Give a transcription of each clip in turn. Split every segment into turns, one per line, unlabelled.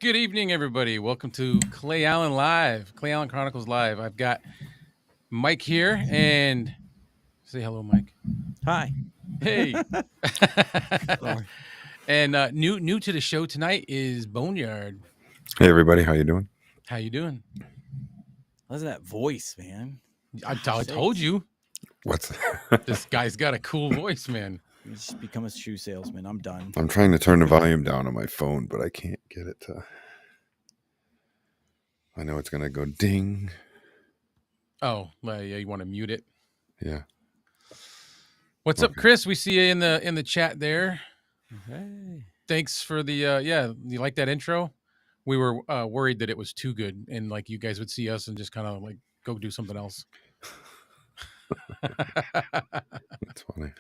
Good evening, everybody. Welcome to Clay Allen Live, Clay Allen Chronicles Live. I've got Mike here, and say hello, Mike.
Hi.
Hey.
Sorry.
And new to the show tonight is Boneyard.
Hey, everybody. How you doing?
How you doing?
Listen to that voice, man.
I told you.
What's
This guy's got a cool voice, man.
You just become a shoe salesman. I'm done.
I'm trying to turn the volume down on my phone, but I can't get it to. I know it's going to go ding.
Oh, yeah, you want to mute it?
Yeah.
What's up, Chris? We see you in the chat there.
Hey.
Thanks for the you like that intro? We were worried that it was too good and like you guys would see us and just kind of like go do something else.
That's funny.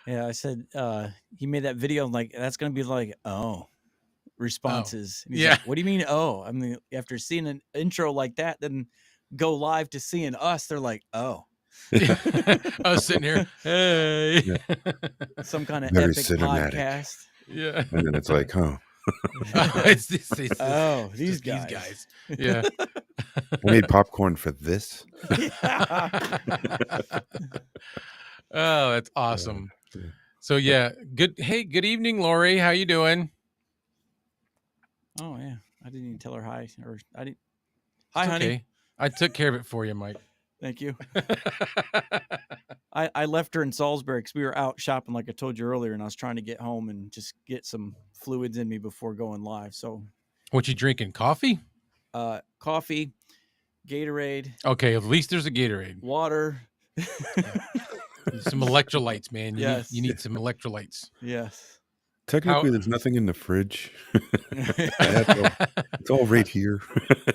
Yeah, I said he made that video. I'm like, that's gonna be like, responses.
Oh.
And he's like, what do you mean? Oh, I mean, after seeing an intro like that, then go live to seeing us. They're like, oh,
I was sitting here, hey,
some kind of
Very
epic
cinematic.
podcast.
Yeah,
And then it's like, oh,
it's
these
guys.
These guys. Yeah.
I made popcorn for this.
Oh, that's awesome.
Yeah.
So yeah, good. Hey, good evening, Lori. How you doing?
Oh yeah, I didn't even tell her hi. Or I didn't. Hi,
It's
honey.
okay. I took care of it for you, Mike.
Thank you. I left her in Salisbury because we were out shopping, like I told you earlier, and I was trying to get home and just get some fluids in me before going live. So,
What you drinking? Coffee?
coffee, Gatorade.
Okay, at least there's a Gatorade.
Water.
Some electrolytes, man.
Yes.
You need some electrolytes.
Yes.
Technically, there's nothing in the fridge. It's all right here.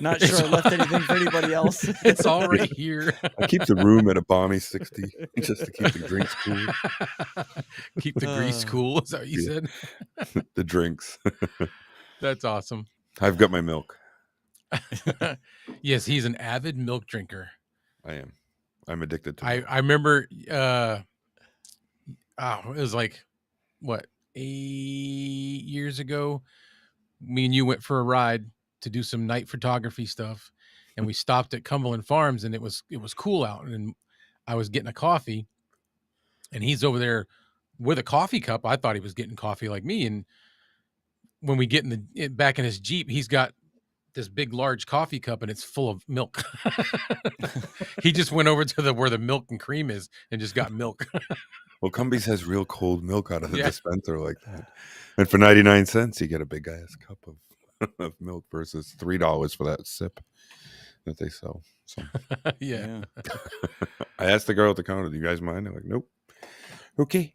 Not sure I left anything for anybody else.
It's all right here.
I keep the room at a balmy 60 just to keep the drinks cool.
Keep the grease cool. Is that what you said?
The drinks.
That's awesome.
I've got my milk.
Yes, he's an avid milk drinker.
I am. I'm addicted to
I remember it was like what, 8 years ago, me and you went for a ride to do some night photography stuff, and we stopped at Cumberland Farms, and it was cool out, and I was getting a coffee, and he's over there with a coffee cup. I thought he was getting coffee like me, and when we get back in his Jeep, he's got this big large coffee cup and it's full of milk. He just went over to where the milk and cream is and just got milk.
Well, Cumbies has real cold milk out of the dispenser like that. And for 99 cents, you get a big ass cup of milk versus $3 for that sip that they sell. So,
yeah.
I asked the girl at the counter, do you guys mind? They're like, nope. Okay.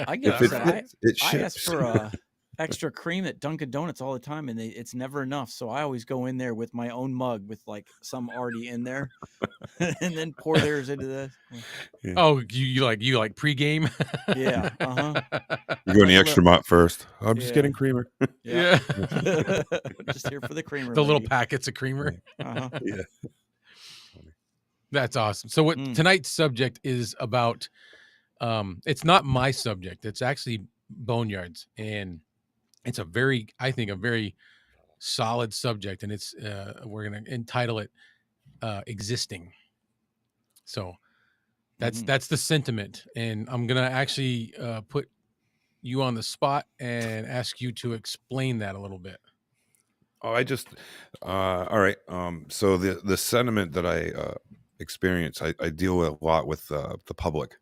I get
If
upset.
it
I ask
ships.
for extra cream at Dunkin' Donuts all the time, and it's never enough. So I always go in there with my own mug with like some already in there, and then pour theirs into the.
Yeah.
Oh, you like pregame?
Yeah.
You go in the extra mott first. I'm just
Yeah.
getting creamer.
Yeah.
Just here for the creamer.
The little
lady.
packets of creamer.
Yeah.
That's awesome. So what tonight's subject is about, it's not my subject. It's actually Boneyard's, and it's a very solid subject, and it's we're going to entitle it Existing. So that's the sentiment, and I'm going to actually put you on the spot and ask you to explain that a little bit.
Oh, I just all right. So the sentiment that I experience, I deal with a lot with the public.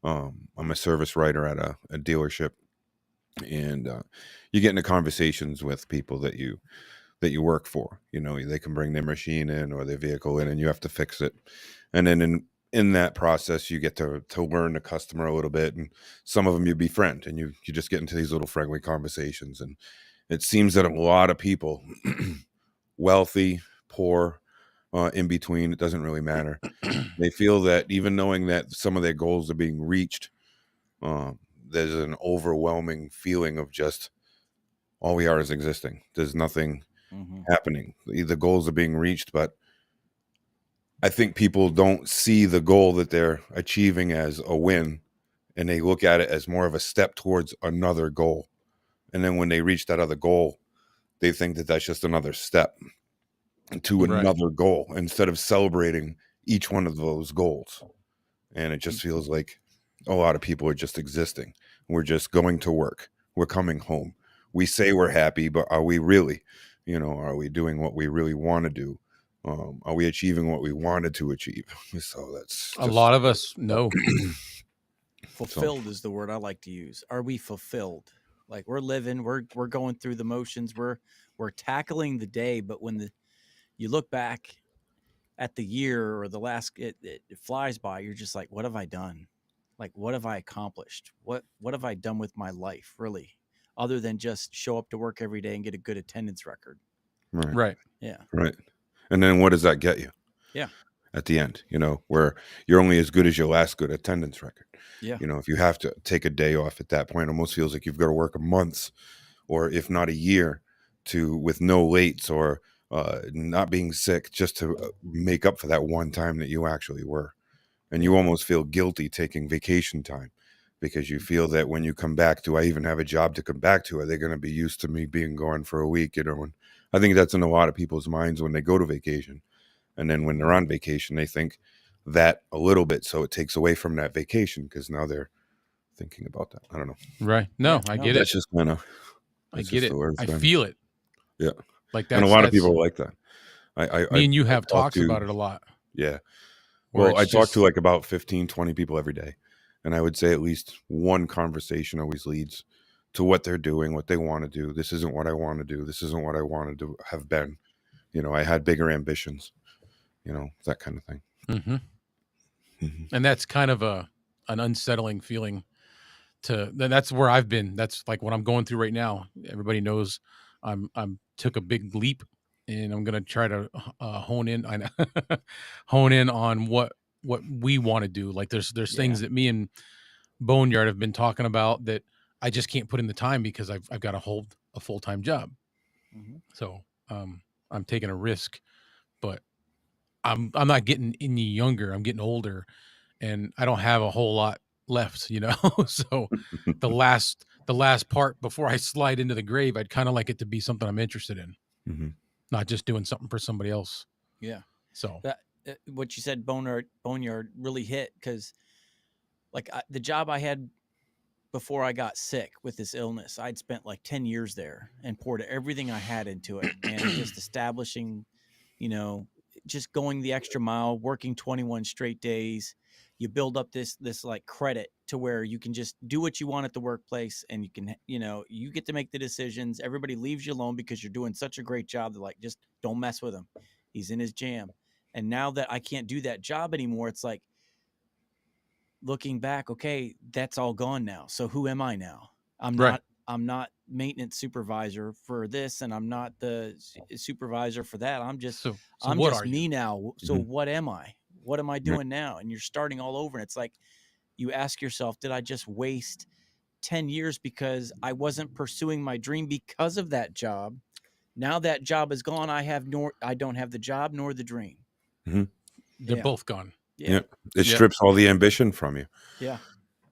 I'm a service writer at a dealership, and you get into conversations with people that you work for. You know, they can bring their machine in or their vehicle in, and you have to fix it. And then in that process, you get to learn the customer a little bit, and some of them you befriend, and you just get into these little friendly conversations. And it seems that a lot of people, wealthy, poor, in between, it doesn't really matter. They feel that even knowing that some of their goals are being reached, there's an overwhelming feeling of just all we are is existing. There's nothing happening. The goals are being reached, but I think people don't see the goal that they're achieving as a win, and they look at it as more of a step towards another goal. And then when they reach that other goal, they think that that's just another step to
Right.
another goal instead of celebrating each one of those goals. And it just feels like a lot of people are just existing. We're just going to work. We're coming home. We say we're happy, but are we really? Are we doing what we really want to do? Are we achieving what we wanted to achieve? So that's
A
just
lot of us know.
Fulfilled is the word I like to use. Are we fulfilled? Like we're living, we're going through the motions, we're tackling the day, but when you look back at the year or the last, it flies by. You're just like, what have I done? Like, what have I accomplished? What have I done with my life, really, other than just show up to work every day and get a good attendance record?
right.
Right.
Yeah,
Right. And then what does that get you
yeah,
at the end? Where you're only as good as your last good attendance record.
yeah,
If you have to take a day off at that point, it almost feels like you've got to work a month or if not a year with no lates or not being sick just to make up for that one time that you actually were. And you almost feel guilty taking vacation time because you feel that when you come back, do I even have a job to come back to? Are they going to be used to me being gone for a week? And I think that's in a lot of people's minds when they go to vacation. And then when they're on vacation, they think that a little bit. So it takes away from that vacation because now they're thinking about that. I don't know.
Right. No,
Yeah,
I
no,
get it.
That's just kind of,
I get it. I
been.
feel it.
Yeah.
Like
And a lot of people are like that.
me and you have
talk
talks about it a lot.
Yeah.
Where
Well, I
it's
talk
just
to like about 15, 20 people every day. And I would say at least one conversation always leads to what they're doing, what they want to do. This isn't what I want to do. This isn't what I wanted to have been. I had bigger ambitions, that kind of thing.
Mhm.
Mhm.
And that's kind of an unsettling feeling that's where I've been. That's like what I'm going through right now. Everybody knows I'm took a big leap and I'm going to try to hone in hone in on what we want to do. Like there's
yeah,
things that me and Boneyard have been talking about that I just can't put in the time because I've got to hold a full-time job.
mhm.
So, I'm taking a risk, but I'm not getting any younger. I'm getting older and I don't have a whole lot left, So the last part before I slide into the grave, I'd kind of like it to be something I'm interested in,
Mhm.
not just doing something for somebody else.
Yeah.
So,
That what you said, Boneyard really hit because like the job I had before I got sick with this illness, I'd spent like 10 years there and poured everything I had into it and just establishing, you know, just going the extra mile, working 21 straight days. You build up this like credit to where you can just do what you want at the workplace and you can, you get to make the decisions. Everybody leaves you alone because you're doing such a great job. They're like, just don't mess with him. He's in his jam. And now that I can't do that job anymore, it's like, looking back, okay, that's all gone now. So who am I now?
right.
I'm not maintenance supervisor for this and I'm not the supervisor for that.
So
I'm
what
just
are you?
me now. So
Mhm.
what am I? What am I
Right.
doing now? And you're starting all over. And it's like you ask yourself, did I just waste 10 years because I wasn't pursuing my dream because of that job? Now that job is gone, I don't have the job nor the dream.
Mhm.
They're
Yeah.
both gone.
Yeah.
Yeah. It
Yep.
strips all the ambition from you.
Yeah.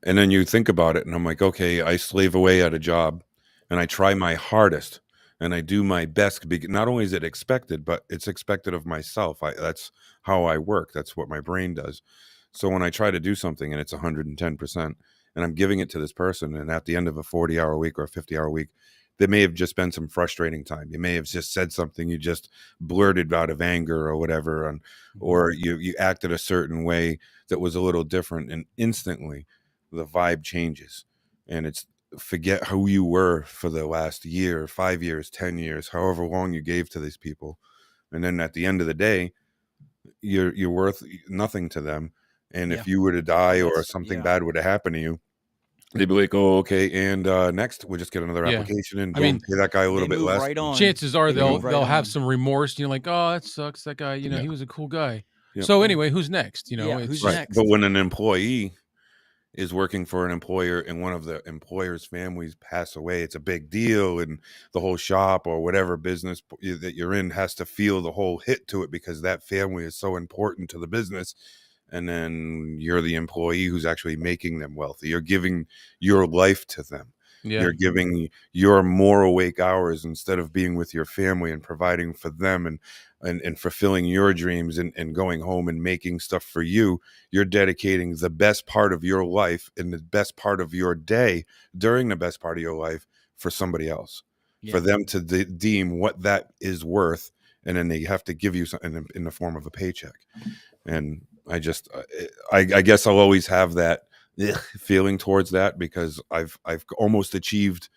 And then you think about it, and I'm like, okay, I slave away at a job, and I try my hardest, and I do my best. Not only is it expected, but it's expected of myself. That's how I work. That's what my brain does. So when I try to do something and it's 110%, and I'm giving it to this person, and at the end of a 40-hour week or a 50-hour week, there may have just been some frustrating time. You may have just said something you just blurted out of anger or whatever, or you acted a certain way that was a little different, and instantly the vibe changes, and it's forget who you were for the last year, 5 years, 10 years, however long you gave to these people, and then at the end of the day, you're worth nothing to them. And
Yeah.
if you were to die or
That's
something
yeah.
bad would have happened to you, they'd be like, oh, okay, and next we'll just get another
Yeah.
application and
I
boom,
mean,
pay that guy a
They
little bit
move
less.
right on.
chances are
They
they'll
move right
have
on.
some remorse. And you're like, oh, that sucks. That guy,
Yeah.
he was a cool guy.
Yep.
So anyway, who's next?
Yeah,
It's
who's
just,
Right.
next?
But when an employee is working for an employer and one of the employer's families pass away, it's a big deal, and the whole shop or whatever business that you're in has to feel the whole hit to it because that family is so important to the business. And then you're the employee who's actually making them wealthy. You're giving your life to them.
Yeah.
You're giving your more awake hours instead of being with your family and providing for them and fulfilling your dreams and going home and making stuff for you. You're dedicating the best part of your life and the best part of your day during the best part of your life for somebody else, for
Yeah.
them to deem what that is worth. And then they have to give you something in the form of a paycheck. And I just, I guess I'll always have that feeling towards that, because I've almost achieved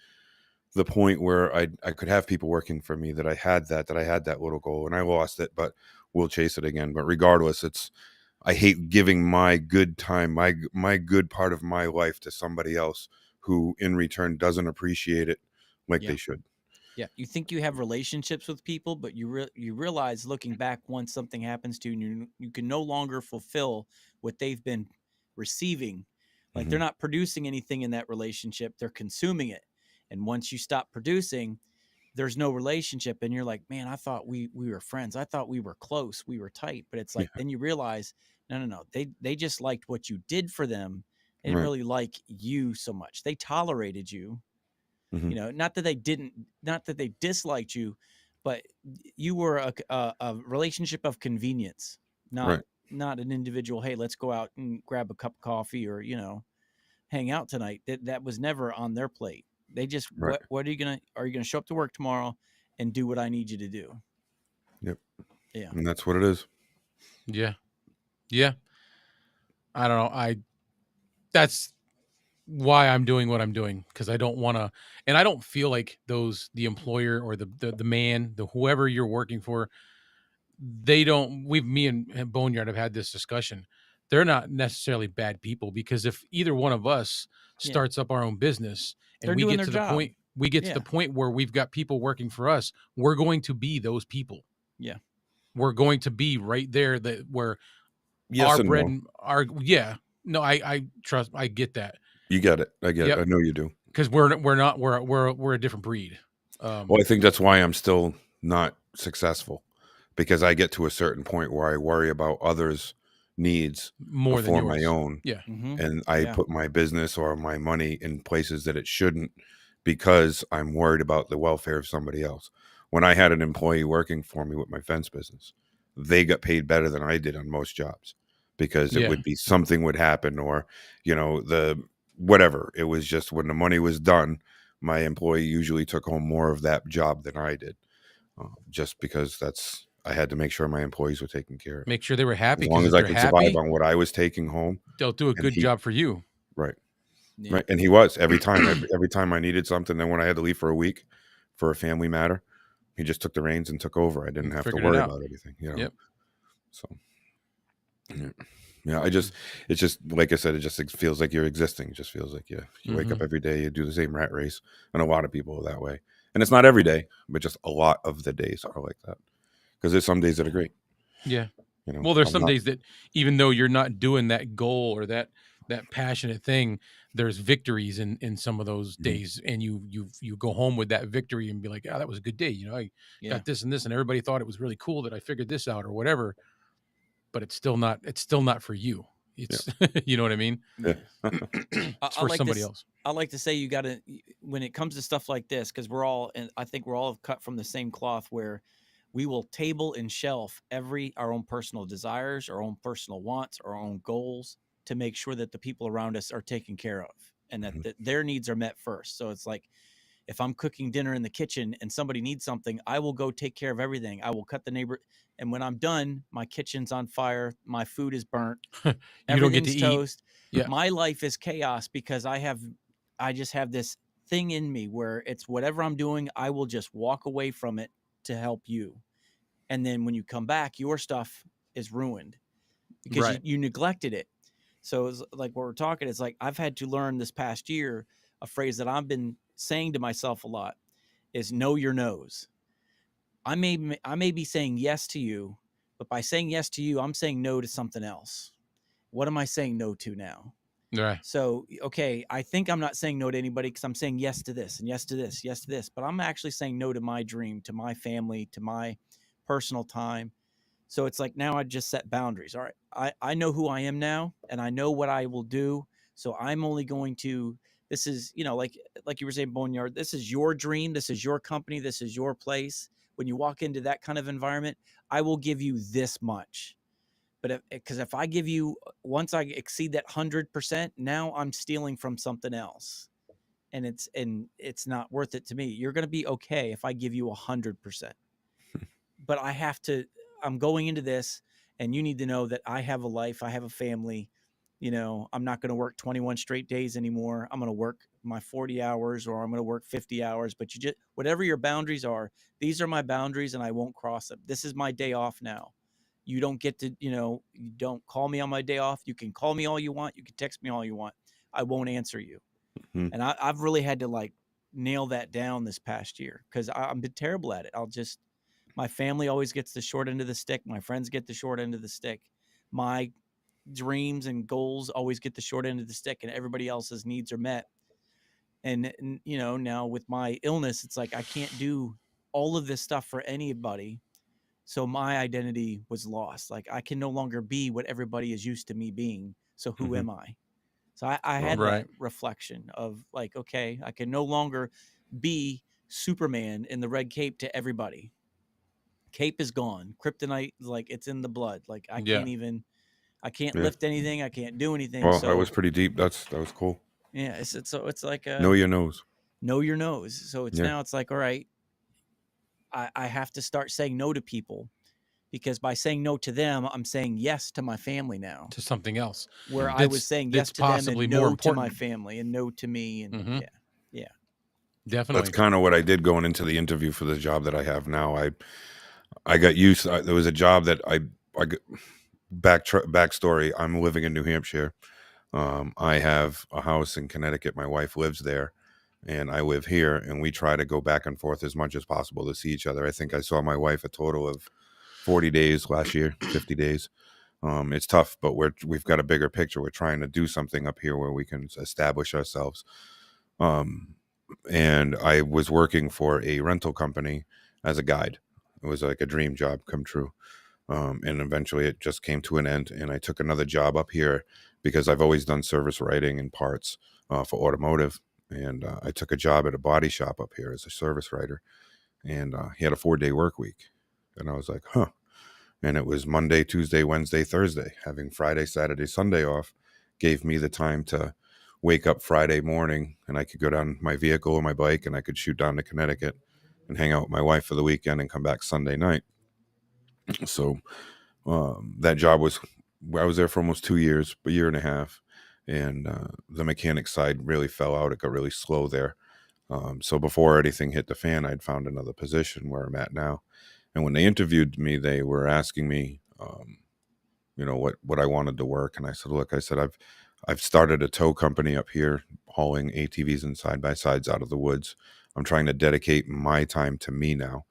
the point where I could have people working for me, that I had that little goal, and I lost it, but we'll chase it again. But regardless, I hate giving my good time, my good part of my life to somebody else who in return doesn't appreciate it like
Yeah.
they should.
Yeah, you think you have relationships with people, but you realize looking back, once something happens to you, and you can no longer fulfill what they've been receiving. Like, they're
Mhm.
not producing anything in that relationship; they're consuming it. And once you stop producing, there's no relationship, and you're like, man, I thought we were friends. I thought we were close. We were tight. But it's
Yeah,
like, then you realize, no, no, no. They just liked what you did for them. They didn't
right.
really like you so much. They tolerated you,
Mhm.
not that they didn't, not that they disliked you, but you were a relationship of convenience, not
Right,
not an individual, hey, let's go out and grab a cup of coffee, or hang out tonight. That was never on their plate. They just,
right.
what are you gonna show up to work tomorrow and do what I need you to do?
Yep.
Yeah.
And that's what it is.
Yeah. Yeah. I don't know. That's why I'm doing what I'm doing, because I don't want to, and I don't feel like the employer or the man, the whoever you're working for, they don't. Me and Boneyard have had this discussion. They're not necessarily bad people, because if either one of us
Yeah,
starts up our own business and
they're doing their job.
we get to the
Yeah.
point where we've got people working for us, we're going to be those people.
Yeah.
We're going to be right there, that where
Yes
our
and
bread
no.
and our, yeah. No, I trust, I get that.
You get it. I get it.
Yep.
I know you do.
Because we're not, we're a different breed.
Well, I think that's why I'm still not successful, because I get to a certain point where I worry about others' needs
More than
before my
yours.
own,
Yeah.
Mm-hmm.
and I
Yeah.
put my business or my money in places that it shouldn't, because I'm worried about the welfare of somebody else. When I had an employee working for me with my fence business, they got paid better than I did on most jobs, because it
Yeah.
would be something would happen, or the whatever. It was just when the money was done, my employee usually took home more of that job than I did, just because I had to make sure my employees were taken care of.
Make sure they were happy,
As long
because
as
if
I
they're
could survive
happy,
on what I was taking home,
they'll do a
and
good job for you.
right,
Yeah.
right, and he was every time, every time I needed something. Then when I had to leave for a week for a family matter, he just took the reins and took over. I didn't
And
have to
figured it
worry
out.
about anything.
Yep.
So yeah, yeah. It's just like I said. It feels like you're existing. It just feels like you wake up
Mhm.
every day, you do the same rat race, and a lot of people are that way. And it's not every day, but just a lot of the days are like that. Because there's some days that are great.
Yeah. Well, there's
I'm
some
not.
days that, even though you're not doing that goal or that passionate thing, there's victories in some of those
Mhm.
days, and you go home with that victory and be like, "Ah, that was a good day. I
Yeah.
got this and this, and everybody thought it was really cool that I figured this out or whatever." But it's still not for you.
Yeah,
It's you know what I mean?
yeah,
Yeah.
It's
I
for
like
somebody
this.
else.
I like to say, you got to, when it comes to stuff like this, because we're all, and I think we're all cut from the same cloth, where we will table and shelf our own personal desires, our own personal wants, our own goals, to make sure that the people around us are taken care of, and that,
Mhm.
their needs are met first. So it's like, if I'm cooking dinner in the kitchen and somebody needs something, I will go take care of everything. I will cut the neighbor. And when I'm done, my kitchen's on fire. My food is burnt.
You don't get to
Everything's
eat.
toast.
Yeah.
My life is chaos, because I just have this thing in me where it's whatever I'm doing, I will just walk away from it to help you. And then when you come back, your stuff is ruined because
Right.
you neglected it. So it's like what we're talking, it's like I've had to learn this past year a phrase that I've been saying to myself a lot is know your no's. I may be saying yes to you, but by saying yes to you, I'm saying no to something else. What am I saying no to now?
Right.
So, okay, I think I'm not saying no to anybody because I'm saying yes to this and yes to this, yes to this, but I'm actually saying no to my dream, to my family, to my personal time. So it's like, now I just set boundaries. All right, I know who I am now, and I know what I will do. So I'm only going to This is, like you were saying, Boneyard, this is your dream. This is your company. This is your place. When you walk into that kind of environment, I will give you this much. But because if I give you, once I exceed that 100%, now I'm stealing from something else. And it's not worth it to me. You're going to be okay if I give you 100%. But I'm going into this, and you need to know that I have a life. I have a family. I'm not going to work 21 straight days anymore. I'm going to work my 40 hours, or I'm going to work 50 hours, but whatever your boundaries are, these are my boundaries and I won't cross them. This is my day off now. You don't get to, you don't call me on my day off. You can call me all you want. You can text me all you want. I won't answer you.
Mhm.
And I've really had to nail that down this past year, because I've been terrible at it. My family always gets the short end of the stick. My friends get the short end of the stick. My dreams and goals always get the short end of the stick, and everybody else's needs are met. And now with my illness, it's like I can't do all of this stuff for anybody. So my identity was lost. Like, I can no longer be what everybody is used to me being. So who
Mhm.
am I? So I
Well,
had that
Right.
reflection of like, okay, I can no longer be Superman in the red cape to everybody. Cape is gone. Kryptonite, like, it's in the blood. Like, I
Yeah.
can't
yeah.
lift anything. I can't do anything.
Well, that was
So
pretty deep. That was cool.
yeah, it's like
Know your nose.
know your nose. So
Yeah.
it's like, all right, I have to start saying no to people, because by saying no to them, I'm saying yes to my family now.
To something else.
Where I was
That's
saying yes
that's
to them
possibly
and
more
no to my
important.
family and no to me. And
Mhm.
yeah.
That's
Definitely.
kind of what I did going into the interview for the job that I have now. I got used. There was a job that I got, backstory. I'm living in New Hampshire. I have a house in Connecticut. My wife lives there, and I live here. And we try to go back and forth as much as possible to see each other. I think I saw my wife a total of 40 days last year, 50 days. It's tough, but we've got a bigger picture. We're trying to do something up here where we can establish ourselves. And I was working for a rental company as a guide. It was like a dream job come true. And eventually it just came to an end. And I took another job up here because I've always done service writing and parts for automotive. And I took a job at a body shop up here as a service writer. And he had a 4-day work week. And I was like, huh. And it was Monday, Tuesday, Wednesday, Thursday. Having Friday, Saturday, Sunday off gave me the time to wake up Friday morning, and I could go down my vehicle or my bike, and I could shoot down to Connecticut and hang out with my wife for the weekend and come back Sunday night. So that job I was there for almost 2 years, a year and a half, and the mechanic side really fell out. It got really slow there. So before anything hit the fan, I'd found another position where I'm at now. And when they interviewed me, they were asking me, what I wanted to work. And I said, look, I've started a tow company up here, hauling ATVs and side by sides out of the woods. I'm trying to dedicate my time to me now.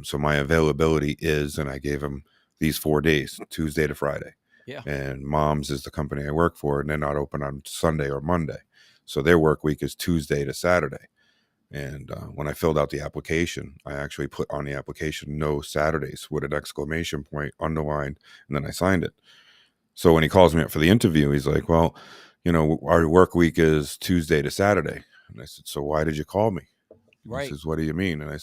So my availability is, and I gave them these 4 days, Tuesday to Friday.
Yeah.
And Mom's is the company I work for, and they're not open on Sunday or Monday. So their work week is Tuesday to Saturday. And when I filled out the application, I actually put on the application no Saturdays with an exclamation point underlined, and then I signed it. So when he calls me up for the interview, he's like, well, our work week is Tuesday to Saturday. And I said, so why did you call me?
Right.
He says, what do you mean? And I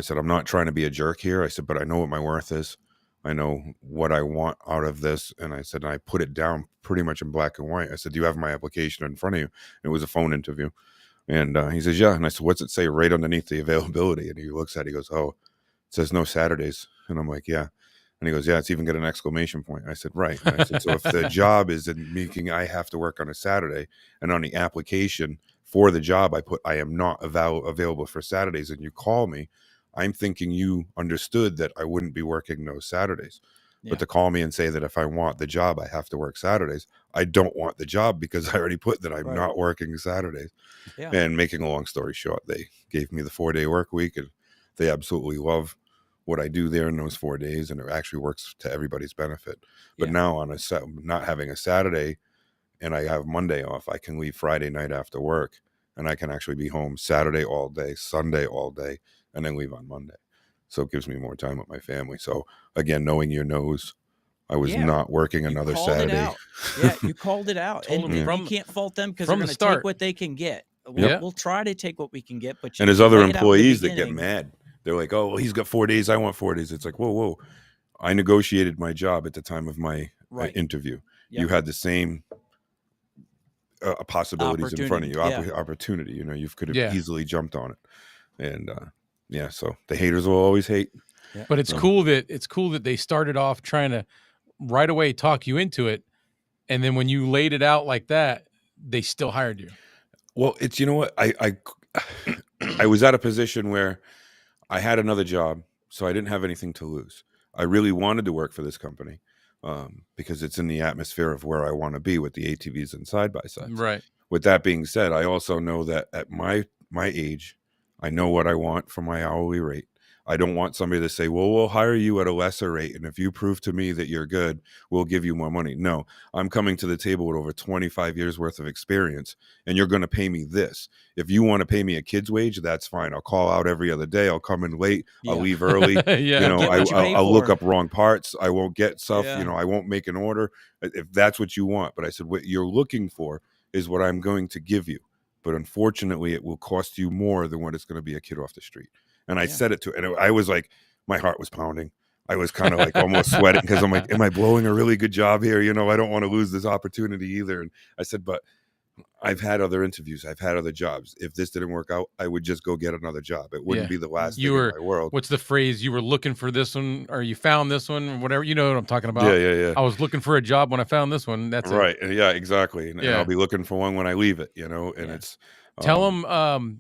said, I'm not trying to be a jerk here. I said, but I know what my worth is. I know what I want out of this. And I said, and I put it down pretty much in black and white. I said, do you have my application in front of you? And it was a phone interview. And he says, yeah. And I said, what's it say right underneath the availability? And he looks at it, he goes, oh, it says no Saturdays. And I'm like, yeah. And he goes, yeah, it's even got an exclamation point. I said, right. And I said, so if the job is in making I have to work on a Saturday, and on the application for the job I put I am not available for Saturdays, and you call me, I'm thinking you understood that I wouldn't be working those Saturdays.
Yeah.
But to call me and say that if I want the job, I have to work Saturdays, I don't want the job because I already put that I'm
Right.
not working Saturdays.
Yeah.
And making a long story short, they gave me the 4-day work week, and they absolutely love what I do there in those 4 days, and it actually works to everybody's benefit. But
Yeah.
now not having a Saturday and I have Monday off, I can leave Friday night after work, and I can actually be home Saturday all day, Sunday all day, and then leave on Monday. So it gives me more time with my family. So again, knowing your nose, I was not working
You
another
called it
Saturday.
out. Yeah, you called it out.
Told
And
them
you
from
can't fault them because
from
they're
the
going to take
start.
what they can get.
Yeah.
We'll try to take what we can get, but
And there's
you
other
lay it out in the
employees that get
beginning.
mad. They're like, "Oh, well, he's got 4 days. I want 4 days." It's like, whoa. I negotiated my job at the time of my
Right.
interview.
Yep.
You had the same possibilities in front of you,
Opportunity.
opportunity. You know, you could have
Yeah.
easily jumped on it. And yeah, so the haters will always hate.
Yeah.
But it's cool that they started off trying to right away talk you into it, and then when you laid it out like that, they still hired you.
Well, it's, you know what, I was at a position where I had another job, so I didn't have anything to lose. I really wanted to work for this company because it's in the atmosphere of where I want to be with the ATVs and side by sides.
Right.
With that being said, I also know that at my age, I know what I want for my hourly rate. I don't want somebody to say, well, we'll hire you at a lesser rate, and if you prove to me that you're good, we'll give you more money. No, I'm coming to the table with over 25 years worth of experience, and you're going to pay me this. If you want to pay me a kid's wage, that's fine. I'll call out every other day. I'll come in late.
Yeah.
I'll leave early.
Yeah.
You know,
Get what you pay
I'll look
for.
up wrong parts. I won't get stuff.
Yeah.
You know, I won't make an order if that's what you want. But I said, what you're looking for is what I'm going to give you. But unfortunately, it will cost you more than what it's going to be a kid off the street. And I said it to, and I was like, my heart was pounding. I was kind of like almost sweating because I'm like, am I blowing a really good job here? You know, I don't want to lose this opportunity either. And I said, but I've had other interviews. I've had other jobs. If this didn't work out, I would just go get another job. It wouldn't be the last thing in my world.
What's the phrase? You were looking for this one, or you found this one, or whatever. You know what I'm talking about.
Yeah.
I was looking for a job when I found this one. That's
right. Yeah, exactly. And
Yeah.
I'll be looking for one when I leave it, you know, and it's
tell them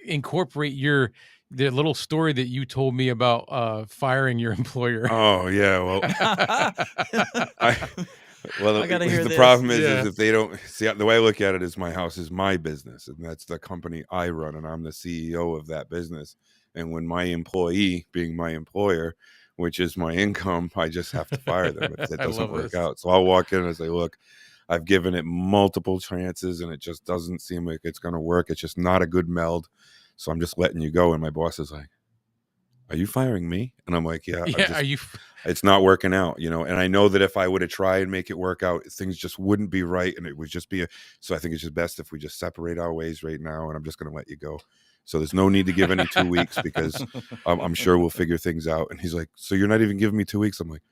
incorporate the little story that you told me about firing your employer.
Oh yeah, well,
I gotta hear
the
this.
problem is if they don't see, the way I look at it is my house is my business, and that's the company I run, and I'm the CEO of that business. And when my employee, being my employer, which is my income, I just have to fire them if it doesn't work out. So I'll walk in and say, look, I've given it multiple chances and it just doesn't seem like it's going to work. It's just not a good meld. So I'm just letting you go. And my boss is like, are you firing me? And I'm like, yeah. It's not working out, you know? And I know that if I would have tried and make it work out, things just wouldn't be right. And it would just be so I think it's just best if we just separate our ways right now. And I'm just going to let you go. So there's no need to give any 2 weeks because I'm sure we'll figure things out. And he's like, so you're not even giving me 2 weeks? I'm like,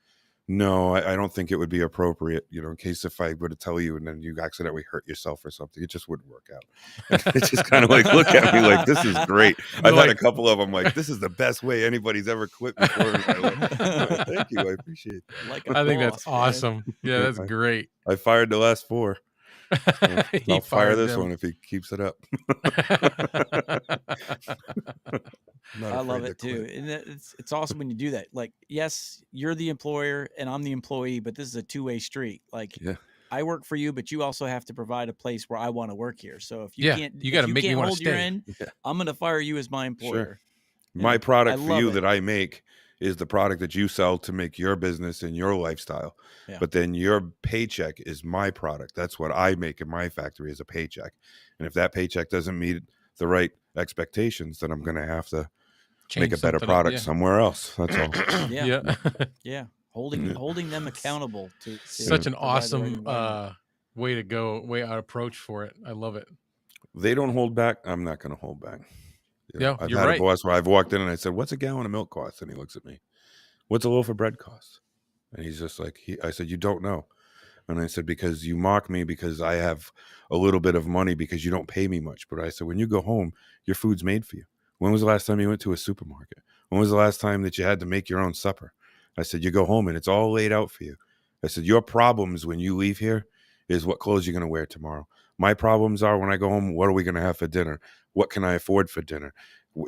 no, I don't think it would be appropriate, you know, in case if I were to tell you and then you accidentally hurt yourself or something, it just wouldn't work out. And it's just kind of like, look at me like, this is great. I've had a couple of them like, this is the best way anybody's ever quit before. Thank you. I appreciate that.
I think that's awesome. Yeah, that's great.
I fired the last 4. I'll fire this one if he keeps it up.
I love it too. And it's awesome when you do that. Like, yes, you're the employer and I'm the employee, but this is a two-way street. Like, I work for you, but you also have to provide a place where I want to work here. So if you can't,
you got to make me want to stay.
I'm going to fire you as my employer.
Sure. My product for you that I make is the product that you sell to make your business and your lifestyle. Yeah. But then your paycheck is my product. That's what I make in my factory is a paycheck. And if that paycheck doesn't meet the right expectations, then I'm going to have to make a better product somewhere else. That's all.
Yeah. Holding them accountable to
such an awesome way to go, way out approach for it. I love it.
They don't hold back. I'm not going to hold back.
Yeah,
I've had a boss where I've walked in and I said, what's a gallon of milk cost? And he looks at me, what's a loaf of bread cost? And he's just like, I said, you don't know. And I said, because you mock me because I have a little bit of money because you don't pay me much. But I said, when you go home, your food's made for you. When was the last time you went to a supermarket? When was the last time that you had to make your own supper? I said, you go home and it's all laid out for you. I said, your problems when you leave here is what clothes you're going to wear tomorrow. My problems are when I go home, what are we going to have for dinner? What can I afford for dinner?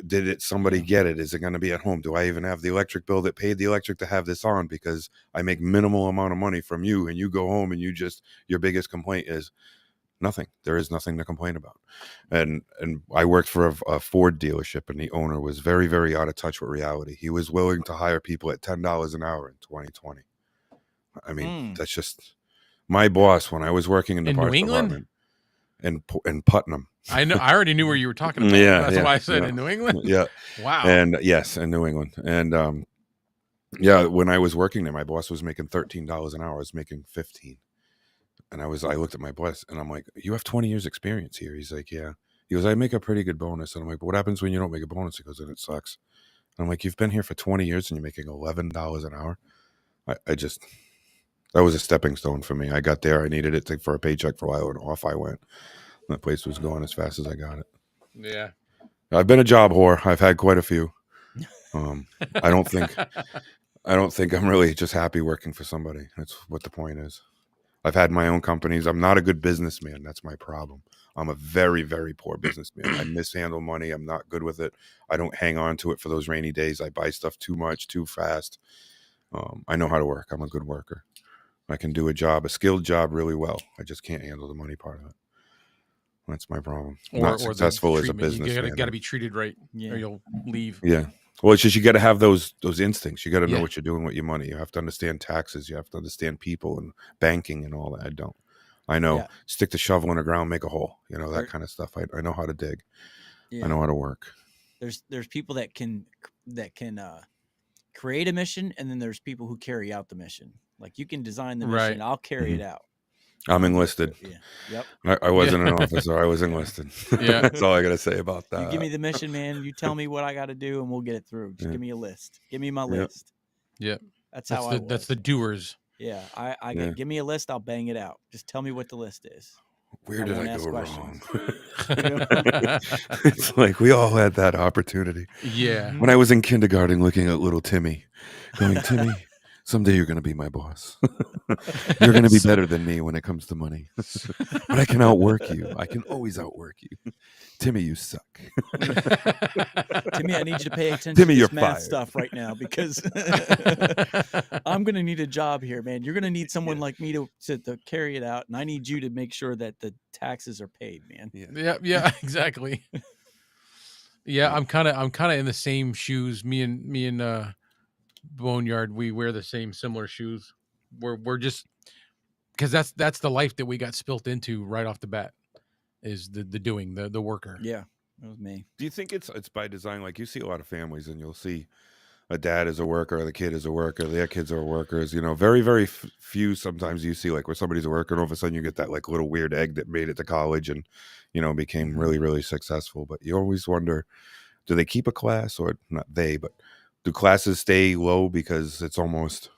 Did somebody get it? Is it going to be at home? Do I even have the electric bill that paid the electric to have this on? Because I make minimal amount of money from you and you go home and your biggest complaint is nothing. There is nothing to complain about. And I worked for a Ford dealership and the owner was very, very out of touch with reality. He was willing to hire people at $10 an hour in 2020. I mean, that's just my boss when I was working in the parts department in Putnam.
I know. I already knew where you were talking about. That's why I said in New England.
Yeah.
Wow.
And yes, in New England. And Yeah, when I was working there, my boss was making $13 an hour. I was making 15. And I looked at my boss and I'm like, you have 20 years experience here. He's like, yeah. He goes, I make a pretty good bonus. And I'm like, but what happens when you don't make a bonus? He goes, and it sucks. And I'm like, you've been here for 20 years and you're making $11 an hour. I just, that was a stepping stone for me. I got there. I needed it for a paycheck for a while and off I went. That place was going as fast as I got it.
Yeah.
I've been a job whore. I've had quite a few. I don't think I'm really just happy working for somebody. That's what the point is. I've had my own companies. I'm not a good businessman. That's my problem. I'm a very, very poor businessman. I mishandle money. I'm not good with it. I don't hang on to it for those rainy days. I buy stuff too much, too fast. I know how to work. I'm a good worker. I can do a skilled job really well. I just can't handle the money part of it. That's my problem. Not successful as a businessman.
You got to be treated right,
Yeah.
or you'll leave.
Yeah. Well, it's just you got to have those instincts. You got to know what you're doing with your money. You have to understand taxes. You have to understand people and banking and all that. I don't. I know. Stick the shovel in the ground, make a hole. You know, that kind of stuff. I know how to dig. I know how to work.
There's people that can create a mission, and then there's people who carry out the mission. Like you can design the mission, I'll carry it out.
I'm enlisted.
Yeah. Yep.
I wasn't an officer. I was enlisted.
Yeah.
That's all I got to say about that.
You give me the mission, man. You tell me what I got to do, and we'll get it through. Just give me a list. Give me my list.
Yeah.
That's how I.
That's the doers.
Yeah. Give me a list. I'll bang it out. Just tell me what the list is.
Where did I go wrong? It's like we all had that opportunity.
Yeah.
When I was in kindergarten looking at little Timmy, going, Timmy, someday you're going to be my boss. You're going to be better than me when it comes to money. But I can outwork you. I can always outwork you. Timmy, you suck.
Timmy, I need you to pay attention
Timmy,
to
you're
this math
fired.
stuff right now because I'm going to need a job here, man. You're going to need someone like me to carry it out, and I need you to make sure that the taxes are paid, man.
Yeah, exactly. Yeah, I'm kind of in the same shoes. Me and Boneyard, we wear the similar shoes. We're just because that's the life that we got spilt into right off the bat. Is the doing the worker.
Yeah, that was me.
Do you think it's by design? Like you see a lot of families, and you'll see a dad is a worker, the kid is a worker, their kids are workers. You know, very very few. Sometimes you see like where somebody's a worker, and all of a sudden you get that like little weird egg that made it to college and became really really successful. But you always wonder, do they keep a class or not? But do classes stay low because it's almost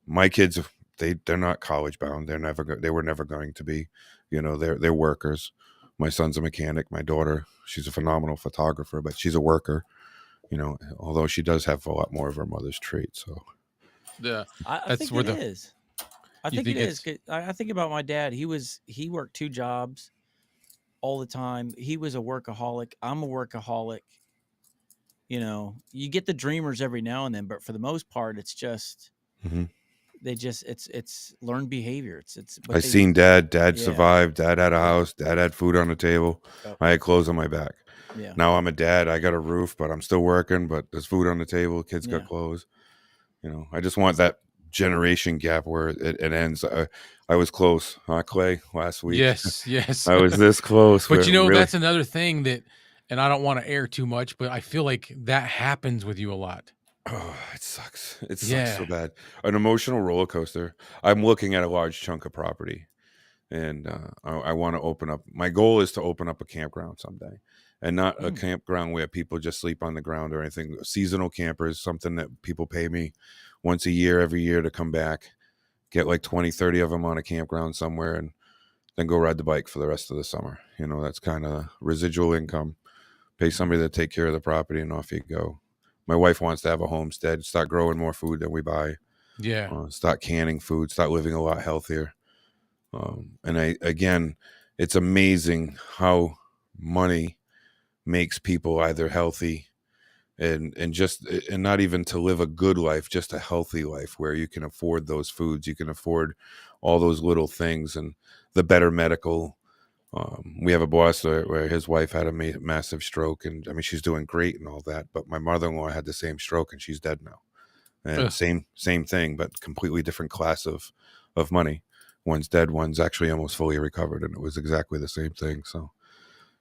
my kids? They're not college bound. They were never going to be. They're workers. My son's a mechanic. My daughter, she's a phenomenal photographer, but she's a worker. Although she does have a lot more of her mother's traits. So
yeah, I think it is. I think it is. I think about my dad. He worked 2 jobs all the time. He was a workaholic. I'm a workaholic. You get the dreamers every now and then, but for the most part, it's just it's learned behavior. I
seen dad survived. Dad had a house. Dad had food on the table. I had clothes on my back.
Yeah.
Now I'm a dad. I got a roof, but I'm still working. But there's food on the table. Kids got clothes. I just want that generation gap where it ends. I was close, Clay, last week.
Yes.
I was this close.
But that's another thing that, and I don't want to air too much, but I feel like that happens with you a lot.
Oh, it sucks. It sucks so bad. An emotional roller coaster. I'm looking at a large chunk of property, and I want to open up. My goal is to open up a campground someday, and not a campground where people just sleep on the ground or anything. Seasonal campers, something that people pay me once a year, every year to come back, get like 20, 30 of them on a campground somewhere, and then go ride the bike for the rest of the summer. That's kind of residual income. Pay somebody to take care of the property, and off you go. My wife wants to have a homestead, start growing more food than we buy.
Yeah.
Start canning food, start living a lot healthier. And it's amazing how money makes people either healthy and not even to live a good life, just a healthy life where you can afford those foods, you can afford all those little things and the better medical. We have a boss where his wife had a massive stroke, and I mean, she's doing great and all that, but my mother-in-law had the same stroke and she's dead now. And same thing, but completely different class of money. One's dead, one's actually almost fully recovered, and it was exactly the same thing. So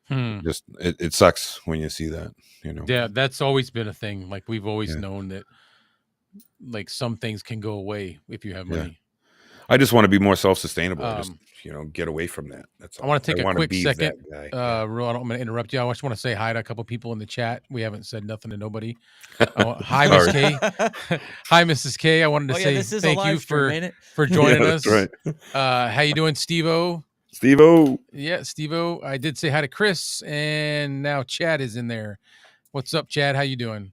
just it sucks when you see that,
Yeah, that's always been a thing. Like we've always known that like some things can go away if you have
Yeah.
money.
I just want to be more self-sustainable. I just,
Um,
get away from that. That's
I
all.
want to
I
take a
want to
quick
be that
second.
guy. Yeah.
I'm going to interrupt you. I just want to say hi to a couple people in the chat. We haven't said nothing to nobody. Hi, Miss
Sorry.
K. Hi, Mrs. K. I wanted to
Oh yeah,
say
this is a
thank you
live stream, ain't it?
for
Yeah,
joining
that's
us.
right.
How you doing, Steve-O?
Steve-O.
Yeah, Steve-O. I did say hi to Chris, and now Chad is in there. What's up, Chad? How you doing?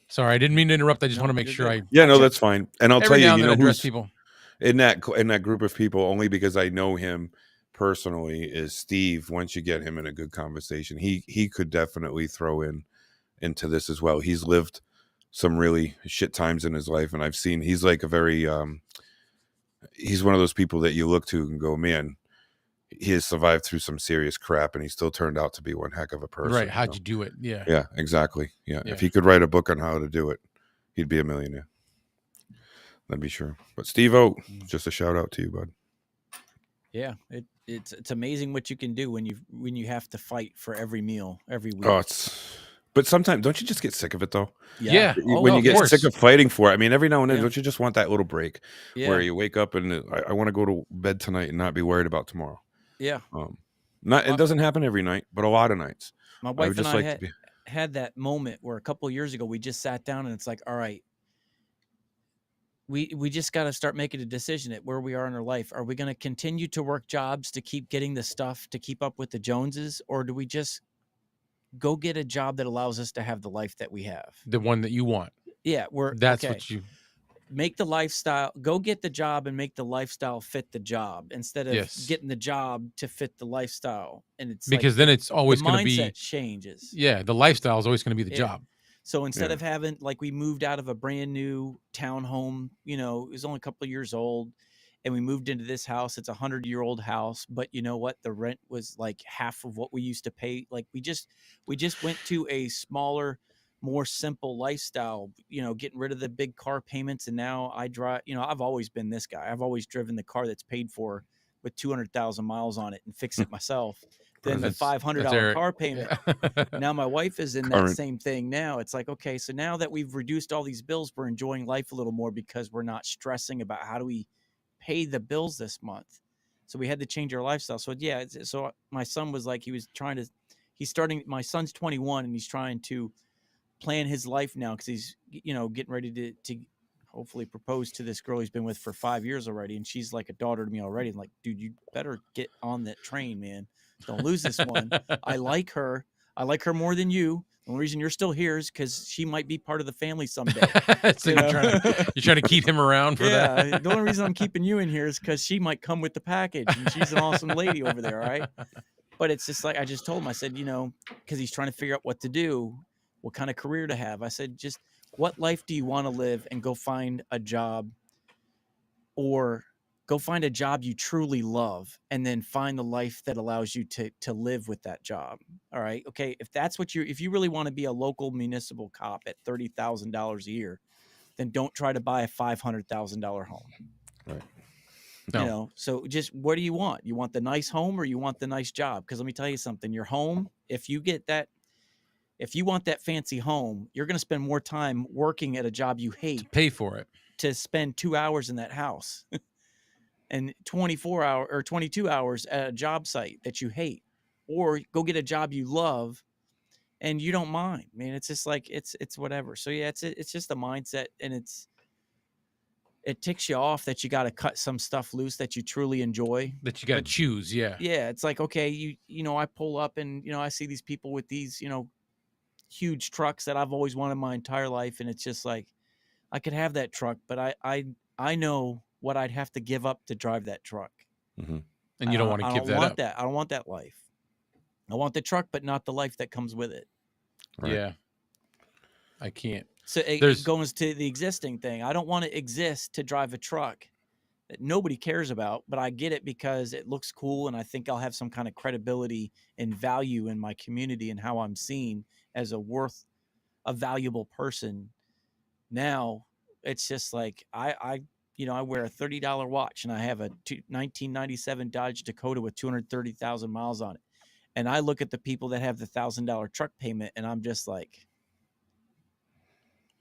Sorry, I didn't mean to interrupt. I just want to make
you're
sure
good.
Yeah,
I
no, that's fine. And I'll tell
every
you,
now and then address
who's
people.
in that group of people, only because I know him personally, is Steve. Once you get him in a good conversation, he could definitely throw into this as well. He's lived some really shit times in his life, and I've seen he's like a very he's one of those people that you look to and go, man, he has survived through some serious crap, and he still turned out to be one heck of a person.
Right? How'd you do it? Yeah.
Yeah, exactly. Yeah.
Yeah.
If he could write a book on how to do it, he'd be a millionaire. That'd be sure. But Steve-O, just a shout out to you, bud.
Yeah, it's amazing what you can do when you have to fight for every meal every week.
Oh, but sometimes don't you just get sick of it though?
Yeah.
When you
of
get
course.
sick of fighting for it, I mean, every now and then,
Yeah.
don't you just want that little break where you wake up and I want to go to bed tonight and not be worried about tomorrow?
Yeah.
It doesn't happen every night, but a lot of nights.
My wife and I had that moment where a couple of years ago we just sat down and it's like, all right, we just got to start making a decision at where we are in our life. Are we going to continue to work jobs to keep getting the stuff to keep up with the Joneses, or do we just go get a job that allows us to have the life that we have?
The one that you want.
Yeah,
That's
okay.
what you
Make the lifestyle, go get the job and make the lifestyle fit the job instead of getting the job to fit the lifestyle. And it's
because
like
then it's always going to be
mindset changes.
Yeah, the lifestyle is always going to be the job.
So instead of having, like, we moved out of a brand new townhome, it was only a couple of years old, and we moved into this house. It's a 100-year-old house, but you know what? The rent was like half of what we used to pay. Like we just went to a smaller, more simple lifestyle, getting rid of the big car payments. And now I drive, I've always been this guy. I've always driven the car that's paid for with 200,000 miles on it and fix it myself. Then the $500 car payment.
Yeah.
Now my wife is in that same thing now. It's like, okay, so now that we've reduced all these bills, we're enjoying life a little more because we're not stressing about how do we pay the bills this month. So we had to change our lifestyle. So yeah, so my son was like, my son's 21 and he's trying to plan his life now because he's, getting ready to hopefully propose to this girl he's been with for 5 years already. And she's like a daughter to me already. I'm like, dude, you better get on that train, man. Don't lose this one. I like her. I like her more than you. The only reason you're still here is because she might be part of the family someday.
So you're trying to keep him around for that.
The only reason I'm keeping you in here is because she might come with the package, and she's an awesome lady over there, all right? But it's just like I just told him, I said, because he's trying to figure out what to do, what kind of career to have. I said, just what life do you want to live, and go find a job, or go find a job you truly love, and then find the life that allows you to live with that job. All right. Okay. If you really want to be a local municipal cop at $30,000 a year, then don't try to buy a $500,000 home.
Right.
No.
So just what do you want? You want the nice home or you want the nice job? Because let me tell you something, your home, if you want that fancy home, you're going to spend more time working at a job you hate
to pay for it,
to spend 2 hours in that house. And 24 hours or 22 hours at a job site that you hate, or go get a job you love and you don't mind. I mean, it's just like, it's whatever. So yeah, it's just a mindset, and it ticks you off that you got to cut some stuff loose that you truly enjoy,
that you got to choose. Yeah.
Yeah. It's like, okay, I pull up and, I see these people with these, huge trucks that I've always wanted my entire life. And it's just like, I could have that truck, but I know what I'd have to give up to drive that truck.
Mm-hmm. And you don't want to give that up.
I don't want that life. I want the truck, but not the life that comes with it.
Right. Yeah. I can't.
So it goes to the existing thing. I don't want to exist to drive a truck that nobody cares about, but I get it because it looks cool. And I think I'll have some kind of credibility and value in my community and how I'm seen as a valuable person. Now it's just like, I wear a $30 watch and I have a 1997 Dodge Dakota with 230,000 miles on it. And I look at the people that have the $1,000 truck payment and I'm just like,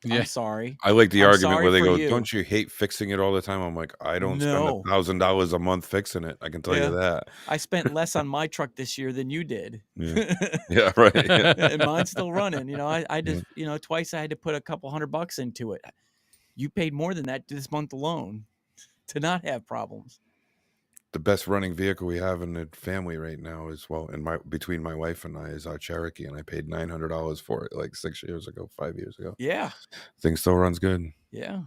Yeah.
I'm sorry.
I like the
I'm
argument
sorry
where they
for
go,
you.
"Don't you hate fixing it all the time?" I'm like, "I don't spend
No.
$1,000 a month fixing it. I can tell you
Yeah.
that."
I spent less on my truck this year than you did.
Yeah. Yeah, right. Yeah.
And mine's still running. You know, I
Yeah.
just, you know, twice I had to put a couple $100 into it. You paid more than that this month alone to not have problems.
The best running vehicle we have in the family right now is, well, between my wife and I, is our Cherokee, and I paid $900 for it like 6 years ago, 5 years ago.
Yeah.
Thing still runs good.
Yeah.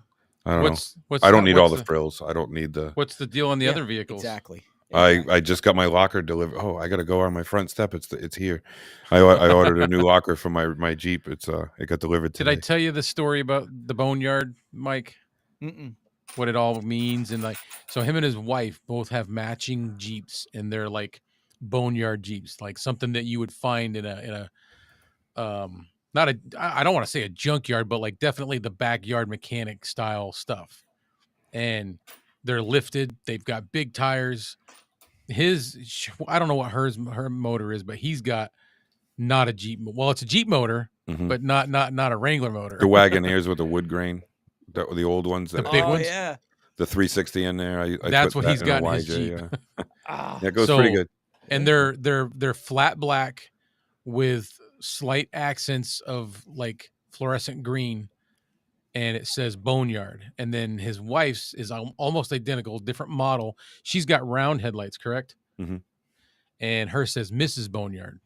I don't know.
What's
I don't
that?
need all the frills. I don't need the
What's the deal on the
Yeah,
other vehicles?
Exactly.
I just got my locker delivered. Oh, I got to go on my front step. It's here. I ordered a new locker for my Jeep. It got delivered
Did I
today.
tell you the story about the boneyard, Mike?
Mm-mm.
What it all means, and like, so him and his wife both have matching Jeeps, and they're like boneyard Jeeps, like something that you would find in a not a, I don't want to say a junkyard, but like definitely the backyard mechanic style stuff. And they're lifted. They've got big tires. I don't know what her motor is, but he's got not a Jeep. Well, it's a Jeep motor,
Mhm.
but not a Wrangler motor.
The Wagoneers with the wood grain, the old ones,
The big ones?
Yeah.
the 360 in there. I
That's
put
what
that
he's
in
got
a
in his
YJ,
Jeep.
yeah.
Ah.
Yeah, it goes pretty good.
And they're flat black with slight accents of like fluorescent green, and it says Boneyard. And then his wife's is almost identical, different model. She's got round headlights, correct?
Mhm.
And her says Mrs. Boneyard.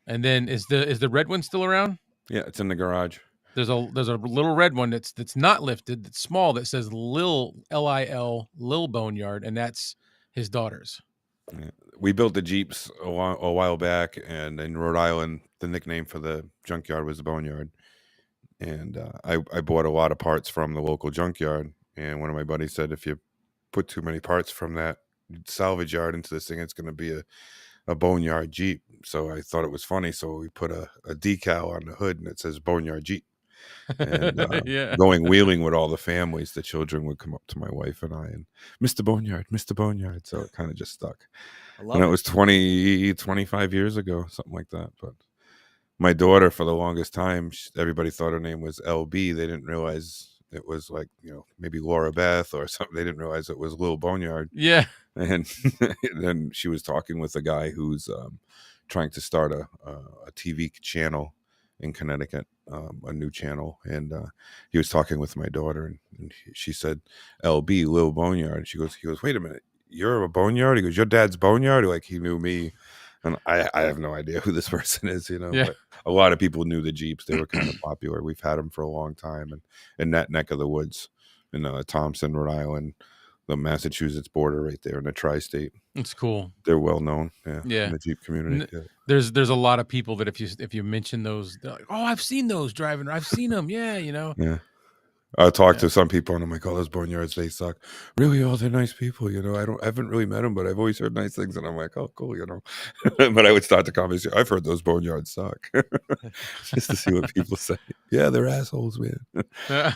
And then is the red one still around?
Yeah, it's in the garage.
There's a little red one that's not lifted, that's small, that says Lil Lil Boneyard, and that's his daughter's.
Yeah. We built the Jeeps a while back, and in Rhode Island, the nickname for the junkyard was the Boneyard. And I bought a lot of parts from the local junkyard, and one of my buddies said, if you put too many parts from that salvage yard into this thing, it's going to be a boneyard Jeep. So I thought it was funny, so we put a decal on the hood, and it says Boneyard Jeep. And
Yeah.
going wheeling with all the families, the children would come up to my wife and I and Mr. Boneyard. So it kind of just stuck.
I love
And it
it.
was 25 years ago, something like that. But my daughter, for the longest time, everybody thought her name was LB. They didn't realize it was like, maybe Laura Beth or something. They didn't realize it was Lil Boneyard.
Yeah.
And then she was talking with a guy who's trying to start a TV channel in Connecticut, a new channel. And he was talking with my daughter, and she said, LB, Lil Boneyard. He goes, wait a minute, you're a Boneyard? He goes, your dad's Boneyard? Like, he knew me. And I have no idea who this person is,
Yeah.
but a lot of people knew the Jeeps. They were kind of popular. We've had them for a long time. And in that neck of the woods, in Thompson, Rhode Island, the Massachusetts border right there in the tri-state.
It's cool.
They're well known,
Yeah.
in the Jeep community. Yeah.
There's a lot of people that if you mention those, they're like, oh, I've seen those driving. I've seen them. Yeah,
Yeah. I talk to some people and I'm like, oh, those boneyards, they suck. Really? Oh, they're nice people. I haven't really met them, but I've always heard nice things. And I'm like, oh, cool, But I would start the conversation. I've heard those boneyards suck. Just to see what people say. Yeah, they're assholes, man.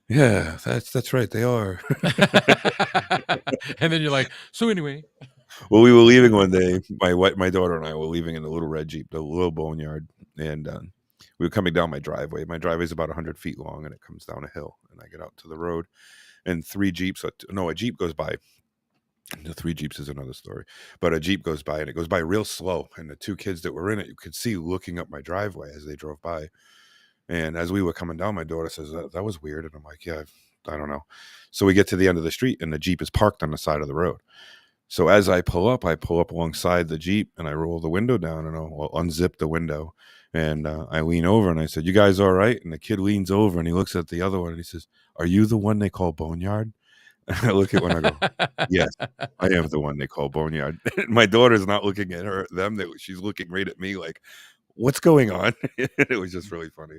Yeah, that's right. They are.
And then you're like, so anyway.
Well, we were leaving one day. My daughter and I were leaving in the little red Jeep, the little boneyard, and we were coming down my driveway. My driveway is about 100 feet long, and it comes down a hill. And I get out to the road, and a Jeep goes by. The 3 Jeeps is another story, but a Jeep goes by, and it goes by real slow. And the 2 kids that were in it, you could see looking up my driveway as they drove by. And as we were coming down, my daughter says, that was weird. And I'm like, yeah, I don't know. So we get to the end of the street, and the Jeep is parked on the side of the road. So as I pull up alongside the Jeep, and I roll the window down, and I'll unzip the window, and I lean over, and I said, you guys all right? And the kid leans over, and he looks at the other one, and he says, are you the one they call Boneyard? And I look at one, I go, yes, I am the one they call Boneyard. My daughter's not looking at them. She's looking right at me like, what's going on? It was just really funny.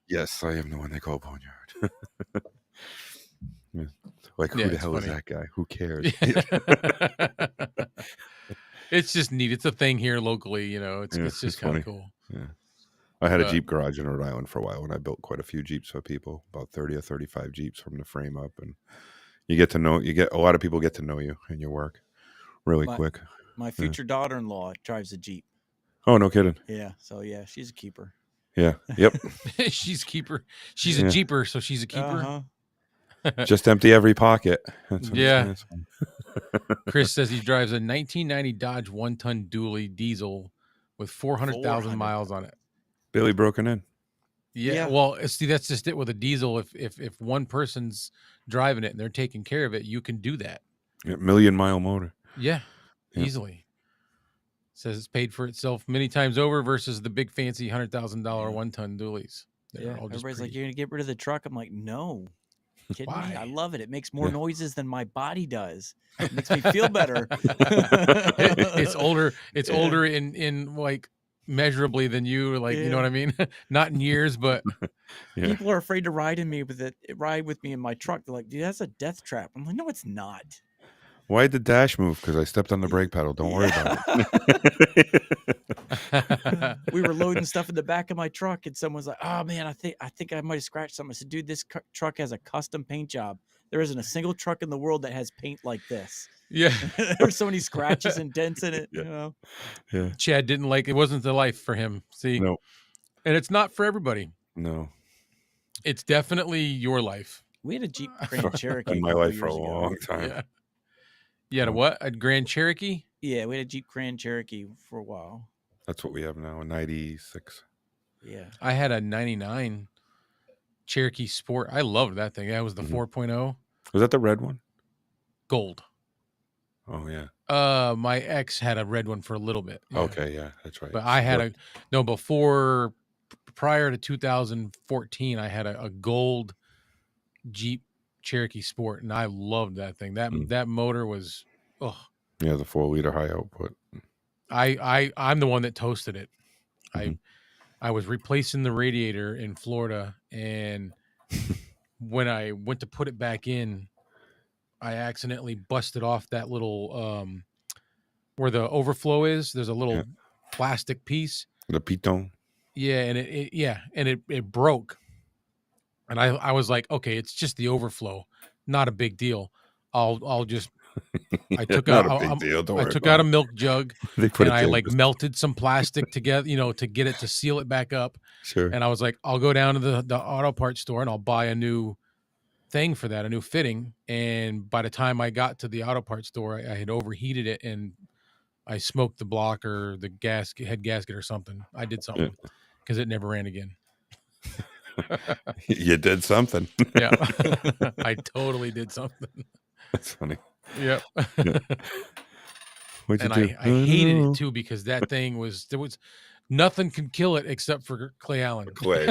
Yes, I am the one they call Boneyard. Yeah. Like, who the hell is that guy? Who cares?
It's just neat. It's a thing here locally, it's just kind of cool.
Yeah. I had a Jeep garage in Rhode Island for a while, and I built quite a few Jeeps for people, about 30 or 35 Jeeps from the frame up. And a lot of people get to know you and your work really quick.
My future daughter-in-law drives a Jeep.
Oh, no kidding.
Yeah. So yeah, she's a keeper.
Yeah. Yep.
She's keeper. She's a
Yeah.
jeeper, so she's a keeper.
Uh-huh.
Just empty every pocket. That's what it
Yeah.
stands for.
Chris says he drives a 1990 Dodge 1-ton dually diesel with 400,000 miles on it.
Billy broken in.
Yeah,
Yeah.
well, see, that's just it with a diesel. If one person's driving it and they're taking care of it, you can do that.
Yeah, 1,000,000-mile motor.
Yeah,
Yep.
easily. Says it's paid for itself many times over versus the big fancy $100,000 1-ton dualies.
Yeah, everybody's like, "You're gonna get rid of the truck." I'm like, "No, kidding me? I
Why?
love it. It makes more
Yeah.
noises than my body does. It makes me feel better."
It's older. It's older in like measurably than you. Like you know what I mean? Not in years, but
Yeah.
People are afraid to ride with me in my truck. They're like, "Dude, that's a death trap." I'm like, "No, it's not."
Why did the dash move? Because I stepped on the brake pedal. Don't worry about
it. We were loading stuff in the back of my truck, and someone's like, "Oh man, I think I might have scratched something." I said, "Dude, this truck has a custom paint job. There isn't a single truck in the world that has paint like this."
yeah.
There's so many scratches and dents in it.
Yeah.
You know?
Yeah.
Chad didn't like it. Wasn't the life for him. See,
No.
and it's not for everybody.
No.
It's definitely your life.
We had a Jeep Grand Cherokee.
In my life for a long time.
Yeah. You had a what? A Grand Cherokee?
Yeah, we had a Jeep Grand Cherokee for a while.
That's what we have now. A 96.
Yeah.
I had a 99 Cherokee Sport. I loved that thing. That was the 4.0
Was that the red one?
gold.
Oh yeah.
My ex had a red one for a little bit. Yeah.
Okay, yeah, that's right.
But I had prior to 2014, I had a gold Jeep Cherokee Sport, and I loved that thing. That motor was,
yeah, the 4-liter high output.
I'm the one that toasted it. I was replacing the radiator in Florida, and when I went to put it back in, I accidentally busted off that little where the overflow is. There's a little plastic piece.
The piton.
Yeah, and it broke. And I was like, okay, it's just the overflow, not a big deal. I'll just I took out a milk jug and I like melted some plastic together, to get it to seal it back up.
Sure.
And I was like, I'll go down to the auto parts store and I'll buy a new thing for that, a new fitting. And by the time I got to the auto parts store, I had overheated it and I smoked the block or the head gasket or something. I did something because it never ran again.
You did something.
Yeah. I totally did something.
That's funny.
Yep.
What'd you do?
I hated it too because that thing there was nothing can kill it except for Clay Allen.
Clay,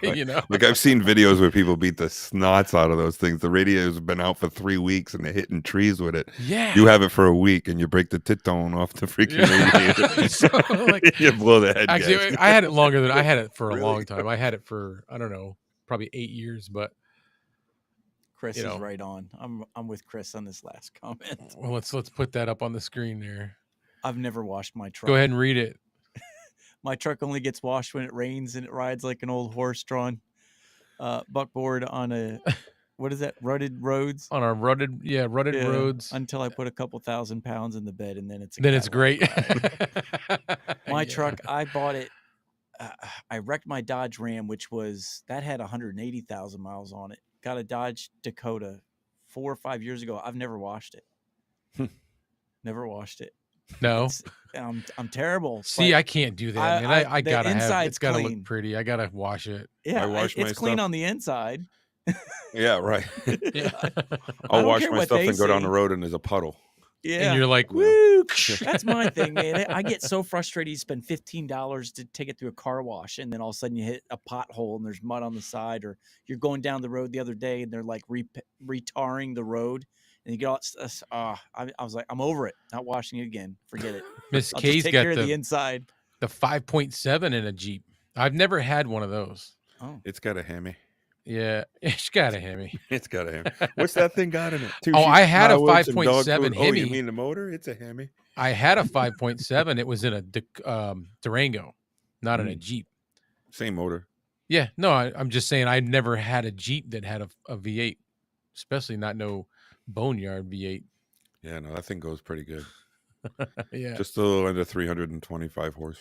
yeah. Like I've seen videos where people beat the snots out of those things. The radio's been out for 3 weeks and they're hitting trees with it.
Yeah.
You have it for a week and you break the titone off the freaking radiator.
So,
you blow the head.
Actually, I had it for a long time. I had it for, I don't know, probably 8 years, but
Chris is right on. I'm with Chris on this last comment.
Well, let's put that up on the screen there.
I've never washed my truck.
Go ahead and read it.
My truck only gets washed when it rains and it rides like an old horse-drawn buckboard on a, what is that, rutted roads?
On our rutted roads.
Until I put a couple thousand pounds in the bed and then it's
great.
My truck, I bought it. I wrecked my Dodge Ram, that had 180,000 miles on it. Got a Dodge Dakota 4 or 5 years ago. I've never washed it. Never washed it.
No.
I'm terrible.
See, I can't do that, man. I gotta have it's gotta look pretty. I gotta wash it.
Yeah, it's clean on the inside.
Yeah, right.
Yeah.
I'll wash my stuff and go down the road and there's a puddle.
Yeah.
And you're like, woo.
That's my thing, man. I get so frustrated. You spend $15 to take it through a car wash, and then all of a sudden you hit a pothole and there's mud on the side, or you're going down the road the other day and they're like retarring the road. And you get all, I was like, I'm over it. Not washing it again. Forget it.
Miss K's got
the inside.
The 5.7 in a Jeep. I've never had one of those.
Oh,
it's got a Hemi.
Yeah, it's got a Hemi.
It's got a Hemi. What's that thing got in it?
I had a 5.7 Hemi.
Oh, you mean the motor? It's a Hemi.
I had a 5.7. It was in a Durango, not in a Jeep.
Same motor.
Yeah, no, I'm just saying I never had a Jeep that had a V8, especially not no Boneyard V8.
Yeah, no, that thing goes pretty good.
Yeah,
just a little under 325 horse.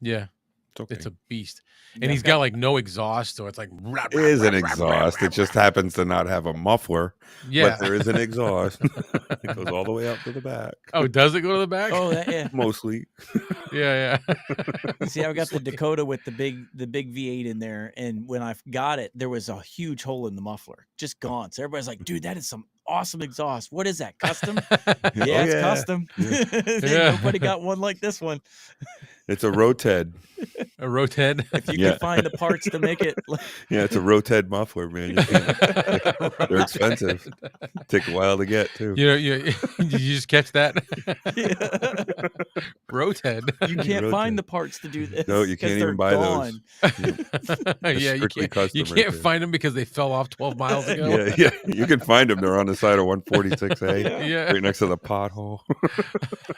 Yeah,
It's okay.
It's a beast.
Yeah,
And
I've
he's got like no exhaust, so it's like
It is an exhaust. It just happens to not have a muffler.
yeah.
But there is an exhaust. It goes all the way out to the back.
Oh, does it go to the back?
Oh, yeah.
Mostly.
Yeah.
You see, I've got the Dakota with the big V8 in there, and when I got it, there was a huge hole in the muffler, just gone. So everybody's like, "Dude, that is some awesome exhaust. What is that? Custom?" Yeah, it's custom.
Yeah.
Nobody got one like this one.
It's a Roted.
A Roted.
If you could find the parts to make it,
Yeah, it's a Roted muffler, man. They're expensive. Take a while to get too.
You know, did you just catch that? Roted.
You can't
Roted.
find the parts to do this.
No, you can't even buy those.
Yeah,
strictly
you
custom right
can't
there.
find them because they fell off 12 miles ago.
Yeah, you can find them. They're on the side of 146A,
Yeah.
right next to the pothole.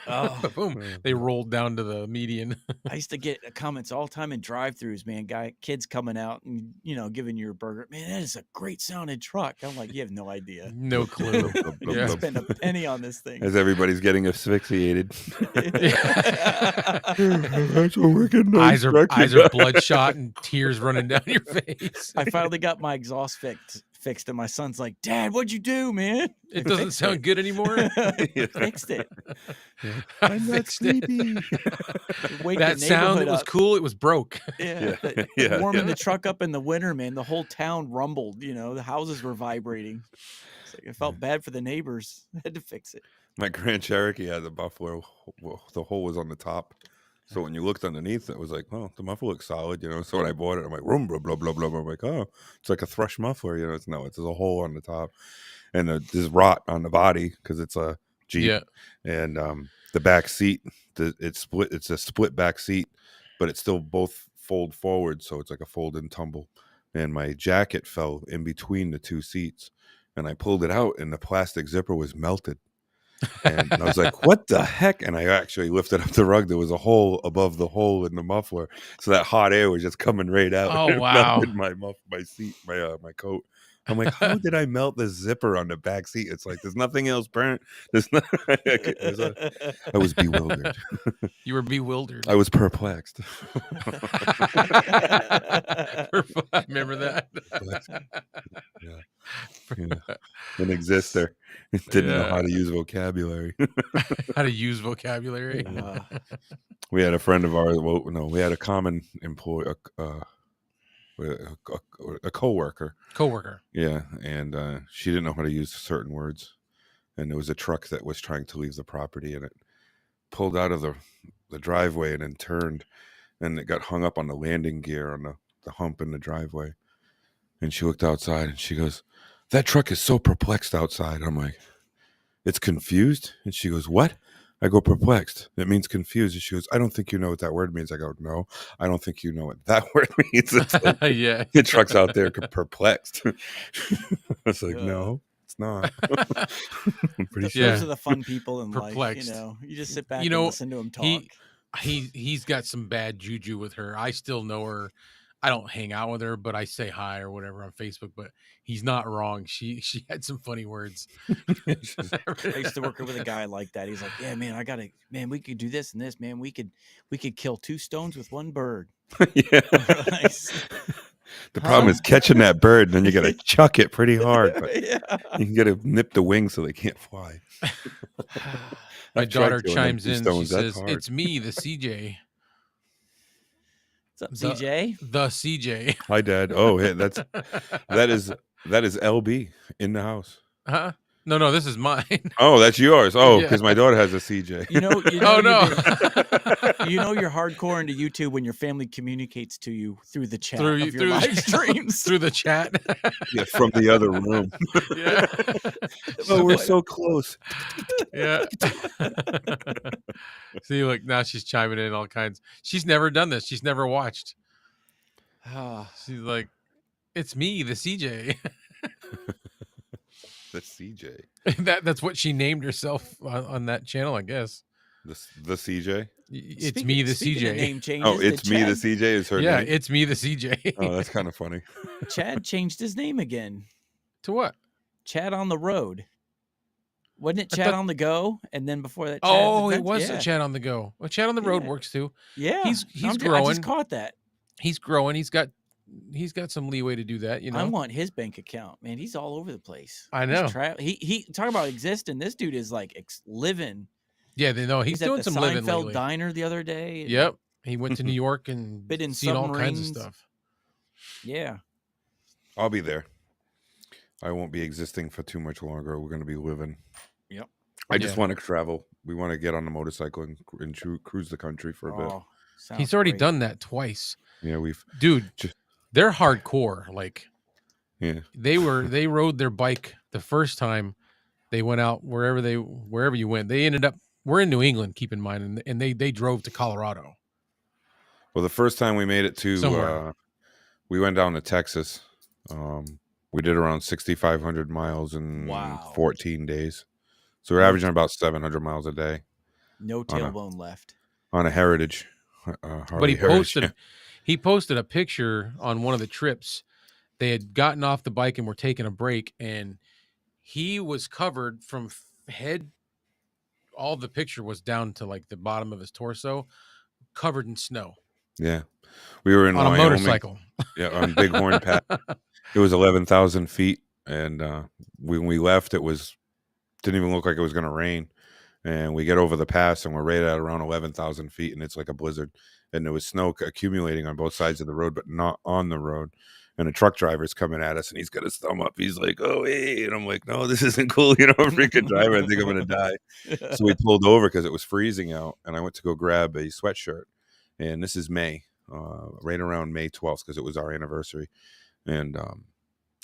Oh,
Boom. They rolled down to the median.
I used to get comments all the time in drive-throughs, man. Kids coming out and giving you a burger. Man, that is a great sounding truck. I'm like, you have no idea.
No clue.
You
Yeah.
spend a penny on this thing.
As everybody's getting asphyxiated.
Yeah.
That's what we're getting.
eyes are bloodshot and tears running down your face.
I finally got my exhaust fixed, and my son's like, "Dad, what'd you do, man?"
It doesn't sound good anymore.
I fixed it.
I'm not
Fixed it.
sleepy.
Wake
That
the
sound, it
neighborhood
was
up.
cool. It was broke.
Yeah,
Yeah.
warming the truck up in the winter, man. The whole town rumbled. The houses were vibrating. It's like, I felt bad for the neighbors. I had to fix it.
My Grand Cherokee had the muffler. The hole was on the top. So when you looked underneath, it was like, well, the muffler looks solid, So when I bought it, I'm like, room, blah, blah, blah, blah, blah. I'm like, oh, it's like a thrush muffler, It's there's a hole on the top. And there's rot on the body because it's a Jeep.
Yeah.
And the back seat, it's split. It's a split back seat, but it's still both fold forward. So it's like a fold and tumble. And my jacket fell in between the two seats. And I pulled it out and the plastic zipper was melted. And I was like, what the heck? And I actually lifted up the rug. There was a hole above the hole in the muffler. So that hot air was just coming right out.
Oh,
It
wow.
melted my seat, my coat. I'm like, how did I melt the zipper on the back seat? It's like, there's nothing else burnt. I was bewildered.
You were bewildered.
I was perplexed.
Remember that?
Yeah. An exister. Didn't know how to use vocabulary.
How to use vocabulary.
We had a friend of ours. Well, no, we had a common employee, a coworker.
Coworker.
Yeah, and she didn't know how to use certain words, and there was a truck that was trying to leave the property, and it pulled out of the driveway and then turned, and it got hung up on the landing gear on the hump in the driveway. And she looked outside and she goes, "That truck is so perplexed outside." I'm like, "It's confused?" And she goes, "What?" I go, "Perplexed. It means confused." And she goes, "I don't think you know what that word means." I go, "No, I don't think you know what that word means." It's like,
Yeah.
the truck's out there perplexed. It's like, no, it's not. I'm pretty sure.
Those are the fun people in
Perplexed.
life. You just sit back
You
and
know,
listen to them talk.
He's got some bad juju with her. I still know her. I don't hang out with her, but I say hi or whatever on Facebook. But he's not wrong. She had some funny words.
I used to work with a guy like that. He's like, "Yeah, man, we could do this and this, man. We could kill 2 stones with 1 bird."
Yeah. The problem is catching that bird, and then you got to chuck it pretty hard. But you got to nip the wings so they can't fly.
My daughter chimes in. She
Stones, that's
says,
hard.
"It's me, the CJ."
What's up, CJ?
The CJ.
Hi, Dad. Oh, hey, that is LB in the house.
Huh? No, this is mine.
Oh, that's yours. Oh,
Yeah.
because my daughter has a CJ.
Oh, no.
You're hardcore into YouTube when your family communicates to you through the chat
Through
of your live streams.
Through the chat.
Yeah, from the other room.
Yeah.
Oh, we're so close.
Yeah. See, look, now she's chiming in all kinds. She's never done this. She's never watched. She's like, "It's me, the CJ."
The CJ.
That's what she named herself on that channel, I guess.
The CJ.
It's me, the
Speaking of
CJ.
name changes,
Oh, it's me, the CJ is her
Yeah,
name.
it's me, the CJ.
Oh, that's kind of funny.
Chad changed his name again.
To what?
Chad on the road. Wasn't it
I
Chat
thought,
on the Go? And then before that, Chat's
oh, it
Adventure.
was a
Yeah,
Chat on the Go. Well, Chat on the Road
yeah,
works too.
yeah.
He's
I just
growing.
caught that.
He's growing. He's got some leeway to do that. You
I
know.
want his bank account, man. He's all over the place.
I
He's
know.
he talk about existing. This dude is like living.
Yeah, they know
He
he's
was at
doing
the
some living
Seinfeld
lately.
diner the other day. And
Yep. He went to New York and
been in
seen all kinds of
submarines.
stuff.
Yeah.
I'll be there. I won't be existing for too much longer. We're going to be living.
Yep.
I just
Yeah.
want to travel. We want to get on the motorcycle and cruise the country for a bit.
Oh, sounds
He's already
great.
done that twice.
Yeah,
Dude,
just
they're hardcore. Like
yeah.
they rode their bike the first time they went out wherever you went. They ended up, we're in New England, keep in mind, and they drove to Colorado.
Well, the first time we made it
Somewhere.
to we went down to Texas. We did around 6,500 miles in
Wow.
14 days. So we're averaging about 700 miles a day
No tailbone left.
on a Heritage.
But he posted a picture on one of the trips. They had gotten off the bike and were taking a break, and he was covered from head. All the picture was down to like the bottom of his torso, covered in snow.
Yeah, we were in
on
Wyoming,
a motorcycle.
Yeah, on Bighorn Pass. It was 11,000 feet, and when we left, didn't even look like it was going to rain. And we get over the pass, and we're right at around 11,000 feet, and it's like a blizzard. And there was snow accumulating on both sides of the road, but not on the road. And a truck driver's coming at us, and he's got his thumb up. He's like, "Oh, hey!" And I'm like, "No, this isn't cool. You know, I'm a freaking driver. I think I'm gonna die." So we pulled over because it was freezing out, and I went to go grab a sweatshirt. And this is May, right around May 12th, because it was our anniversary. And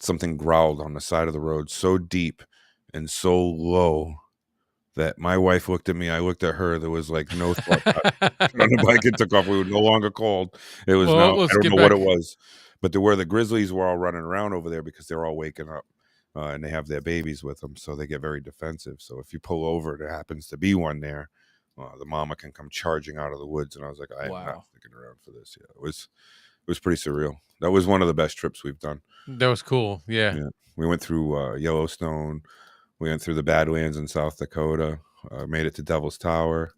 something growled on the side of the road so deep and so low that my wife looked at me, I looked at her. There was like no thought on the bike. It took off. We were no longer cold. It was I don't know what it was, but there were the Grizzlies were all running around over there because they're all waking up, and they have their babies with them, so they get very defensive. So if you pull over, there happens to be one there, the mama can come charging out of the woods. And I was like, I am not sticking around for this. Yeah, it was pretty surreal. That was one of the best trips we've done.
That was cool. Yeah.
We went through Yellowstone. We went through the Badlands in South Dakota. Made it to Devil's Tower.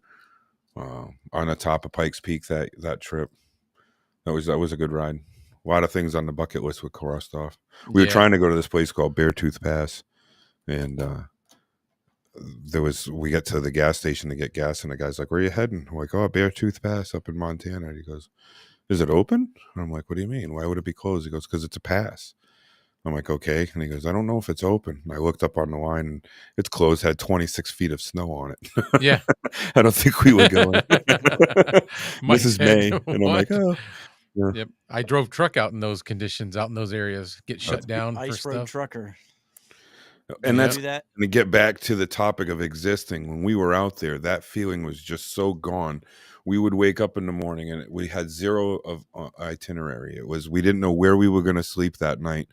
On the top of Pikes Peak that trip. That was a good ride. A lot of things on the bucket list were crossed off. We were trying to go to this place called Beartooth Pass, and we get to the gas station to get gas, and the guy's like, "Where are you heading?" I'm like, "Oh, Beartooth Pass up in Montana." And he goes, "Is it open?" And I'm like, "What do you mean? Why would it be closed?" He goes, "Because it's a pass." I'm like, "Okay." And he goes, "I don't know if it's open." And I looked up on the line, and it's closed, had 26 feet of snow on it.
Yeah.
I don't think we would go in. This is May. And I'm like, "Oh." Yeah.
Yep. I drove truck out in those conditions, out in those areas, get shut down
Ice
for
road
stuff.
trucker.
And that's to get back to the topic of existing. When we were out there, that feeling was just so gone. We would wake up in the morning and we had zero of itinerary. We didn't know where we were going to sleep that night.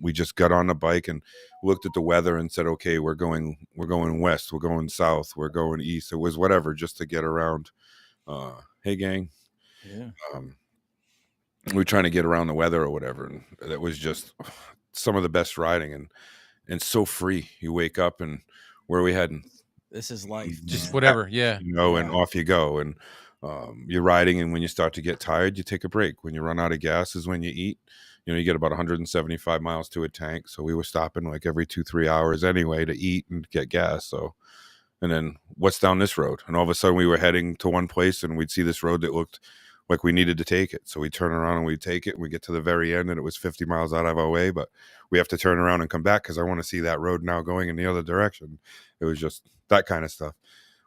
We just got on the bike and looked at the weather and said, "Okay, we're going west, we're going south, we're going east." It was whatever, just to get around. Hey, gang.
Yeah.
We were trying to get around the weather or whatever, and that was just some of the best riding and so free. You wake up and where are we heading?
This is life.
Just whatever. Yeah.
And off you go. And you're riding, and when you start to get tired, you take a break. When you run out of gas is when you eat. You get about 175 miles to a tank. So we were stopping like every 2-3 hours anyway to eat and get gas. So, and then what's down this road? And all of a sudden we were heading to one place, and we'd see this road that looked like we needed to take it. So we turn around and we take it, and we get to the very end, and it was 50 miles out of our way, but we have to turn around and come back because I want to see that road now going in the other direction. It was just that kind of stuff.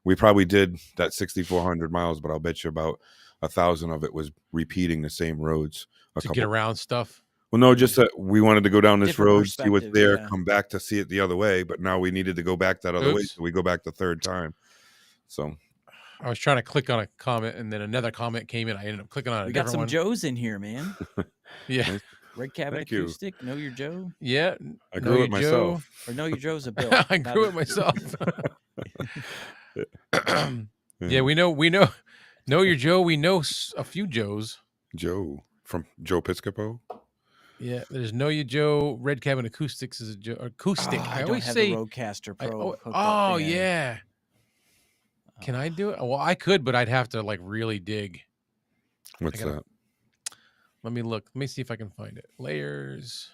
We probably did that 6,400 miles, but I'll bet you about 1,000 of it was repeating the same roads.
To get around stuff.
Well, no, just that we wanted to go down this
Different
road, see what's there,
yeah.
come back to see it the other way, but now we needed to go back that other way, so we go back the third time. So
I was trying to click on a comment, and then another comment came in. I ended up clicking on a different one.
We got some Joes in here, man.
Yeah.
Red Cabin Acoustic. Know your Joe.
Yeah.
I grew it myself.
Or Know Your Joe's a bill.
I grew it myself. Yeah, we know your Joe. We know a few Joes.
Joe from Joe Piscopo.
Yeah, there's Know Ya Joe. Red Cabin Acoustics is acoustic.
Oh,
I
I don't
always
have
say,
the Rodecaster Pro hooked up,
oh
man.
yeah. Can I do it? Well, I could, but I'd have to like really dig.
What's that?
Let me look. Let me see if I can find it. Layers.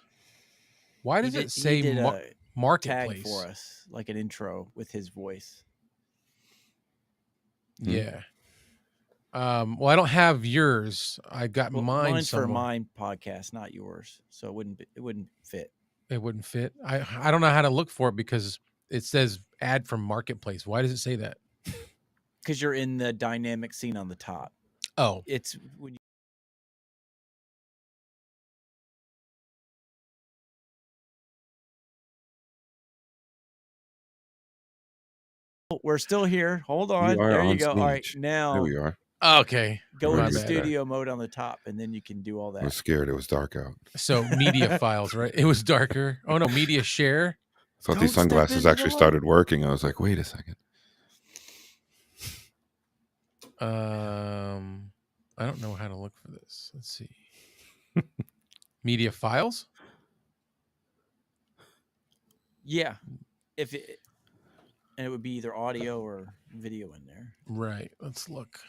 Why does it
He
say
did a
marketplace
tag for us, like an intro with his voice.
Yeah. Well, I don't have yours. I got mine
Mine's
somewhere.
for mine podcast, not yours, so it wouldn't fit.
It wouldn't fit. I don't know how to look for it because it says ad from marketplace. Why does it say that?
Because you're in the dynamic scene on the top.
Oh,
It's when we're still here. Hold on.
are
There you
on
go. All right,
stage.
now
There we are.
okay.
go
My
into
bad.
studio mode on the top, and then you can do all
I
that.
was scared. It was dark out.
So media files, right? It was darker. Oh no, media share.
I thought
Don't
these
step
sunglasses
into the
actually
light.
started working. I was like, wait a second.
I don't know how to look for this. Let's see. Media files.
Yeah, and it would be either audio or video in there.
Right. Let's look.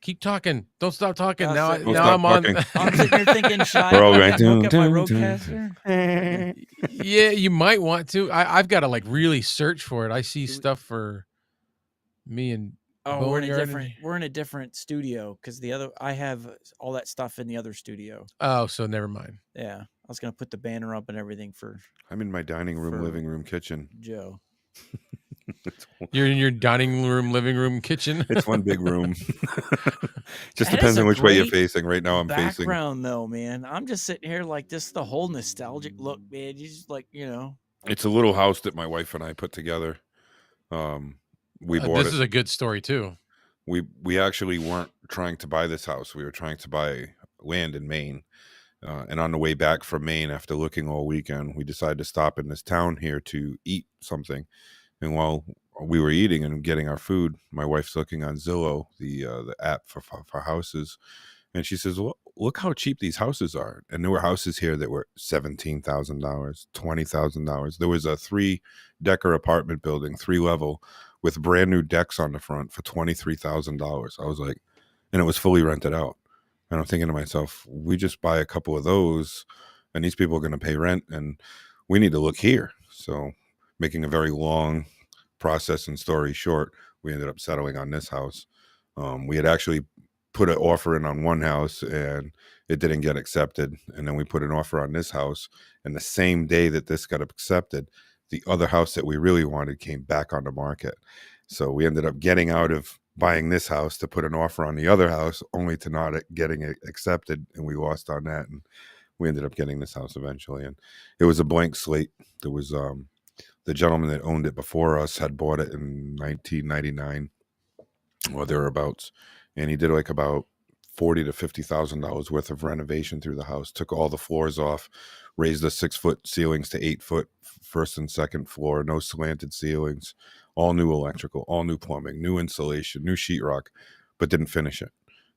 Keep talking. Don't stop talking.
I'll
Now,
sit-
Don't
now
stop
I'm on.
talking.
I'm sitting here thinking, should I
We're all
go
going,
ahead and hook up my
dun, dun, dun.
Rodecaster?
Yeah, you might want to. I've got to like really search for it. I see stuff for me and
Oh, we're in a
Boneyard.
different studio because I have all that stuff in the other studio.
Oh, so never mind.
Yeah, I was gonna put the banner up and everything for
I'm in my dining room,
For-
living room, kitchen.
Joe.
You're in your dining room, living room, kitchen.
It's one big room. Just
That
depends
is
on
a
which way you're
great
facing. Right now, I'm facing.
Background though, man. I'm just sitting here like this, the whole nostalgic look, man. You just like
It's a little house that my wife and I put together. We bought
This
it.
is a good story too.
We actually weren't trying to buy this house. We were trying to buy land in Maine. And on the way back from Maine, after looking all weekend, we decided to stop in this town here to eat something. And while we were eating and getting our food, my wife's looking on Zillow, the app for houses, and she says, well, look how cheap these houses are. And there were houses here that were $17,000, $20,000. There was a 3-decker apartment building, 3-level, with brand new decks on the front for $23,000. I was like, and it was fully rented out. And I'm thinking to myself, we just buy a couple of those and these people are going to pay rent and we need to look here. So making a very long process and story short, we ended up settling on this house. We had actually put an offer in on one house and it didn't get accepted. And then we put an offer on this house. And the same day that this got accepted, the other house that we really wanted came back on the market. So we ended up getting out of buying this house to put an offer on the other house, only to not getting it accepted. And we lost on that. And we ended up getting this house eventually. And it was a blank slate. There was the gentleman that owned it before us had bought it in 1999 or thereabouts. And he did like about $40,000 to $50,000 worth of renovation through the house, took all the floors off, raised the 6-foot ceilings to 8-foot first and second floor, no slanted ceilings, all new electrical, all new plumbing, new insulation, new sheetrock, but didn't finish it.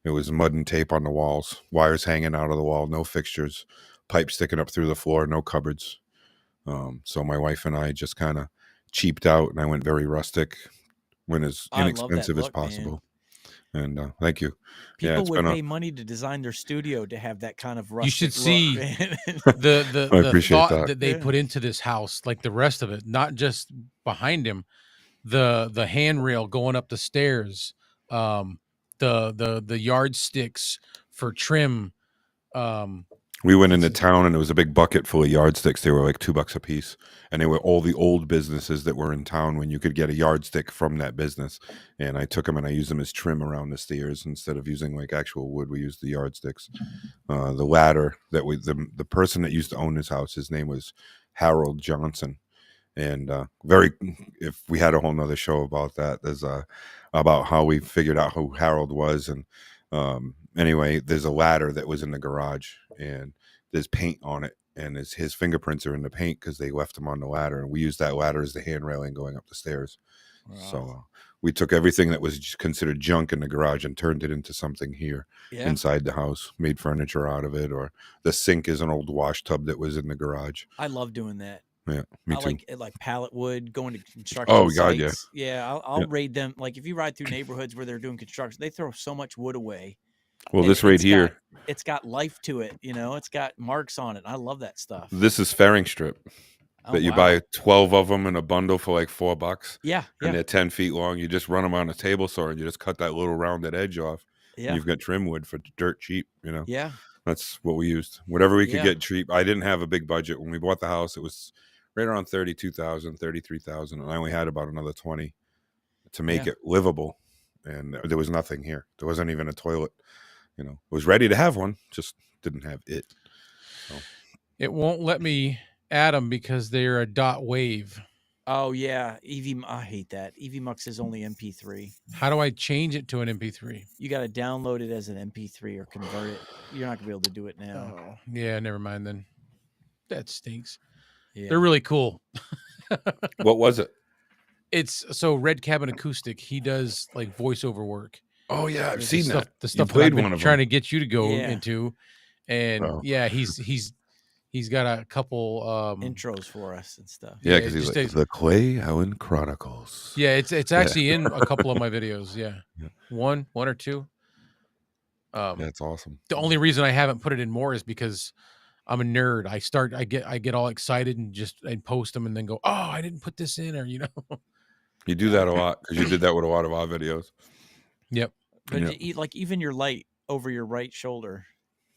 It was mud and tape on the walls, wires hanging out of the wall, no fixtures, pipes sticking up through the floor, no cupboards. So my wife and I just kind of cheaped out, and I went very rustic, went as inexpensive as possible. Man. And thank you.
People would pay money to design their studio to have that kind of rustic.
You should see
look,
the thought that they put into this house, like the rest of it, not just behind him, the handrail going up the stairs, the yardsticks for trim.
We went into town and there was a big bucket full of yardsticks. They were like $2 a piece. And they were all the old businesses that were in town when you could get a yardstick from that business. And I took them and I used them as trim around the stairs. Instead of using like actual wood, we used the yardsticks. The ladder that the person that used to own this house, his name was Harold Johnson. And if we had a whole nother show about that, there's about how we figured out who Harold was. And anyway, there's a ladder that was in the garage and there's paint on it, and his fingerprints are in the paint because they left him on the ladder, and we used that ladder as the hand railing going up the stairs.
Wow.
So we took everything that was considered junk in the garage and turned it into something here inside the house, made furniture out of it. Or the sink is an old wash tub that was in the garage.
I love doing that.
Yeah, me
I
too.
like pallet wood, going to construction
God, yeah.
sites. Yeah, I'll raid them. Like if you ride through neighborhoods where they're doing construction, they throw so much wood away.
Well,
And
this right here,
it's got life to it. You know, it's got marks on it. I love that stuff.
this is fairing strip that you buy 12 of them in a bundle for like $4.
Yeah,
and they're 10 feet long. You just run them on a table saw and you just cut that little rounded edge off.
Yeah,
and you've got trim wood for dirt cheap. You know.
Yeah,
that's what we used. Whatever we could get cheap. I didn't have a big budget when we bought the house. It was right around 32,000, 33,000, and I only had about another 20 to make it livable. And there was nothing here. There wasn't even a toilet. You know, it was ready to have one, just didn't have it. So.
It won't let me add them because they're a dot wave.
Oh yeah, I hate that. EVMux is only MP3.
How do I change it to an MP3?
You got to download it as an MP3 or convert it. You're not gonna be able to do it now.
Oh, yeah, never mind then. That stinks.
Yeah.
They're really cool.
What was it?
It's so Red Cabin Acoustic. He does like voiceover work.
Oh yeah, I've seen that.
The stuff
played
that I've
one
been
of
trying
them.
to get you to go into, and he's got a couple
intros for us and stuff.
Yeah, because he's like the Clay Allen Chronicles.
Yeah, it's actually in a couple of my videos. Yeah, one or two.
That's awesome.
The only reason I haven't put it in more is because I'm a nerd. I get all excited and I post them and then go, oh, I didn't put this in, or you know.
You do that a lot because you did that with a lot of our videos.
Yep.
But like even your light over your right shoulder,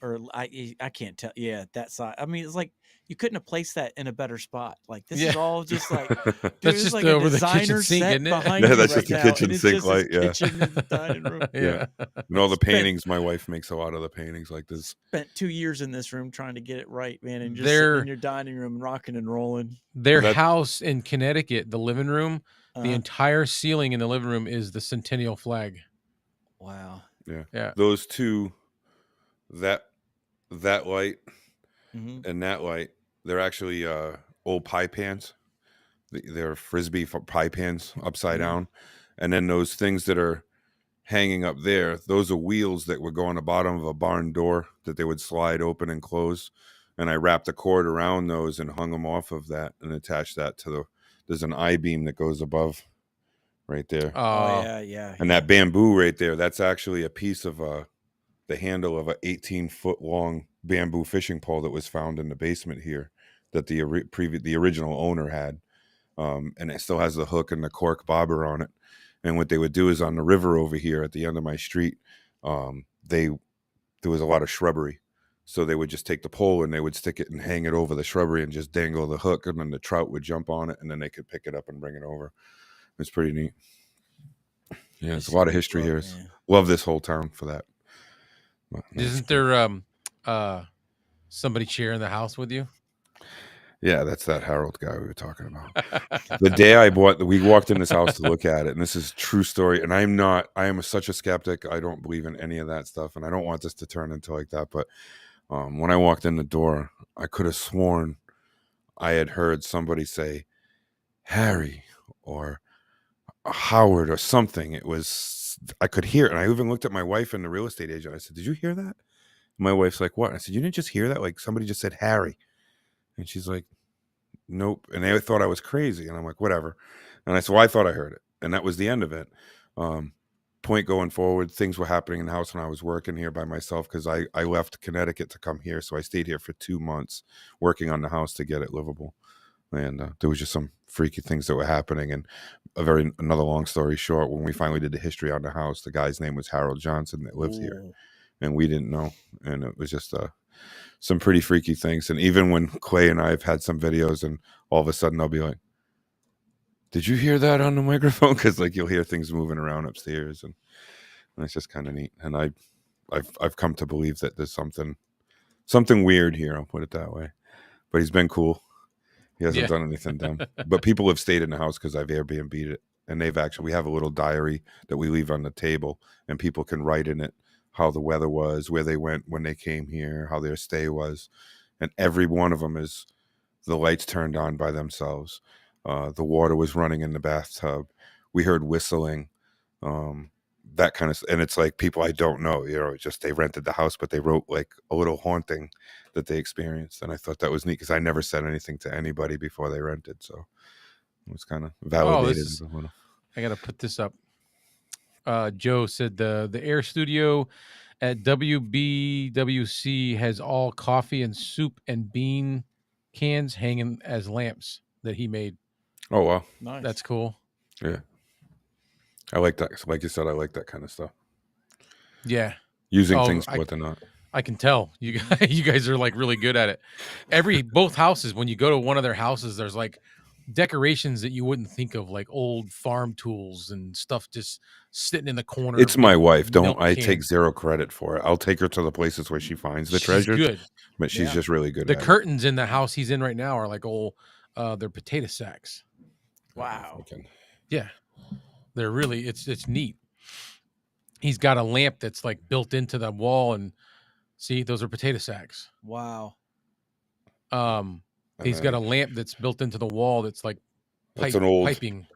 or I can't tell. Yeah, that side. I mean, it's like you couldn't have placed that in a better spot. Like this is all just like dude,
that's just
like
over the kitchen sink, isn't it?
Yeah, that's just the kitchen sink light. Yeah,
kitchen and the dining room.
Yeah, and all the paintings. My wife makes a lot of the paintings like this.
Spent 2 years in this room trying to get it right, man, and just sitting in your dining room, rocking and rolling.
Their house in Connecticut, the living room, the entire ceiling in the living room is the Centennial flag.
Wow.
Yeah. Those two, that light and that light, they're actually old pie pans. They're Frisbee pie pans upside down. And then those things that are hanging up there, those are wheels that would go on the bottom of a barn door that they would slide open and close. And I wrapped a cord around those and hung them off of that and attached that to there's an I-beam that goes above right there.
Oh, yeah.
And that bamboo right there, that's actually a piece of the handle of an 18-foot long bamboo fishing pole that was found in the basement here that the original owner had. And it still has the hook and the cork bobber on it. And what they would do is on the river over here at the end of my street, there was a lot of shrubbery. So they would just take the pole and they would stick it and hang it over the shrubbery and just dangle the hook, and then the trout would jump on it and then they could pick it up and bring it over. It's pretty neat. Yeah, there's a lot of history here. Love this whole town for that.
Isn't there somebody sharing the house with you?
Yeah, that's that Harold guy we were talking about. The day we walked in this house to look at it, and this is a true story, and I am such a skeptic. I don't believe in any of that stuff, and I don't want this to turn into like that. But when I walked in the door, I could have sworn I had heard somebody say Harry or Howard or something. I could hear it, and I even looked at my wife and the real estate agent. I said, "Did you hear that?" My wife's like, "What?" I said, "You didn't just hear that? Like somebody just said Harry." And she's like, "Nope." And they thought I was crazy. And I'm like, "Whatever." And I said, "Well, I thought I heard it." And that was the end of it. Point going forward, things were happening in the house when I was working here by myself because I left Connecticut to come here. So I stayed here for 2 months working on the house to get it livable. And there was just some freaky things that were happening. And another long story short, when we finally did the history on the house, the guy's name was Harold Johnson that lived here. And we didn't know. And it was just some pretty freaky things. And even when Clay and I have had some videos and all of a sudden I'll be like, "Did you hear that on the microphone?" Because like you'll hear things moving around upstairs, and it's just kind of neat. And I've come to believe that there's something weird here. I'll put it that way. But he's been cool. He hasn't done anything dumb. But people have stayed in the house because I've Airbnb'd it, and we have a little diary that we leave on the table, and people can write in it how the weather was, where they went when they came here, how their stay was. And every one of them is the lights turned on by themselves. The water was running in the bathtub. we heard whistling, that kind of, and it's like people I don't know, just they rented the house, but they wrote like a little haunting that they experienced, and I thought that was neat because I never said anything to anybody before they rented, so it was kind of validated.
I gotta put this up. Joe said the Air Studio at WBWC has all coffee and soup and bean cans hanging as lamps that he made.
Oh wow,
Nice.
That's cool.
Yeah, I like that. Like you said, I like that kind of stuff.
Yeah,
using things for what they're not.
I can tell you guys are like really good at it. Both houses, when you go to one of their houses, there's like decorations that you wouldn't think of, like old farm tools and stuff just sitting in the corner.
It's my wife. I
cans.
take zero credit for it. I'll take her to the places where she finds the treasures.
Good,
but she's just really good.
The curtains in the house he's in right now are like old. They're potato sacks.
Wow.
Yeah, they're really. It's neat. He's got a lamp that's like built into the wall, and see, those are potato sacks.
Wow.
He's got a lamp that's built into the wall that's like piping.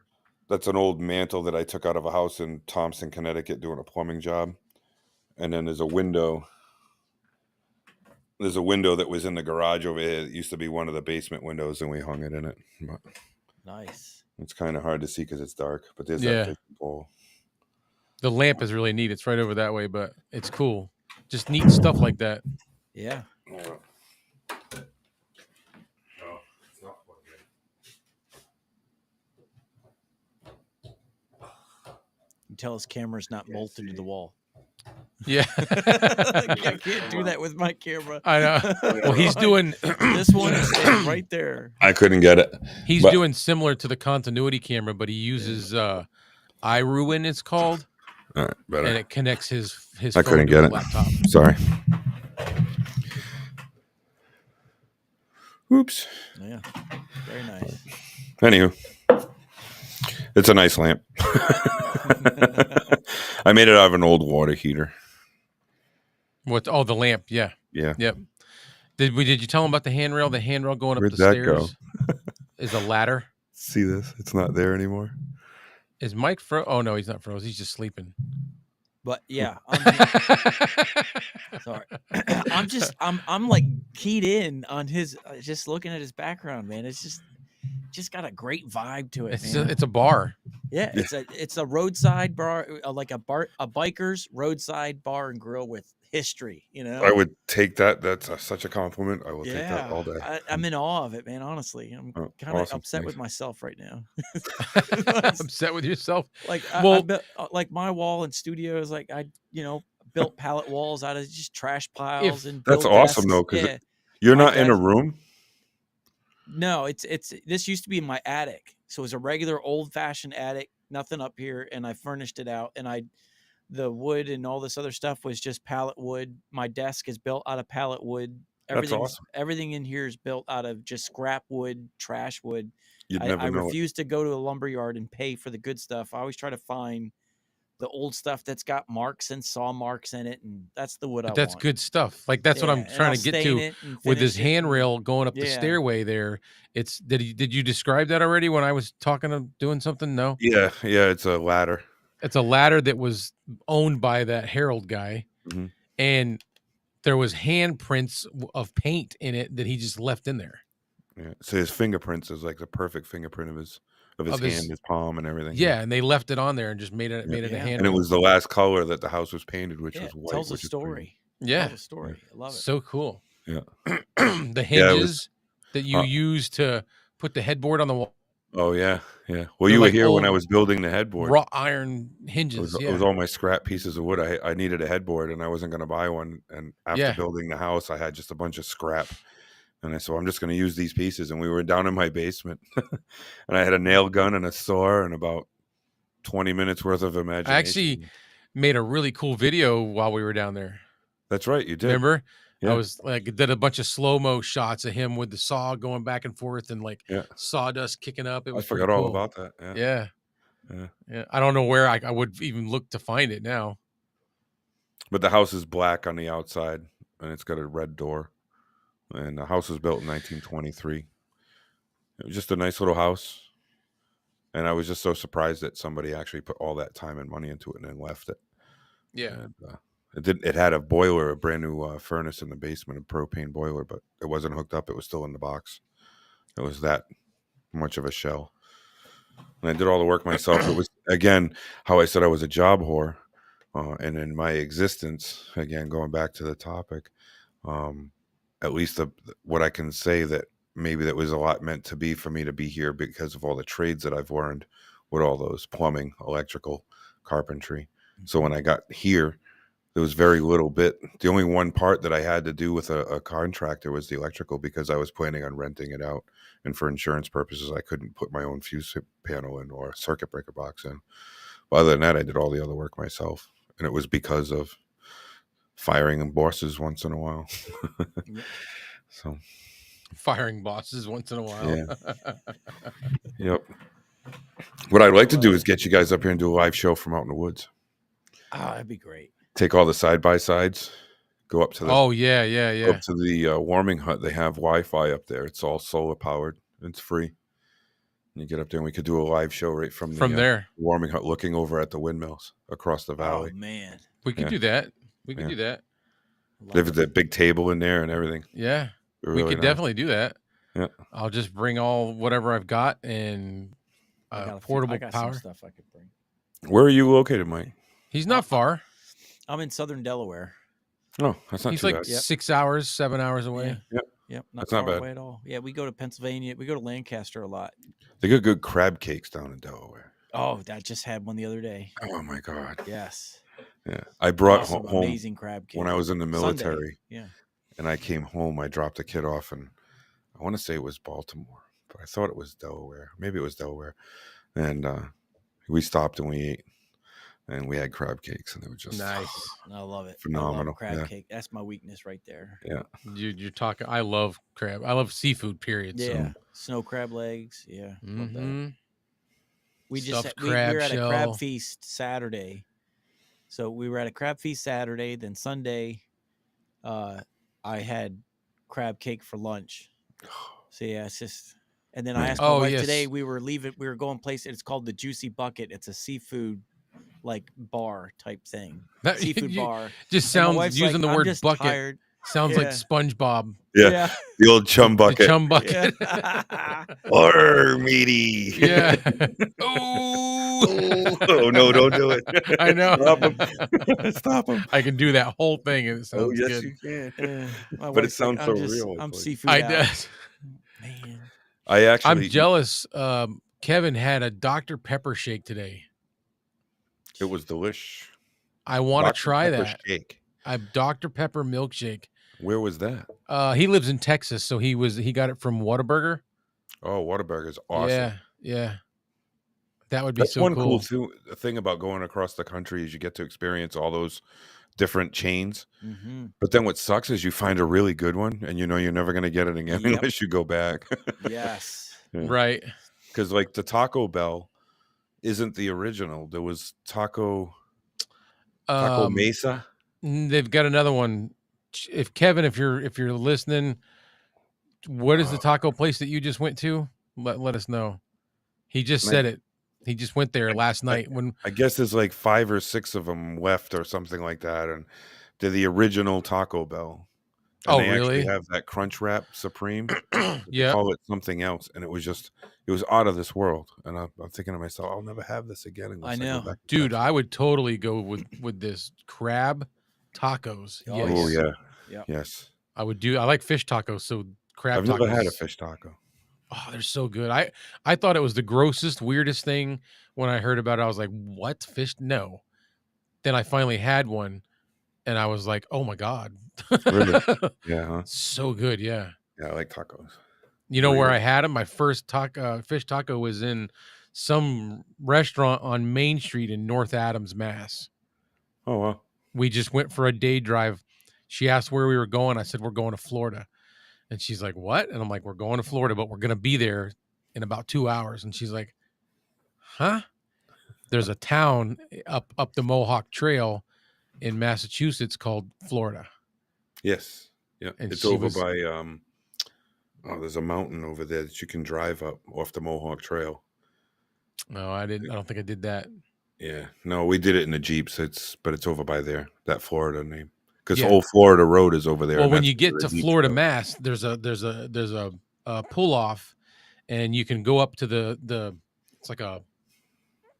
That's an old mantle that I took out of a house in Thompson, Connecticut, doing a plumbing job. And then there's a window. There's a window that was in the garage over here. It used to be one of the basement windows, and we hung it in it. But
nice.
It's kind of hard to see because it's dark, but there's that big pole.
The lamp is really neat. It's right over that way, but it's cool. Just neat stuff like that.
Yeah. You tell his camera's not bolted to the wall.
Yeah.
I can't do that with my camera.
I know. Well, he's doing
this one is right there.
I couldn't get it.
He's doing similar to the continuity camera, but he uses iRuin, it's called.
All right, better.
And it connects his
I
phone
couldn't
to
get
his
it.
laptop.
Sorry. Oops.
Yeah. Very nice.
Anywho, it's a nice lamp. I made it out of an old water heater.
What? Oh, the lamp. Yeah.
Yeah.
Yep. Did you tell him about the handrail? The handrail going up
Where'd
the
that
stairs
go?
Is a ladder.
See this? It's not there anymore.
Is Mike froze? Oh no, he's not froze. He's just sleeping.
But yeah, sorry. I'm like keyed in on his, just looking at his background, man. It's just got a great vibe to it.
It's a bar.
Yeah, it's a roadside bar, like a biker's roadside bar and grill with history.
I would take that. That's such a compliment. I will take that all day.
I'm in awe of it, man. Honestly, I'm kind of upset with myself right now.
Upset with yourself?
Like, like my wall in studio is like I built pallet walls out of just trash piles and
that's awesome though, because you're not in a room.
No, this used to be in my attic, so it was a regular old-fashioned attic, nothing up here, and I furnished it out, and the wood and all this other stuff was just pallet wood. My desk is built out of pallet wood. Everything in here is built out of just scrap wood, trash wood. I refuse to go to a lumber yard and pay for the good stuff. I always try to find the old stuff that's got marks and saw marks in it, and that's the wood I want.
That's good stuff. Like that's what I'm trying to get to with this handrail going up the stairway there. Did you describe that already when I was doing something? No.
Yeah, it's a ladder.
It's a ladder that was owned by that Harold guy, and there was handprints of paint in it that he just left in there.
Yeah, so his fingerprints is like the perfect fingerprint of his hand, his palm, and everything.
Yeah, and they left it on there and just made it a hand.
And it was the last color that the house was painted, which was white.
Tells a story.
Tells
a story. I love it.
So cool.
Yeah.
The hinges that you use to put the headboard on the wall.
Oh yeah. Well, you were here when I was building the headboard.
Wrought iron hinges.
It was all my scrap pieces of wood. I needed a headboard, and I wasn't going to buy one. And after building the house, I had just a bunch of scrap. And I said, I'm just going to use these pieces. And we were down in my basement, and I had a nail gun and a saw and about 20 minutes worth of imagination.
I actually made a really cool video while we were down there.
That's right, you did.
Remember?
Yeah.
I was did a bunch of slow-mo shots of him with the saw going back and forth and sawdust kicking up. It was
I forgot all about that.
Yeah. I don't know where I would even look to find it now.
But the house is black on the outside, and it's got a red door. And the house was built in 1923. It was just a nice little house. And I was just so surprised that somebody actually put all that time and money into it and then left it.
Yeah.
And it had a boiler, a brand new furnace in the basement, a propane boiler, but it wasn't hooked up. It was still in the box. It was that much of a shell. And I did all the work myself. It was, again, how I said I was a job whore. And in my existence, again, going back to the topic, at least what I can say that maybe that was a lot meant to be for me to be here because of all the trades that I've learned with all those plumbing, electrical, carpentry. So when I got here, there was very little bit. The only one part that I had to do with a contractor was the electrical, because I was planning on renting it out. And for insurance purposes, I couldn't put my own fuse panel in or a circuit breaker box in. But other than that, I did all the other work myself. And it was because of firing bosses once in a while.
Yep.
So
Firing bosses once in a while.
Yeah. Yep. What I'd like to do is get you guys up here and do a live show from out in the woods.
Oh, that'd be great.
Take all the side-by-sides, go up to the
Oh yeah.
go up to the warming hut. They have Wi-Fi up there. It's all solar powered. It's free. And you get up there and we could do a live show right from the
there.
warming hut, looking over at the windmills across the valley.
Oh man,
We could
Yeah.
do that. We could
Yeah.
do that.
They have that big table in there and everything.
Yeah.
Really
We could
nice.
definitely do that.
Yeah.
I'll just bring all whatever I've got and
I got
portable
I got
power.
some stuff I could bring.
Where are you located, Mike?
He's not far.
I'm in southern Delaware.
Oh, that's not
He's
too
like
bad.
6 hours, 7 hours away.
Yep.
Yep, not
That's
far
not bad.
away at all. Yeah, we go to Pennsylvania. We go to Lancaster a lot.
They got good crab cakes down in Delaware.
Oh, I just had one the other day.
Oh my god.
Yes.
Yeah. I brought
Awesome,
home
amazing crab cake.
when I was in the
Sunday.
military.
Yeah.
And I came home. I dropped a kid off, and I want to say it was Baltimore, but I thought it was Delaware. Maybe it was Delaware. And we stopped and we ate, and we had crab cakes, and they were just
Nice.
I love it. I
Phenomenal,
love crab
yeah.
cake. That's my weakness right there.
Yeah.
You're talking. I love crab. I love seafood. Period.
Yeah. Snow crab legs. Yeah.
So.
Love that.
Mhm.
We just
Stuffed
we were
crab
at a
shell.
crab feast Saturday. So we were at a crab feast Saturday. Then Sunday, I had crab cake for lunch. So yeah, it's just. And then I asked my
Oh,
wife
yes.
today. We were going place. It's called the Juicy Bucket. It's a seafood like bar type thing.
That
Seafood
you-
bar.
Just
And my
sounds
wife's
using
like,
the word
I'm just
bucket.
tired.
Sounds like
Yeah.
SpongeBob.
Yeah. The old chum
The
bucket.
chum bucket.
Yeah.
Or meaty.
Yeah. Oh.
Oh no! Don't do it.
I know.
Stop him. Stop him.
I can do that whole thing and it sounds
Oh yes,
good.
you can.
My
But it
wife's like,
sounds so
I'm just,
real,
I'm
it's like-
seafood
I
out.
does.
Man.
I actually.
I'm jealous. Kevin had a Dr. Pepper shake today.
It was delish.
I want to
Dr.
try
Pepper
that.
Shake.
A Dr. Pepper milkshake.
Where was that?
He lives in Texas, so he got it from Whataburger.
Oh, Whataburger's awesome.
Yeah. That would be
That's
so
one
cool.
thing about going across the country is you get to experience all those different chains.
Mm-hmm.
But then what sucks is you find a really good one, and you know you're never going to get it again
Yep.
unless you go back.
Yes.
Yeah.
Right.
Because like the Taco Bell isn't the original. There was Taco Mesa.
They've got another one. If Kevin, if you're listening, what is the taco place that you just went to? Let us know. He just said it. He just went there last night when
I guess there's like 5 or 6 of them left or something like that, and they're the original Taco Bell. And
Oh,
they
really?
actually have that Crunch Wrap Supreme. They
yeah.
call it something else, and it was out of this world. And I'm thinking to myself, I'll never have this again. Unless
I know.
go back to
Dude,
Texas.
I would totally go with this crab tacos.
Oh,
Yes.
Oh yeah,
Yep.
yes.
I would do. I like fish tacos, so crab
I've
tacos.
never had a fish taco.
Oh, they're so good. I thought it was the grossest, weirdest thing when I heard about it. I was like, "What fish? No." Then I finally had one, and I was like, "Oh my god!"
Really? Yeah, huh?
So good. Yeah.
Yeah, I like tacos.
You know
Where
where
you
I had them? My first fish taco was in some restaurant on Main Street in North Adams, Mass.
Oh well.
We just went for a day drive. She asked where we were going. I said, we're going to Florida. And she's like, what? And I'm like, we're going to Florida, but we're going to be there in about 2 hours. And she's like, huh? There's a town up the Mohawk Trail in Massachusetts called Florida.
Yes. Yeah.
And
It's
she
over
was-
by there's a mountain over there that you can drive up off the Mohawk Trail.
No, I didn't. I don't think I did that.
Yeah, no, we did it in the Jeeps. But it's over by there, that Florida name, because
Yeah.
Old Florida Road is over there.
Well,
and
when
that's
you
where
get
the
to
Jeeps
Florida,
go.
Mass, there's a pull off, and you can go up to the it's like a,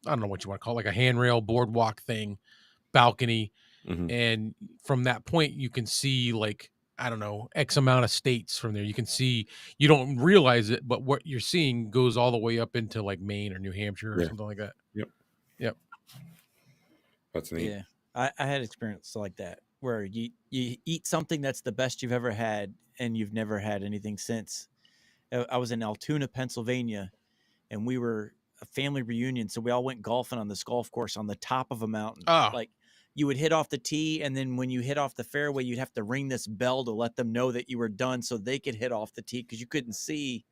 I don't know what you want to call it, like a handrail boardwalk thing, balcony,
Mhm.
and from that point you can see like, I don't know, X amount of states from there. You can see, you don't realize it, but what you're seeing goes all the way up into like Maine or New Hampshire or
Yeah.
something like that.
Yep.
Yep.
That's neat.
Yeah, I had experience like that where you eat something that's the best you've ever had, and you've never had anything since. I was in Altoona, Pennsylvania, and we were a family reunion, so we all went golfing on this golf course on the top of a mountain.
Oh,
Like, you would hit off the tee, and then when you hit off the fairway, you'd have to ring this bell to let them know that you were done, so they could hit off the tee because you couldn't see.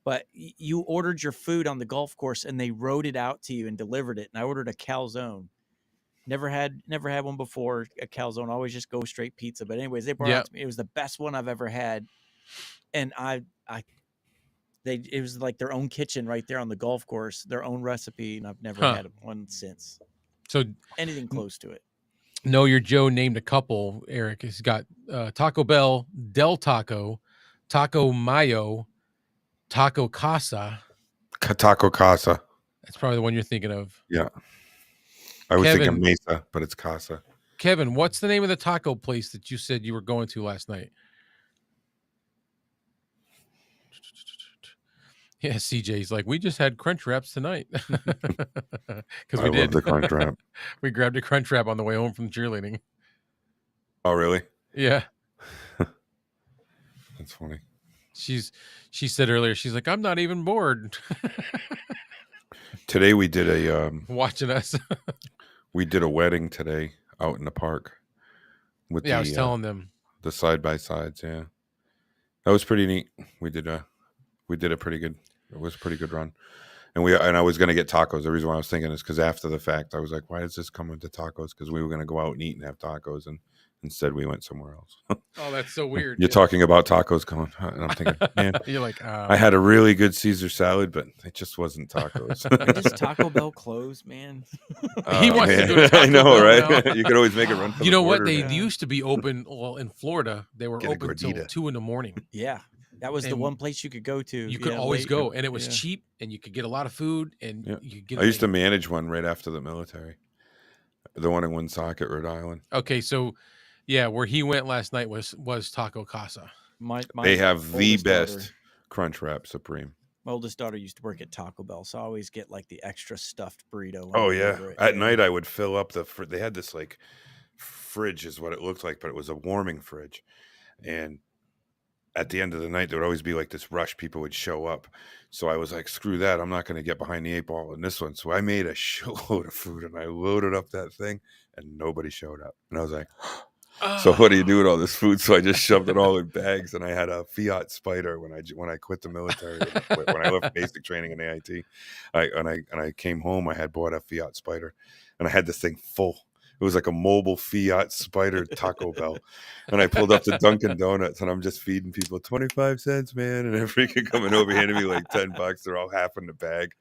But you ordered your food on the golf course, and they wrote it out to you and delivered it. And I ordered a calzone. Never had one before, a calzone. Always just go straight pizza. But anyways, they brought it
yeah.
out to me. It was the best one I've ever had, and it was like their own kitchen right there on the golf course, their own recipe, and I've never
Huh.
had one since.
So
Anything close to it.
Know Your Joe named a couple. Eric has got Taco Bell, Del Taco, Taco Mayo, Taco Casa.
Taco Casa.
That's probably the one you're thinking of.
Yeah. I was
Kevin,
thinking Mesa, but it's Casa.
Kevin, what's the name of the taco place that you said you were going to last night? Yeah, CJ's like, we just had crunch wraps tonight. Because
I
we
love
did.
the crunch wrap.
We grabbed a crunch wrap on the way home from cheerleading.
Oh, really?
Yeah.
That's funny.
She said earlier, she's like, I'm not even bored.
Today we did a
Watching us.
we did a wedding today out in the park with
Yeah, I was telling them.
the side by sides. Yeah, that was pretty neat. We did a pretty good. It was a pretty good run, and I was going to get tacos. The reason why I was thinking is because after the fact, I was like, why does this come into tacos? Because we were going to go out and eat and have tacos, and instead we went somewhere else.
Oh, that's so weird.
You're talking about tacos going, and I'm thinking, man,
You're like,
I had a really good Caesar salad, but it just wasn't tacos.
When does Taco Bell close, man?
He wants to go to Taco
I know,
Bell
right?
now.
You could always make a run for
You
the
know what?
border,
They
man.
used to be open. Well, in Florida, they were
Get a
open till
gordita.
2 a.m.
Yeah, that was the
And
one place you could go to.
You could
yeah,
always
late.
go, and it was
Yeah.
cheap, and you could get a lot of food, and
Yeah.
you could get.
I used to
like-
manage one right after the military. The one in Woonsocket, Rhode Island.
Okay, so yeah, where he went last night was Taco Casa.
They have the
oldest
best
daughter-
Crunch Wrap Supreme.
My oldest daughter used to work at Taco Bell, so I always get like the extra stuffed burrito. when
Oh
I
yeah.
order it.
At
Yeah.
night I would fill up they had this like fridge is what it looked like, but it was a warming fridge. And at the end of the night there would always be like this rush, people would show up. So I was like, screw that, I'm not going to get behind the 8-ball in this one. So I made a shitload of food and I loaded up that thing and nobody showed up. And I was like, so what do you do with all this food? So I just shoved it all in bags, and I had a Fiat Spider when I quit the military. When I left basic training in AIT, I came home. I had bought a Fiat Spider, and I had this thing full. It was like a mobile Fiat Spider Taco Bell, and I pulled up to Dunkin' Donuts, and I'm just feeding people 25 cents, man, and they're freaking coming over, handing me like $10. They're all half in the bag.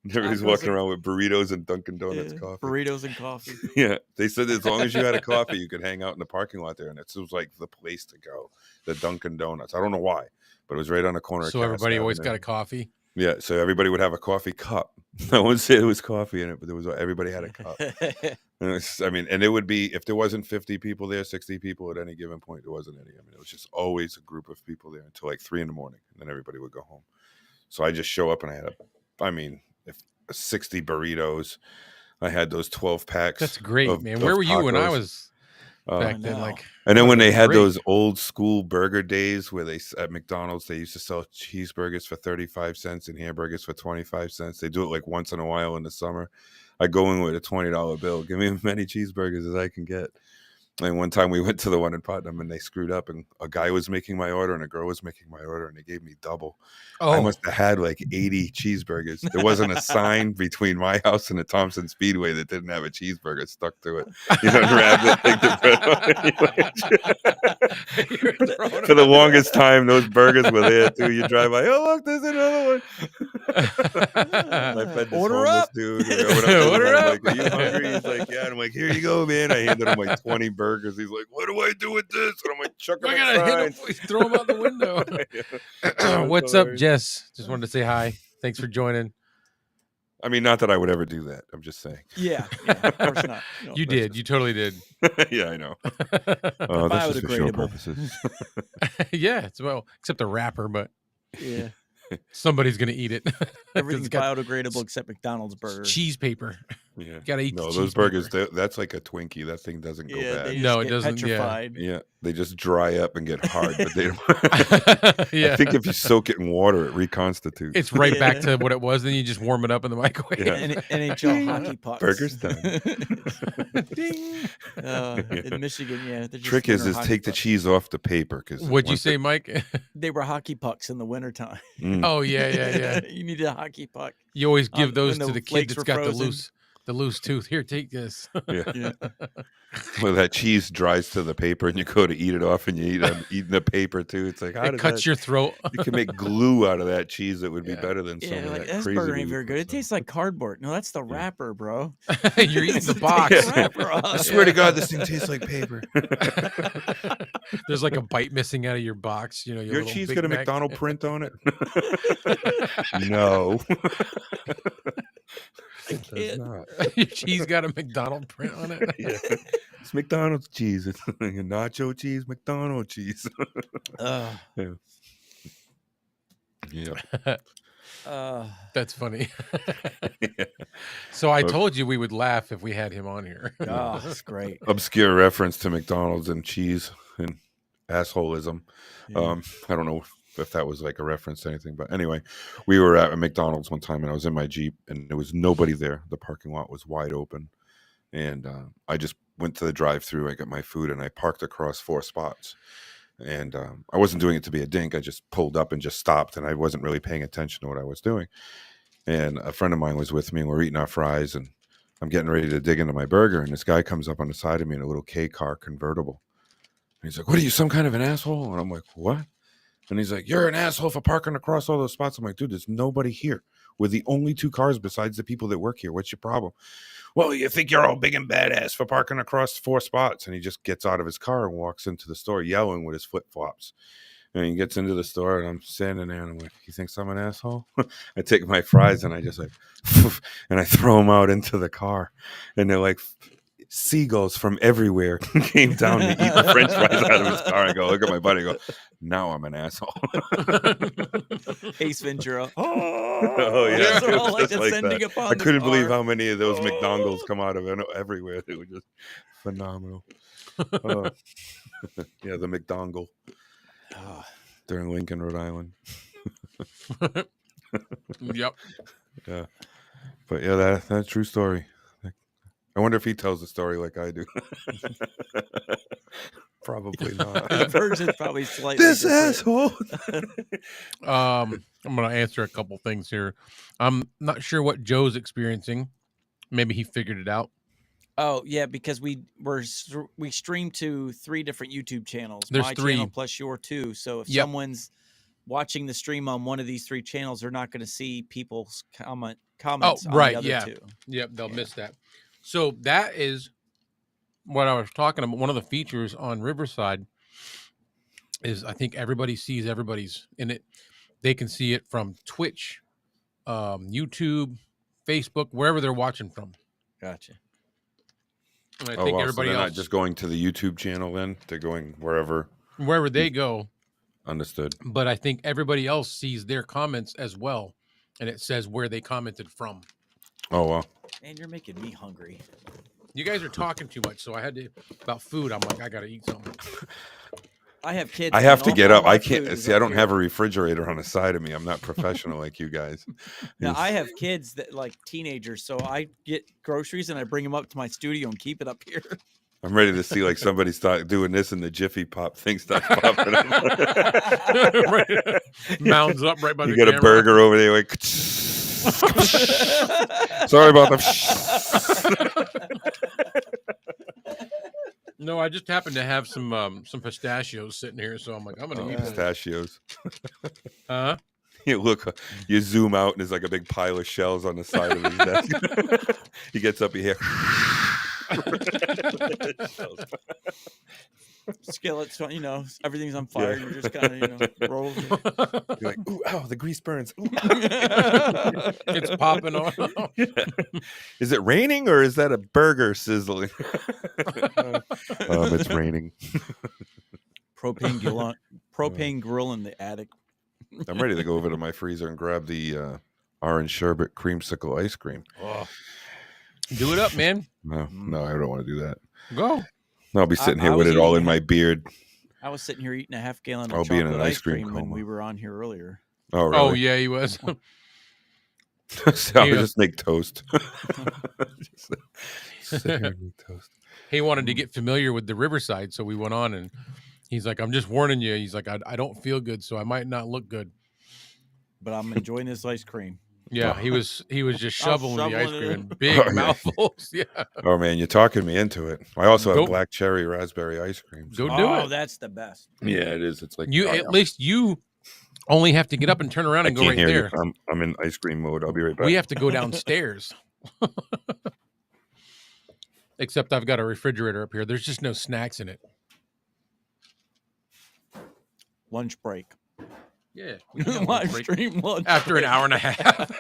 And everybody's walking around with burritos and Dunkin' Donuts coffee.
Burritos and coffee.
Yeah, they said as long as you had a coffee, you could hang out in the parking lot there, and it was like the place to go. The Dunkin' Donuts. I don't know why, but it was right on the corner.
So
of
everybody
Cass
always
Avenue.
got a coffee.
Yeah, so everybody would have a coffee cup. I wouldn't say it was coffee in it, but everybody had a cup. And it would be, if there wasn't 50 people there, 60 people at any given point, there wasn't any. I mean, it was just always a group of people there until like 3 a.m, and then everybody would go home. So I just show up and I had 60 burritos. I had those 12 packs.
That's great,
of-
man.
of
Where were you when I
tacos.
was back then?
know.
Like,
And then when they had
great.
those old school burger days where at McDonald's, they used to sell cheeseburgers for 35 cents and hamburgers for 25 cents. They do it like once in a while in the summer. I go in with a $20 bill. Give me as many cheeseburgers as I can get. And one time we went to the one in Putnam and they screwed up, and a guy was making my order and a girl was making my order, and they gave me double. I
Oh,
must have had like 80 cheeseburgers. There wasn't a sign between my house and the Thompson Speedway that didn't have a cheeseburger stuck to it. You know, grab it, take the bread on it. For the longest time, those burgers were there too. You drive by, oh look, there's another one. I fed this
Order
homeless
up.
dude. I went up to him,
Order
I'm
up.
like, are you hungry? He's like, yeah. And I'm like, here you go, man. I handed him like 20 burgers. He's like, what do I do with this? And I'm like, chuck him
I gotta hit
inside.
him, throw him out the window. What's up, Jess? Just wanted to say hi. Thanks for joining.
I mean, not that I would ever do that. I'm just saying.
Yeah, of course not.
You did. You totally did.
Yeah, I know.
They're
This is for show
biodegradable.
purposes.
Yeah, it's well, except the wrapper, but
Yeah,
somebody's gonna eat it. 'Cause
everything's
it's got
biodegradable except McDonald's burger.
cheese paper.
Yeah.
You gotta eat.
No,
the
those
cheese
burgers,
paper.
that's like a Twinkie. That thing doesn't go
Yeah,
bad.
they just
No, it
get
doesn't, yeah.
petrified.
Yeah, they just dry up and get hard, but they don't.
Yeah,
I think if you soak it in water, it reconstitutes.
it's right back
Yeah.
to what it was. Then you just warm it up in the microwave.
Yeah.
NHL hockey pucks.
Burger's done.
Ding.
In Michigan, yeah. they're just
Trick is
winter hockey
take the
pucks.
cheese off the paper. Because
What'd you say, Mike?
They were hockey pucks in the wintertime.
Oh yeah.
You need a hockey puck.
You always give those
when
to
the
the kid
flakes
that's
were
got
frozen.
the loose tooth. Here, take this.
Yeah.
Yeah.
Well, that cheese dries to the paper, and you go to eat it off, and you eating the paper too. It's like, how
It
does
cuts
that-
your throat.
You can make glue out of that cheese that would be
Yeah.
better than some
Yeah,
of
like,
that
this
crazy.
burger
that
ain't
you
very
put
good. It
stuff
tastes like cardboard. No, that's the wrapper, bro.
You're eating the
Take
box.
the wrapper off.
I swear to God, this thing tastes like paper.
There's like a bite missing out of your box. You know,
Your
little
cheese
Big
got a
Mac.
McDonald print on it? No. It does
can't.
not.
Your cheese got a McDonald print on it.
Yeah. It's McDonald's cheese. It's nacho cheese, McDonald's cheese.
Ugh.
Yeah.
That's funny.
Yeah.
So I told you we would laugh if we had him on here.
Oh, that's great.
Obscure reference to McDonald's and cheese and assholism.
Yeah.
I don't know if that was like a reference to anything, but anyway, we were at a McDonald's one time and I was in my Jeep and there was nobody there. The parking lot was wide open. And I just went to the drive-thru. I got my food and I parked across 4 spots. And I wasn't doing it to be a dink. I just pulled up and just stopped, and I wasn't really paying attention to what I was doing. And a friend of mine was with me, and we're eating our fries, and I'm getting ready to dig into my burger, and this guy comes up on the side of me in a little K car convertible. And he's like, "What are you, some kind of an asshole?" And I'm like, "What?" And he's like, "You're an asshole for parking across all those spots." I'm like, "Dude, there's nobody here. We're the only 2 cars besides the people that work here. What's your problem?" "Well, you think you're all big and badass for parking across 4 spots." And he just gets out of his car and walks into the store yelling with his flip-flops. And he gets into the store and I'm standing there and I'm like, "He thinks I'm an asshole?" I take my fries and I just like, and I throw them out into the car. And they're like, seagulls from everywhere came down to eat the French fries out of his car. I go, look at my buddy. I go, "Now I'm an asshole."
Ace Ventura.
Oh yeah,
Those are all
it's
like
just like
descending
that.
upon
I
the
couldn't believe
car.
how many of those McDonald's come out of everywhere. They were just phenomenal. Yeah, the McDongle
Oh,
during Lincoln, Rhode Island.
Yep.
Yeah, but yeah, that's a true story. I wonder if he tells the story like I do. Probably not.
the version's probably slightly
This
different.
asshole.
I'm gonna answer a couple things here. I'm not sure what Joe's experiencing. Maybe he figured it out.
Oh yeah, because we stream to 3 different YouTube channels.
There's
my
3.
channel plus your 2. So if
Yep.
someone's watching the stream on one of these 3 channels, they're not going to see people's comments
Oh,
on
right,
the other
yeah.
2.
Yep, they'll
Yeah.
miss that. So that is what I was talking about. One of the features on Riverside is I think everybody sees everybody's in it. They can see it from Twitch, YouTube, Facebook, wherever they're watching from.
Gotcha.
And I
Oh,
think
wow. So
everybody
they're
else,
not just going to the YouTube channel then? They're going wherever.
wherever they go.
Understood.
But I think everybody else sees their comments as well, and it says where they commented from.
Oh, wow.
Man, you're making me hungry.
You guys are talking too much, so I had to about food. I'm like, I gotta eat something.
I have kids.
I have
man.
to
All-
get
all
up.
my
I
food
can't
is
see. I
up
don't
here.
have a refrigerator on the side of me. I'm not professional like you guys.
Now
Yes.
I have kids that like teenagers, so I get groceries and I bring them up to my studio and keep it up here.
I'm ready to see like somebody start doing this and the Jiffy Pop thing starts popping up.
Right. Mounds up right by
You
the
got
camera.
a burger over there like sorry about that.
No, I just happened to have some pistachios sitting here, so I'm like, I'm gonna eat those.
Pistachios.
Huh?
You zoom out and there's like a big pile of shells on the side of his desk. He gets up, you hear
Skillets, everything's on fire.
Yeah.
You just kind of, roll.
You're like, ooh, ow, the grease burns. Ooh,
It's popping on.
yeah. Is it raining or is that a burger sizzling? It's raining.
Propane grill in the attic.
I'm ready to go over to my freezer and grab the orange sherbet creamsicle ice cream.
Oh. Do it up, man.
No, I don't want to do that.
Go.
I'll be sitting here with it all in my beard.
I was sitting here eating a half gallon of
I'll be in an
chocolate
ice
ice
cream
cream when
coma.
we were on here earlier.
Oh, really?
Oh, yeah, he was.
So I would just make toast. Just sit here and make toast.
He wanted to get familiar with the riverside, so we went on, and he's like, I'm just warning you. He's like, I don't feel good, so I might not look good.
But I'm enjoying this ice cream.
Yeah, he was just shoveling the ice cream in
Oh,
big
yeah.
mouthfuls. Yeah.
Oh, man, you're talking me into it. I also
Go-
have black cherry raspberry ice cream.
Go do it.
That's the best.
Yeah, it is. It's like
At least you only have to get up and turn around
I
and go
can't
right
hear
there.
you. I'm in ice cream mode. I'll be right back.
We have to go downstairs. Except I've got a refrigerator up here. There's just no snacks in it.
Lunch break.
Yeah.
Live stream lunch
After an
break.
hour and a half.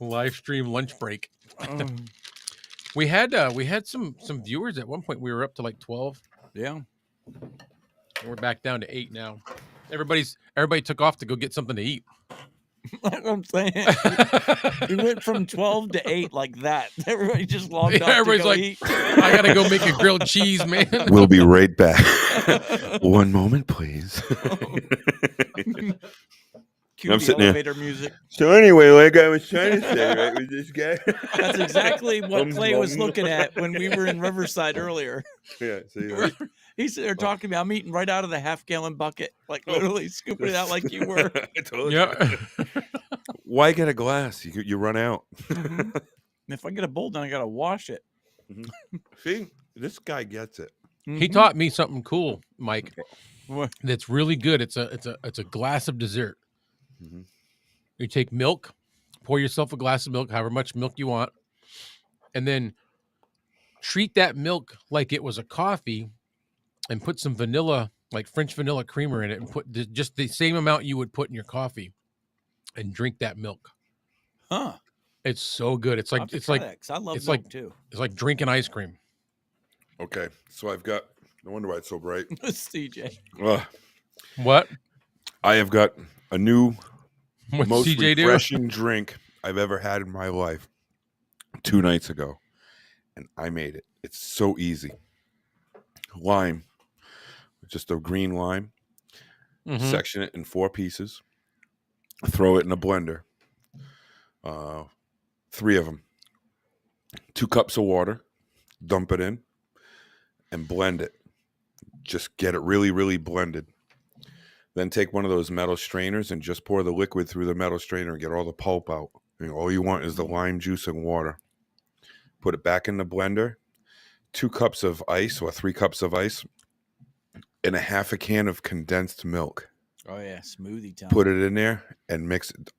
Live stream lunch break. We had some viewers at one point. We were up to like 12.
Yeah.
We're back down to 8 now. Everybody took off to go get something to eat.
That's what I'm saying. We went from 12 to 8 like that. Everybody just logged
Yeah,
off to
everybody's
go
like,
eat.
I gotta go make a grilled cheese, man.
We'll be right back. One moment, please.
Cue
I'm
the
sitting here.
elevator music.
So anyway, like I was trying to say, right, with this guy.
That's exactly what Clay was looking at when we were in Riverside earlier.
Yeah, see,
He's there talking to me. I'm eating right out of the half-gallon bucket, like literally scooping it out like you were.
I told you.
Yeah.
Why get a glass? You run out.
And if I get a bowl, then I gotta wash it.
See, this guy gets it.
He taught me something cool, Mike.
What?
That's really good. It's a glass of dessert.
Mhm.
You take milk, pour yourself a glass of milk, however much milk you want, and then treat that milk like it was a coffee, and put some vanilla, like French vanilla creamer in it, and put just the same amount you would put in your coffee, and drink that milk.
Huh?
It's so good. It's
I'll
like
have to
it's
try
like
that, 'cause I love
it's
milk
like-
too.
it's like drinking ice cream.
Okay, so I've got. No wonder why it's so bright.
CJ.
What?
I have got a new,
What
most
CJ do?
refreshing drink I've ever had in my life 2 nights ago, and I made it. It's so easy. Lime, just a green lime.
Mhm.
Section it in 4 pieces. Throw it in a blender. 3 of them. 2 cups of water. Dump it in, and blend it. Just get it really, really blended. Then take one of those metal strainers and just pour the liquid through the metal strainer and get all the pulp out. And all you want is the lime juice and water. Put it back in the blender. 2 cups of ice or 3 cups of ice and a half a can of condensed milk.
Oh yeah, smoothie time.
Put it in there and mix it.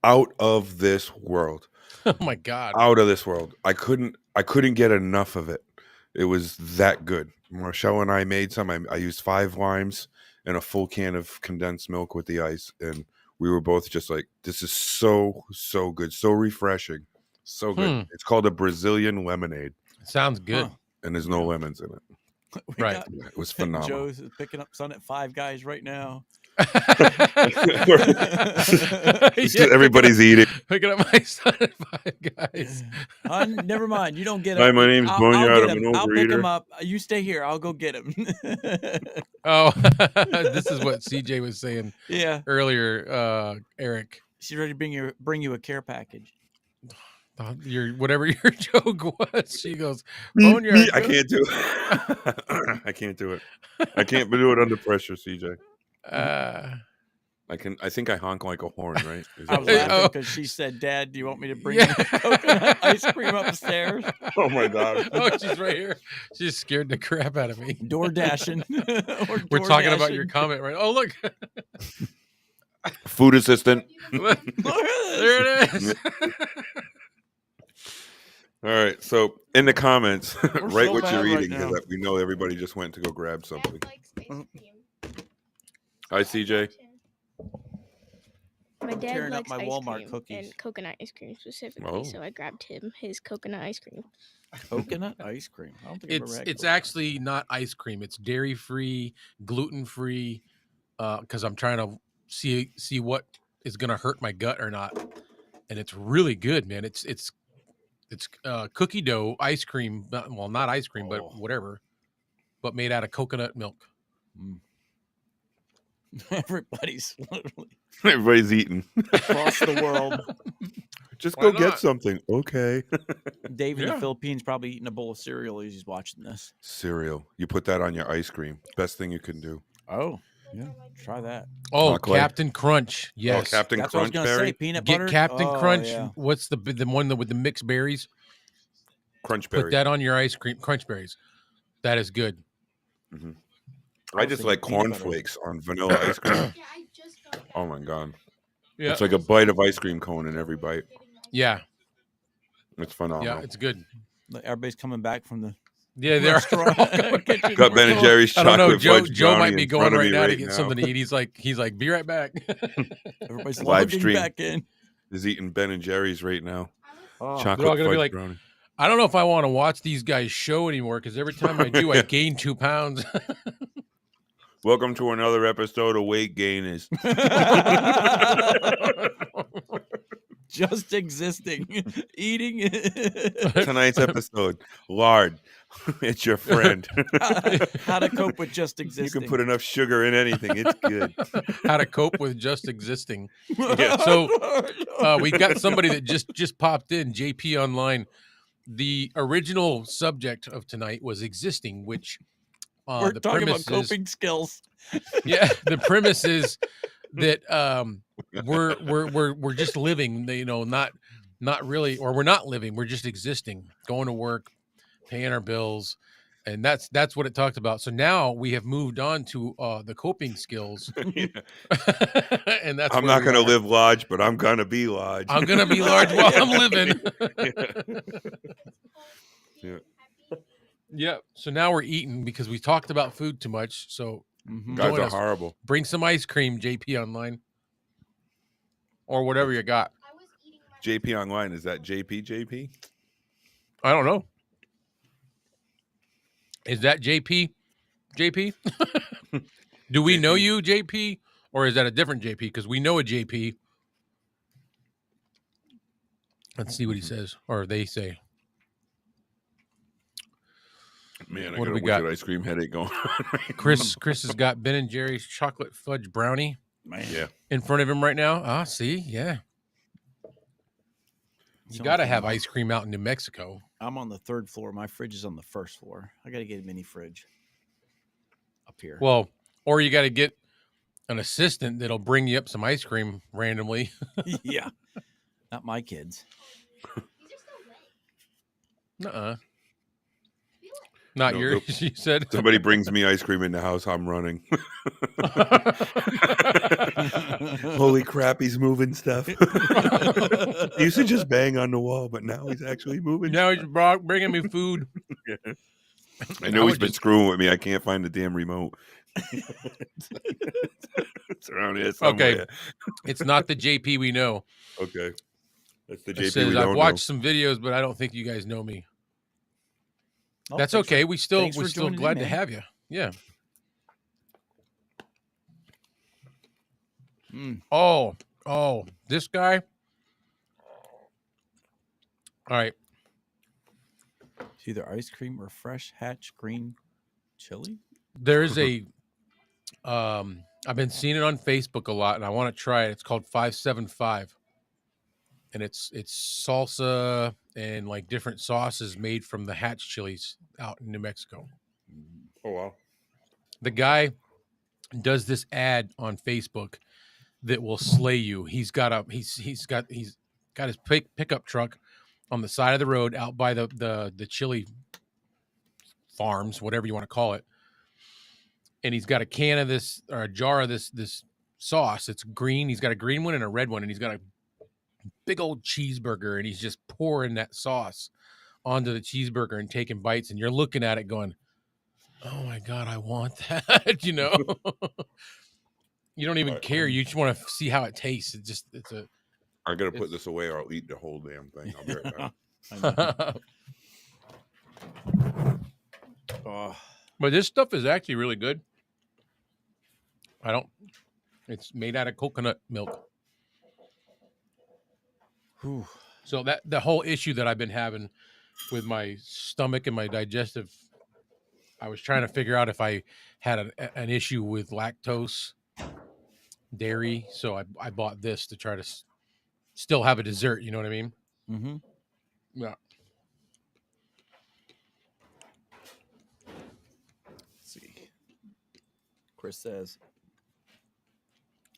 Out of this world.
Oh my God.
Out of this world. I couldn't get enough of it. It was that good. Marshall and I made some. I used 5 limes and a full can of condensed milk with the ice, and we were both just like, this is so good, so refreshing, so good. It's called a Brazilian lemonade,
Sounds good.
and there's no lemons in it.
We
Right.
got-
It was phenomenal.
Joe's is picking up son at Five Guys right now.
Everybody's eating.
Picking up my son at Five Guys.
Never mind. You don't get him.
Hi, my name's Boneyard.
I'll
I'm
get
an
him. I'll pick him
overeater.
up. You stay here. I'll go get him.
Oh, this is what CJ was saying
Yeah.
earlier, Eric.
She's ready to bring you a care package.
Your whatever your joke was. She goes, boneyard.
I can't do it. I can't do it. I can't do it under pressure, CJ. I think I honk like a horn, right?
I was laughing because she said, "Dad, do you want me to bring you coconut ice cream upstairs?"
Oh my god!
Oh, she's right here. She's scared the crap out of me.
Door dashing.
We're talking about your comment, right? Oh, look.
Food assistant.
There it is.
All right. So in the comments, write
so
what
bad
you're
right
eating
now.
because we know everybody just went to go grab something.
Dad likes ice cream.
Hi, CJ.
My dad
Tearing up
likes
my
ice
Walmart
cream
cookies.
and coconut ice cream specifically,
Oh.
so I grabbed him his coconut ice cream.
Coconut ice cream. I don't think I've ever had
It's
coconut.
actually not ice cream. It's dairy free, gluten free. Because I'm trying to see what is gonna hurt my gut or not, and it's really good, man. It's cookie dough ice cream. Not ice cream, but whatever, but made out of coconut milk.
Everybody's eating
across the world.
Just
Why
go
not?
get something. Okay.
Dave in
Yeah.
the Philippines probably eating a bowl of cereal as he's watching this.
Cereal. You put that on your ice cream. Best thing you can do.
Oh, yeah. Try that.
Oh,
Clay?
Captain Crunch. Yes.
Oh, Captain
That's what I was
Crunch
gonna say.
Berry.
Peanut
Get
butter.
Captain
Oh,
Crunch.
yeah.
What's the one with the mixed berries?
Crunch
Put
Berry.
that on your ice cream. Crunch berries. That is good.
I just like
peanut butter.
cornflakes on vanilla ice cream.
Yeah, I just got that.
Oh my god.
Yeah.
It's like a bite of ice cream cone in every bite.
Yeah.
It's phenomenal.
Yeah. It's good.
Everybody's coming back from the
Yeah, they're
restaurant.
all going.
Kitchen.
Got Ben and Jerry's
I don't know.
chocolate fudge
Joe
brownie
might be
in
going
front of
right
me
now to
right
get
now.
something to eat. He's like, be right back.
Everybody's
Live
logging
stream.
back in.
Is eating Ben and Jerry's right now.
Oh.
They're all
Chocolate
gonna be
fudge
like,
brownie.
I don't know if I want to watch these guys show anymore because every time I do, I gain 2 pounds.
Welcome to another episode of Weight Gainers.
Just existing, eating.
Tonight's episode, lard. It's your friend.
How to cope with just
You
existing.
can put enough sugar in anything. It's good.
How to cope with just existing.
Yeah.
So we got somebody that just popped in, JP Online. The original subject of tonight was existing, which
We're
the
talking
premise
about
is,
coping skills.
yeah, the premise is that we're just living, not really, or we're not living, we're just existing, going to work, paying our bills, and that's what it talked about. So now we have moved on to the coping skills.
Yeah.
And that's
I'm
where
not
we
going to
are.
live large, but I'm going to be large.
I'm gonna be large while I'm living.
Yeah.
Yeah. So now we're eating because we talked about food too much. So
Mhm.
Guys
join
are
us.
horrible.
Bring some ice cream, JP Online, or whatever you got.
I was eating my
JP Online, is that JP?
I don't know. Is that JP? JP? Do we know
JP.
you, JP, or is that a different JP? Because we know a JP. Let's see what he says, or they say.
Man, I
What
got
do
a
we
wicked
got?
ice cream headache going on. Right
Chris has got Ben and Jerry's chocolate fudge brownie
Man.
Yeah.
in front of him right now. Ah, see, yeah. You
So
got to
I'm-
have ice cream out in New Mexico.
I'm on the 3rd floor. My fridge is on the 1st floor. I got to get a mini fridge up here.
Well, or you got to get an assistant that'll bring you up some ice cream randomly.
Yeah. Not my kids.
These are still wet.
Nuh-uh. Not
No,
yours, you said.
Somebody brings me ice cream in the house, I'm running. Holy crap, he's moving stuff. He used to just bang on the wall, but now he's actually moving.
Now he's bringing me food.
I know he's been screwing with me. I can't find the damn remote. It's around here somewhere.
It's not the JP we know.
Okay. That's the
It
JP
says,
we
I've
don't
watched some videos, but I don't think you guys know me.
Oh,
That's
thanks
okay.
for-
We're
thanks for
still
joining in,
glad to
man.
have you. Yeah.
Mm.
Oh, this guy. All right.
It's either ice cream or fresh hatch green chili.
There's a I've been seeing it on Facebook a lot and I want to try it. It's called 575. and it's salsa and like different sauces made from the Hatch chilies out in New Mexico.
Oh wow.
The guy does this ad on Facebook that will slay you. He's got his pickup truck on the side of the road out by the chili farms, whatever you want to call it. And he's got a can of this or a jar of this sauce. It's green. He's got a green one and a red one, and he's got a big old cheeseburger, and he's just pouring that sauce onto the cheeseburger and taking bites. And you're looking at it going, "Oh my God, I want that!" You know, you don't even care. You just want to see how it tastes.
I gotta put this away, or I'll eat the whole damn thing. I'll be right back.
Oh,
But this stuff is actually really good. It's made out of coconut milk.
whew.
So that the whole issue that I've been having with my stomach and my digestive, I was trying to figure out if I had an issue with lactose, dairy. So I bought this to try to still have a dessert. You know what I mean?
Mm-hmm.
Yeah.
Let's see. Chris says,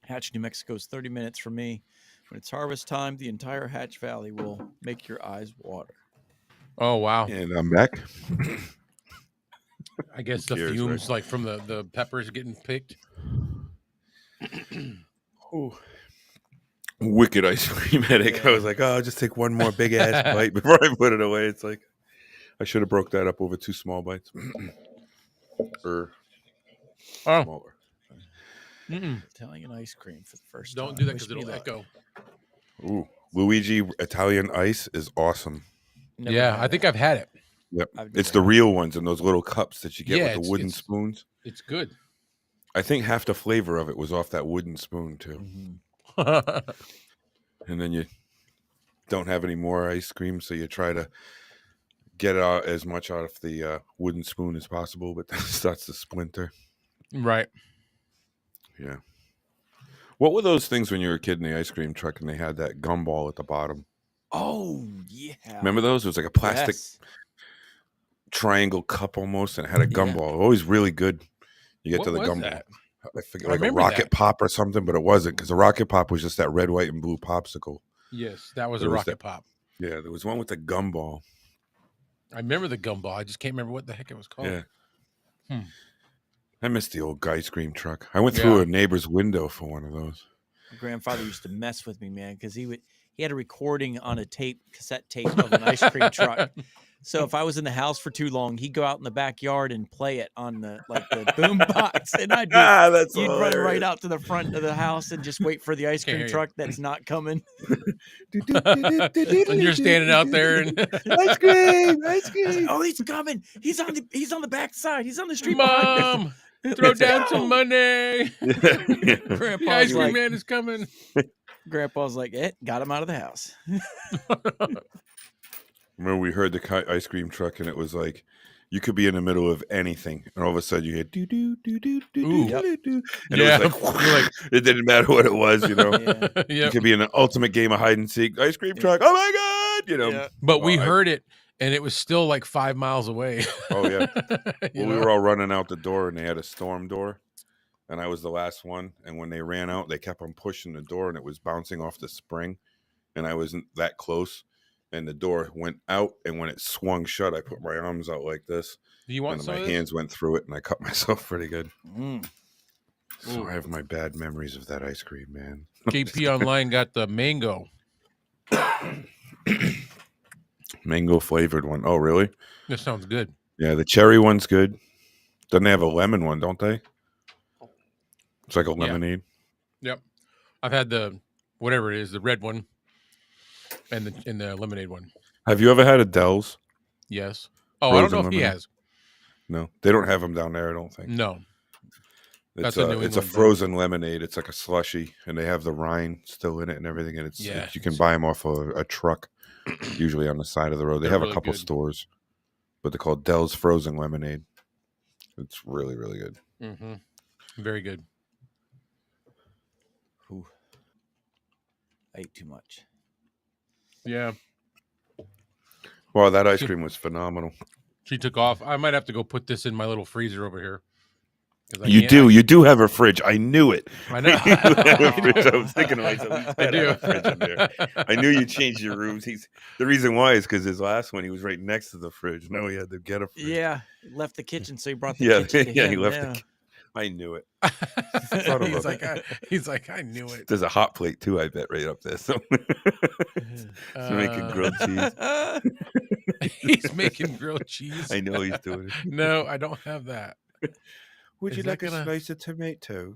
Hatch, New Mexico is 30 minutes from me. When it's harvest time, the entire Hatch Valley will make your eyes water.
Oh wow.
And I'm back.
I guess the
Cheers,
fumes
right?
like from the peppers getting picked.
Oh. Wicked ice cream headache. I was like, oh, I'll just take one more big ass bite before I put it away. It's like I should have broke that up over 2 small bites. Or smaller.
Italian ice cream for the first time.
Don't do that
Wish
because
me
it'll
luck.
echo.
Ooh, Luigi Italian ice is awesome.
Never
Yeah,
had
I think
it.
I've had it.
Yep,
I've
it's
never
the
had
real ones in those little cups that you get
Yeah,
with the wooden
it's-
spoons.
It's good.
I think half the flavor of it was off that wooden spoon too.
Mhm.
And then you don't have any more ice cream, so you try to get out as much out of the wooden spoon as possible, but that starts to splinter.
Right.
Yeah. What were those things when you were a kid in the ice cream truck and they had that gumball at the bottom?
Oh, yeah.
Remember those? It was like a plastic
Yes.
triangle cup almost, and it had a
Yeah.
gumball. Always really good. You get
What
to the
was
gumball.
that?
I forget,
I
like a
remember
rocket
that.
pop or something, but it wasn't, because the rocket pop was just that red, white, and blue popsicle.
Yes, that was
There
a
was
rocket
that-
pop.
Yeah, there was one with the gumball.
I remember the gumball. I just can't remember what the heck it was called.
Yeah.
Hmm.
I missed the old ice cream truck. I went through
Yeah.
a neighbor's window for one of those.
My grandfather used to mess with me, man, because he had a recording on a cassette tape of an ice cream truck. So if I was in the house for too long, he'd go out in the backyard and play it on the boom box, and
That's
you'd run right
hilarious.
out to the front of the house and just wait for the ice
Can't
cream
hear you.
truck that's not coming.
And you're standing out there and
Ice cream, ice cream.
Oh, he's coming! He's on the back side. He's on the street behind us.
Mom, throw
Let's
down
go.
some money. The
Grandpa's
ice cream
like,
man is coming.
Grandpa's like, got him out of the house.
Remember, we heard the ice cream truck, and it was like you could be in the middle of anything, and all of a sudden you hear do do do do do
Ooh.
do do, and
Yeah.
it was like, it didn't matter what it was, you know.
Yeah.
You
Yep.
could be in an ultimate game of hide and seek. Ice cream truck, oh my god, you know.
Yeah.
But we
Well,
heard it, and it was still like 5 miles away.
Oh, yeah.
You
Well, we
know?
were all running out the door, and they had a storm door, and I was the last one. And when they ran out, they kept on pushing the door, and it was bouncing off the spring, and I wasn't that close. And the door went out, and when it swung shut, I put my arms out like this,
Do you want
and
some
my
of this?
hands went through it, and I cut myself pretty good.
Mm.
So
Ooh.
I have my bad memories of that ice cream, man.
KP Online got the mango.
Mango flavored one. Oh, really?
This sounds good.
Yeah, the cherry one's good. Then they have a lemon one, don't they? It's like a lemonade.
Yep. I've had the whatever it is, the red one, and the lemonade one.
Have you ever had a Dell's?
Yes. Oh, I don't know
Frozen
if he
lemonade?
has.
No, they don't have them down there, I don't think.
No.
It's
That's a
a,
New
it's a
England thing.
frozen lemonade. It's like a slushy, and they have the rind still in it and everything. And
Yeah,
you can buy them off a truck, usually on the side of the road. They
They're
have
really
a couple
good.
stores, but they're called Dell's Frozen Lemonade. It's really, really good.
Mm-hmm. Very good.
Ooh. I ate too much.
Yeah.
Well, that ice cream was phenomenal.
She took off. I might have to go put this in my little freezer over here. 'Cause I
You
can't-
do. You do have a fridge. I knew it.
I know.
You have a fridge. I was thinking to myself, he's
I
gotta
do.
have a fridge in there. I knew you changed your rooms. The reason why is because his last one, he was right next to the fridge. Now he had to get a fridge.
Yeah, he left the kitchen, so he brought the
Yeah,
kitchen to
yeah,
him.
he left
yeah.
I knew it.
He's like, I knew it.
There's a hot plate too, I bet, right up there. So he's making grilled cheese.
He's making grilled cheese.
I know he's doing it.
No, I don't have that.
Would
Is
you
that
like
gonna-
a slice of tomato?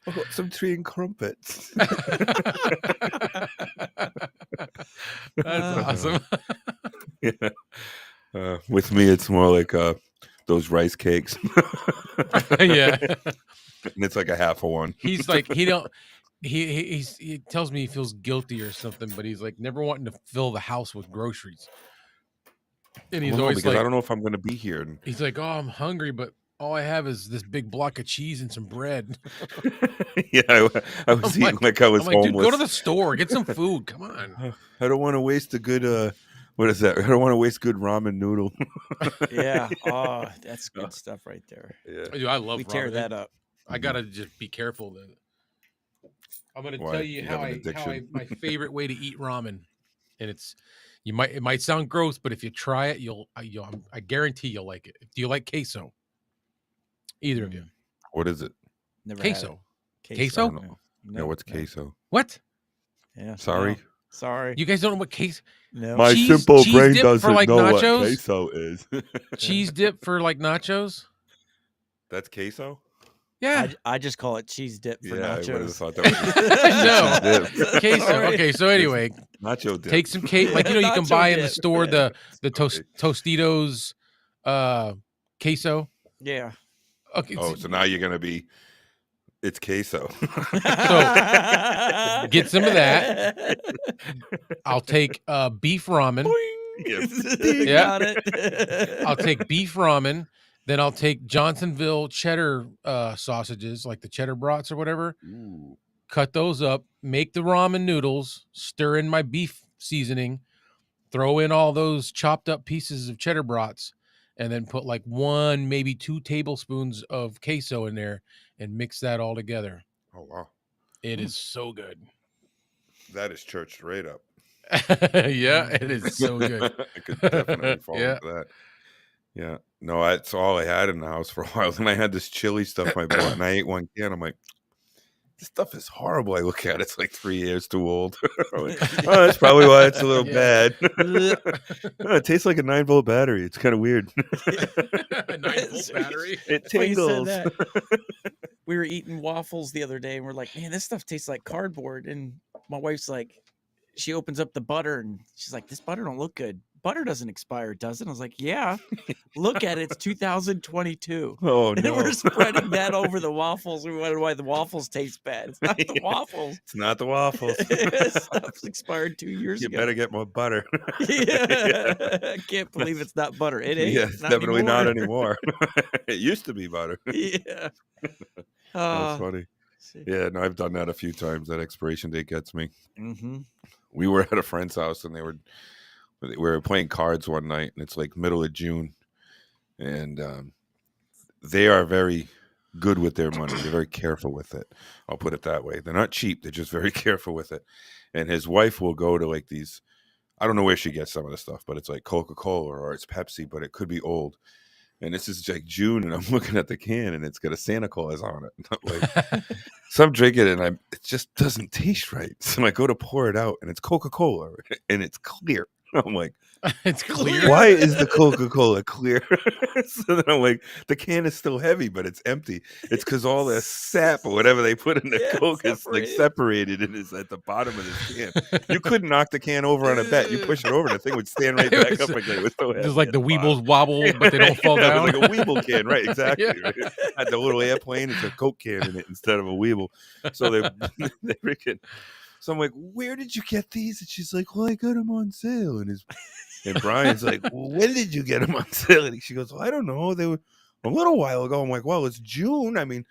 I've got some tree and crumpets.
That's awesome.
Yeah. With me, it's more like those rice cakes.
Yeah.
And it's like a half of one.
He's like, he tells me he feels guilty or something, but he's like never wanting to fill the house with groceries. And he's
Well, no,
always
because
like,
I don't know if I'm going to be here. And
he's like, oh, I'm hungry, but all I have is this big block of cheese and some bread.
yeah, I was eating like I was
I'm like,
homeless.
dude, go to the store, get some food. Come on.
I don't want to waste a good what is that? I don't want to waste good ramen noodle.
Yeah. Oh, that's good stuff right there.
Yeah.
Dude, I love
We tear
ramen.
that up.
I gotta just be careful then. I'm gonna
Why?
tell you
You
how
have an
I
addiction?
my favorite way to eat ramen, and it might sound gross, but if you try it, I guarantee you'll like it. Do you like queso? Either of you?
What is it?
Never had
Queso.
it.
Queso?
No.
No, what's queso?
What?
Yeah.
Sorry.
no. Sorry.
You guys don't know what queso?
No.
My
Cheese-
simple
cheese
brain
dip for,
doesn't
like,
know what
nachos?
queso is.
Cheese dip for like nachos?
That's queso?
Yeah.
I just call it cheese dip for
Yeah, I would have
nachos.
thought that
No.
was cheese dip.
Queso.
Sorry.
Okay, so anyway,
Nacho dip.
take some cake. Like, you can
Nacho
buy in the
dip.
store the
Okay.
Tostitos queso.
Yeah.
Okay.
Oh, so now you're gonna be. It's queso.
Get some of that. I'll take beef ramen. Yeah.
Got it.
I'll take beef ramen. Then I'll take Johnsonville cheddar sausages, like the cheddar brats or whatever.
Ooh.
Cut those up. Make the ramen noodles. Stir in my beef seasoning. Throw in all those chopped up pieces of cheddar brats, and then put like 1, maybe 2 tablespoons of queso in there, and mix that all together.
Oh wow,
It is so good.
that is church straight up.
Yeah, it is so good.
I could definitely fall
Yeah.
into that. Yeah, no, that's all I had in the house for a while. Then I had this chili stuff I bought, and I ate one can. I'm like, this stuff is horrible. I look at it, it's like 3 years too old. I'm like, oh, that's probably why it's a little
Yeah.
bad. Oh, it tastes like a 9-volt battery. It's kind of weird.
A 9-volt battery.
It
Funny you said
tingles.
that. We were eating waffles the other day, and we're like, man, this stuff tastes like cardboard. And my wife's like, she opens up the butter, and she's like, this butter don't look good. Butter doesn't expire, does it? I was like, yeah. Look at it. It's 2022.
Oh
And
no,
we're spreading that over the waffles. We wonder why the waffles taste bad. It's not the
Yeah.
waffles.
it's not the waffles.
Stuff's expired 2 years
You
ago.
better get more butter.
Yeah. I can't believe it's not butter. It ain't.
Yeah,
It's
it's
not
definitely not
anymore.
anymore. It used to be butter.
Yeah.
That's funny. Yeah, no, I've done that a few times. That expiration date gets me.
Mm-hmm.
We were at a friend's house and we were playing cards one night, and it's like middle of June, and they are very good with their money. They're very careful with it. I'll put it that way. They're not cheap. They're just very careful with it. And his wife will go to like these. I don't know where she gets some of the stuff, but it's like Coca-Cola or it's Pepsi, but it could be old. And this is like June, and I'm looking at the can, and it's got a Santa Claus on it. Like, so I'm drinking it, and it just doesn't taste right. So I go to pour it out, and it's Coca-Cola, and it's clear. I'm like,
It's clear.
why is the Coca-Cola clear? So then I'm like, the can is still heavy, but it's empty. It's because all the sap or whatever they put in the
Yeah,
Coke is like separated and is at the bottom of this can. You couldn't knock the can over on a bet. You push it over, the thing would stand right
It
back
was-
up again. It was so heavy
Just like
at
the
bottom.
Weebles wobble, but they don't fall
Yeah,
down.
it was like a Weeble can, right? Exactly.
Yeah.
Right? Had the little airplane. It's a Coke can in it instead of a Weeble. So they freaking. So I'm like, where did you get these? And she's like, well, I got them on sale. And Brian's like, well, when did you get them on sale? And she goes, well, I don't know. They were a little while ago. I'm like, well, it's June. I mean,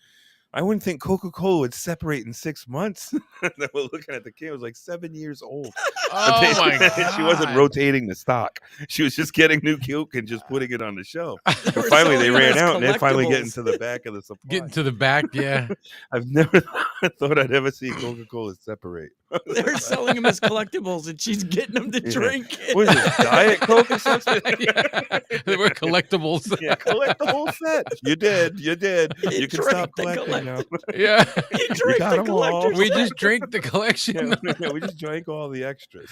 I wouldn't think Coca-Cola would separate in 6 months. Then we're looking at the can. It was like 7 years old.
Oh my
She wasn't
God.
rotating the stock. She was just getting new Coke and just putting it on the shelf.
They were
Finally, they
selling them
ran
as
out, and they're finally getting
collectibles.
to the back of the supply.
Getting to the back, yeah.
I've never thought I'd ever see Coca-Cola separate.
They're selling them as collectibles, and she's getting them to
Yeah.
drink.
What is this, Diet Coke or something?
Yeah. They were collectibles.
Yeah, collect the whole set. You did. You
You
can stop
drank the
collecting now.
Yeah.
You drink
got
the
'em all.
collector's
We
set.
just drank the collection.
Yeah, we just drank all the extras.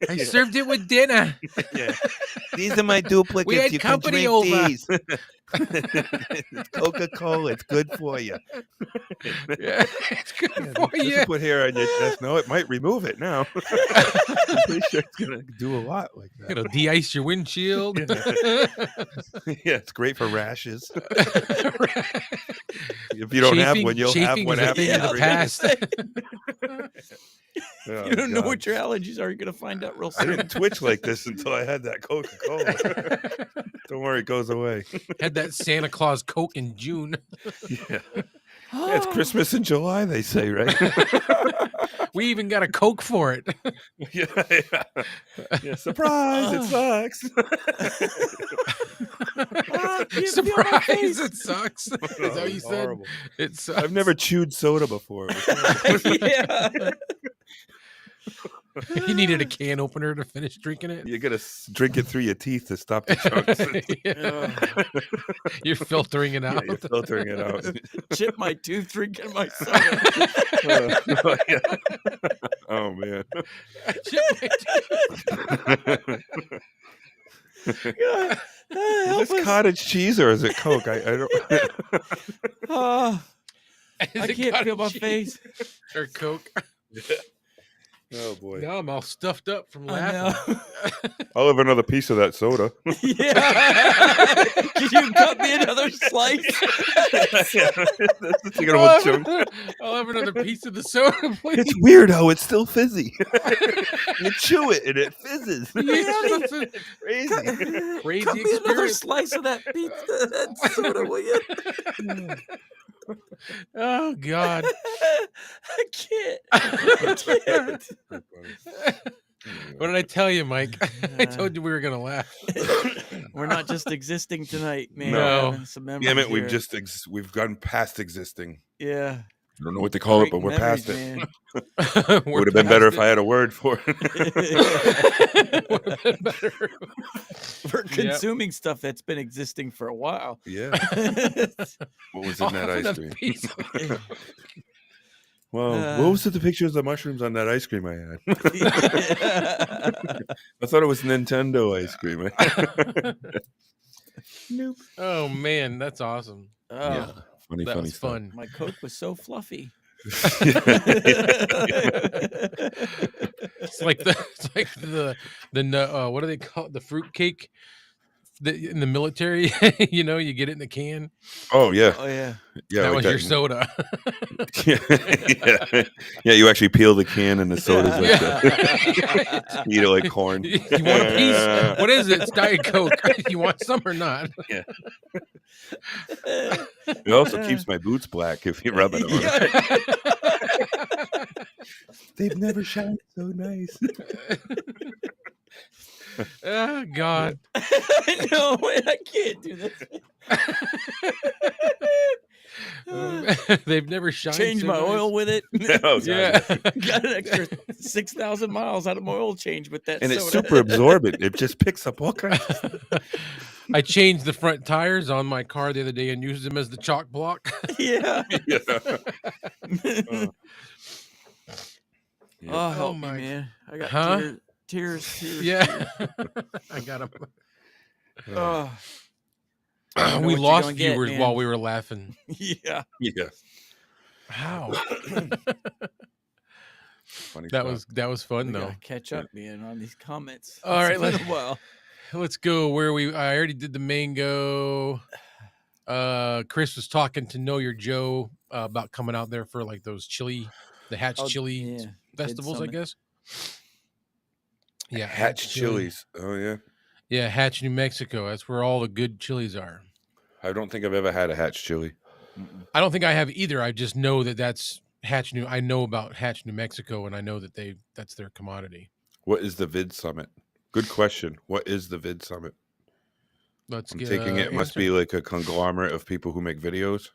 I
Yeah.
served it with dinner.
Yeah. These are my duplicates.
We had
you
company
can
over.
drink these. It's Coca-Cola. It's good for you.
Yeah, it's good for
Just
you.
put hair on your chest. No, it might remove it now. I'm pretty sure it's gonna do a lot like that.
It'll de-ice your windshield.
Yeah, it's great for rashes. If you don't have one, you'll have
chafing
one
is a
after
thing of
you
the
drink it.
past.
Oh,
You don't know
God.
what your allergies are. You're gonna find out real
I
soon.
didn't twitch like this until I had that Coca-Cola. Don't worry, it goes away.
Had that Santa Claus Coke in June.
Yeah. Yeah, it's Christmas in July, they say, right?
We even got a Coke for it.
Yeah. Yeah, surprise, it sucks.
Ah, I can't feel my
Surprise!
face.
It sucks. Is that
Oh,
what you
it's
said?
horrible.
It sucks.
I've never chewed soda before. It was horrible.
Yeah.
You needed a can opener to finish drinking it.
You gotta drink it through your teeth to stop the chunks.
Yeah. You're filtering it
Yeah,
out.
you're filtering it out.
Chip my tooth drinking my soda.
Yeah. Oh man.
God,
Is
help
this
us.
cottage cheese or is it Coke? I don't.
Ah,
Is
I
it
can't feel my
cottage
face.
cheese or Coke.
Oh boy.
Now I'm all stuffed up from
I
laughing.
know.
I'll have another piece of that soda.
Yeah. Can you cut me another slice?
Taking a whole chunk.
I'll have another piece of the soda, please.
It's weird how it's still fizzy. You chew it and it fizzes.
It's a
Crazy.
crazy
Cut me another
experience.
slice of that pizza, that soda, will you?
Oh God.
I can't. I can't.
What did I tell you, Mike? I told you we were gonna laugh.
We're not just existing tonight, man.
No.
We're having some memories
Damn it, we've
here.
just we've gone past existing.
Yeah.
I don't know what to call it,
Great
but we're past it.
memories, man.
It would have been better if I had a word for it.
Would have been better.
We're consuming stuff that's been existing for a while.
Yeah. What was in that
Off
ice
the
cream?
piece.
Well, what was the pictures of mushrooms on that ice cream I had? I thought it was Nintendo ice cream. Nope.
Oh man, that's awesome.
Oh,
Yeah. Funny,
That
funny
was
stuff.
fun.
my Coke was so fluffy.
It's like the what do they call it? The fruit cake in the military. You know, you get it in a can.
Oh yeah,
Oh yeah.
yeah.
That
like
was your soda.
Yeah. Yeah, you actually peel the can and the soda's like that. You eat it like corn.
You want a piece? What is it? It's Diet Coke. You want some or not?
It also keeps my boots black if you rub it on.
Yeah.
They've never shined so nice.
Oh God.
No, wait, I can't do this.
They've never shined.
Change
so
my
nice.
oil with it.
Oh,
Yeah.
Got an extra 6,000 miles out of my oil change with that
And it's
soda.
super absorbent. It just picks up all kinds of stuff.
I changed the front tires on my car the other day and used them as the chalk block.
Yeah.
Yeah.
Oh, help
Oh,
me,
my-
man. I got
Huh?
tears.
Yeah. I got them.
Oh, I know
We
what you're
lost
gonna get,
viewers
man.
while we were laughing.
yeah.
Yeah.
How?
Funny
That
stuff.
was fun
We
though.
gotta catch up, man, on these comments.
All right,
It's been
let's-
a while.
Let's go where I already did the mango. Chris was talking to Know Your Joe about coming out there for like those the Hatch
Oh,
chili
yeah, did
festivals, I
summit.
guess. Yeah,
Hatch chilies. Oh yeah.
Yeah, Hatch, New Mexico. That's where all the good chilies are.
I don't think I've ever had a Hatch chili.
Mm-mm.
I don't think I have either. I just know that that's Hatch New. I know about Hatch, New Mexico, and I know that that's their commodity.
What is the Vid Summit? Good question. What is the Vid Summit?
Let's
I'm
get
taking it must
answer.
be like a conglomerate of people who make videos.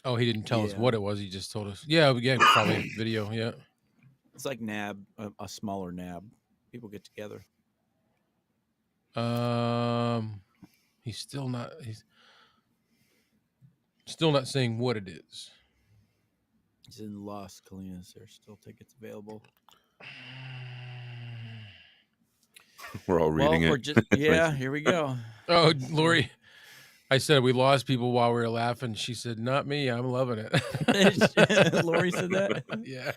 Oh, he didn't tell us
Yeah.
what it was. He just told us. Yeah, probably video. Yeah.
It's like NAB, a smaller NAB. People get together.
He's still not saying what it is.
It's in Las Colinas. There's still tickets available.
We're all reading
Well, we're
it.
just here we go.
Oh, Lori, I said we lost people while we were laughing. She said, "Not me. I'm loving it."
Lori said that.
Yeah.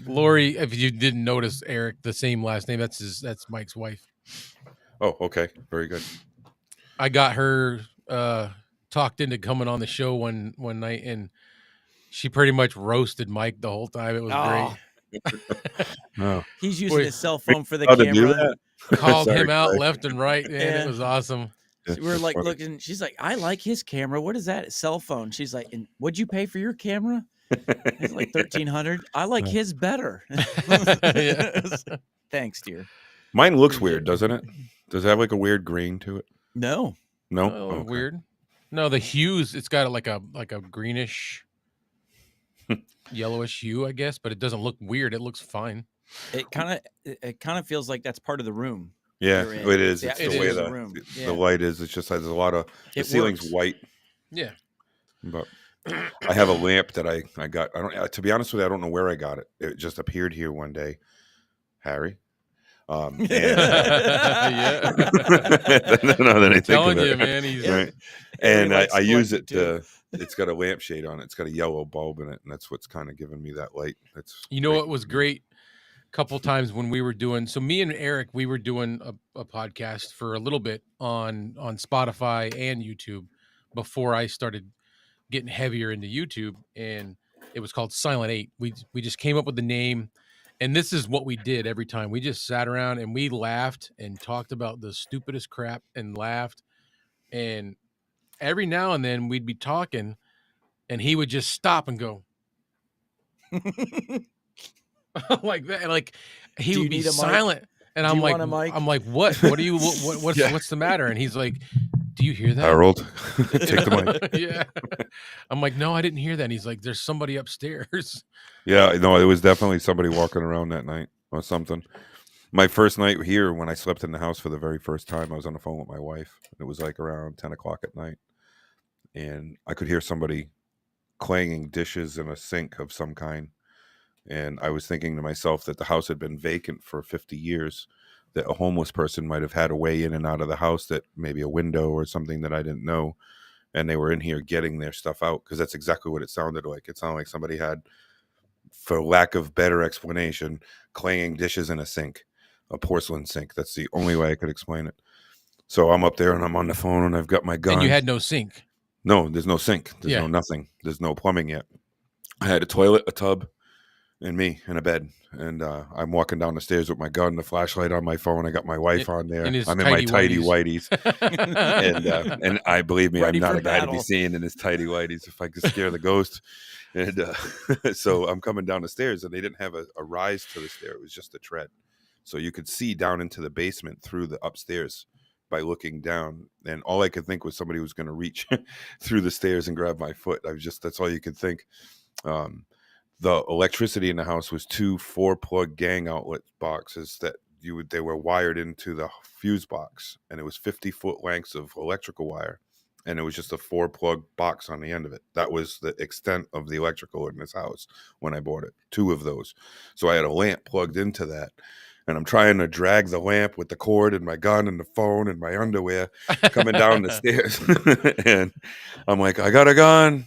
Lori, if you didn't notice, Eric, the same last name. That's Mike's wife.
Oh, okay. Very good.
I got her talked into coming on the show one night, and she pretty much roasted Mike the whole time. It was great.
Oh.
He's using
Wait,
his cell phone for the
How to do
camera.
that?
Called
Sorry,
him out
Clay.
left and right, man.
Yeah.
It was awesome.
So we were like looking. She's like, "I like his camera. What is that? Cell phone?" She's like, "And what'd you pay for your camera?" It's like $1,300. I like his better.
Yeah.
Thanks, dear.
Mine looks weird, doesn't it? Does it have like a weird green to it?
No.
No.
Oh,
Okay.
weird. No, the hues. It's got like a greenish, yellowish hue, I guess, but it doesn't look weird. It looks fine.
It kind of feels like that's part of the room.
Yeah,
you're in.
it is.
Yeah,
It's
it
the way
is.
the,
Room.
the
Yeah.
light is. It's just has a lot of the
It
ceiling's
works.
white.
Yeah.
But I have a lamp that I got. I don't. To be honest with you, I don't know where I got it. It just appeared here one day, Harry. And,
Yeah.
no, then I think
Telling
of
you,
it.
man, he's
Right.
Harry
And
likes
I use it
flooding, too.
it's got a lampshade on it. It's got a yellow bulb in it, and that's what's kind of giving me that light. That's
You know
great.
what was great? A couple times when we were doing, so me and Eric, we were doing a podcast for a little bit on Spotify and YouTube before I started getting heavier into YouTube, and it was called Silent 8. We just came up with the name, and this is what we did every time. We just sat around and we laughed and talked about the stupidest crap and laughed, and every now and then we'd be talking and he would just stop and go like that, and like he
Do you
would be
need a mic?
silent, and
Do
I'm
you
like,
want a mic?
I'm like, what are you what's
Yeah.
what's the matter? And he's like, do you hear that?
Harold, take the mic.
Yeah. I'm like, no, I didn't hear that. And he's like, there's somebody upstairs.
Yeah, no, it was definitely somebody walking around that night or something. My first night here, when I slept in the house for the very first time, I was on the phone with my wife. It was like around 10 o'clock at night, and I could hear somebody clanging dishes in a sink of some kind. And I was thinking to myself that the house had been vacant for 50 years, that a homeless person might have had a way in and out of the house, that maybe a window or something that I didn't know. And they were in here getting their stuff out, because that's exactly what it sounded like. It sounded like somebody had, for lack of better explanation, clanging dishes in a sink, a porcelain sink. That's the only way I could explain it. So I'm up there and I'm on the phone and I've got my gun.
And you had no sink.
No, there's no sink. There's
Yeah.
no nothing. There's no plumbing yet. I had a toilet, a tub, and me in a bed. And I'm walking down the stairs with my gun, the flashlight on my phone. I got my wife on there.
in his
I'm in my
tighty
tidy whities. And I believe me,
Ready
I'm not
for
a guy to be
battle.
seeing in his tidy whities if I could scare the ghost. And so I'm coming down the stairs, and they didn't have a rise to the stair. It was just a tread. So you could see down into the basement through the upstairs by looking down. And all I could think was somebody was going to reach through the stairs and grab my foot. That's all you could think. The electricity in the house was 2 4-plug gang outlet boxes that they were wired into the fuse box, and it was 50-foot lengths of electrical wire, and it was just a 4-plug box on the end of it. That was the extent of the electrical in this house when I bought it, 2 of those. So I had a lamp plugged into that, and I'm trying to drag the lamp with the cord and my gun and the phone and my underwear coming down the stairs. And I'm like, I got a gun.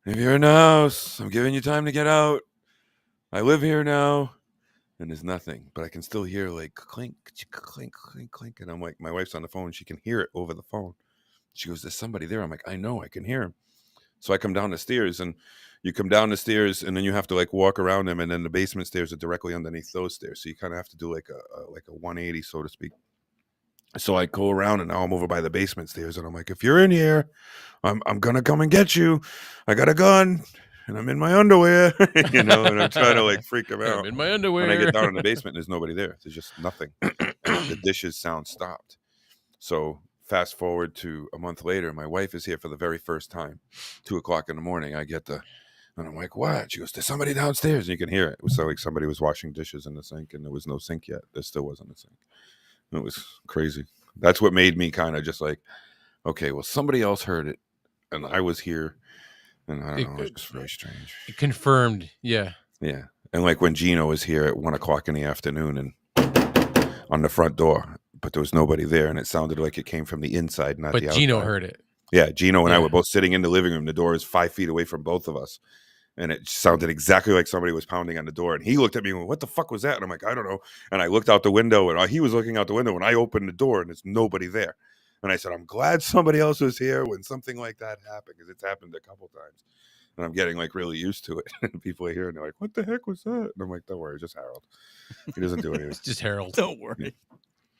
If you're in the house, I'm giving you time to get out. I live here now. And there's nothing, but I can still hear like clink, clink, clink, clink. And I'm like, my wife's on the phone. She can hear it over the phone. She goes, there's somebody there. I'm like, I know, I can hear him. So I come down the stairs, and you come down the stairs, and then you have to like walk around them. And then the basement stairs are directly underneath those stairs. So you kind of have to do like a 180, so to speak. So I go around, and now I'm over by the basement stairs, and I'm like, if you're in here, I'm gonna come and get you. I got a gun, and I'm in my underwear, and I'm trying to like freak him
I'm
out.
in my
When I
underwear.
get down in the basement, there's nobody there. There's just nothing, and the dishes sound stopped. So fast forward to a month later, my wife is here for the very first time. 2:00 in the morning, I get and I'm like, what? She goes, there's somebody downstairs, and you can hear it. It was like somebody was washing dishes in the sink, and there was no sink yet. There still wasn't a sink. It was crazy. That's what made me kind of just like, okay, well, somebody else heard it, and I was here, and I don't know, it's just very strange.
Confirmed. Yeah.
Yeah. And like when Gino was here at 1:00 in the afternoon and on the front door, but there was nobody there, and it sounded like it came from the inside, not the
But
outside.
Gino heard it.
Yeah, Gino and I
Yeah.
were both sitting in the living room. The door is 5 feet away from both of us. And it sounded exactly like somebody was pounding on the door. And he looked at me and went, what the fuck was that? And I'm like, I don't know. And I looked out the window, and he was looking out the window, and I opened the door, and there's nobody there. And I said, I'm glad somebody else was here when something like that happened, because it's happened a couple times. And I'm getting like really used to it. And people are here, and they're like, what the heck was that? And I'm like, don't worry, just Harold. He doesn't do anything.
It's just Harold.
Don't worry.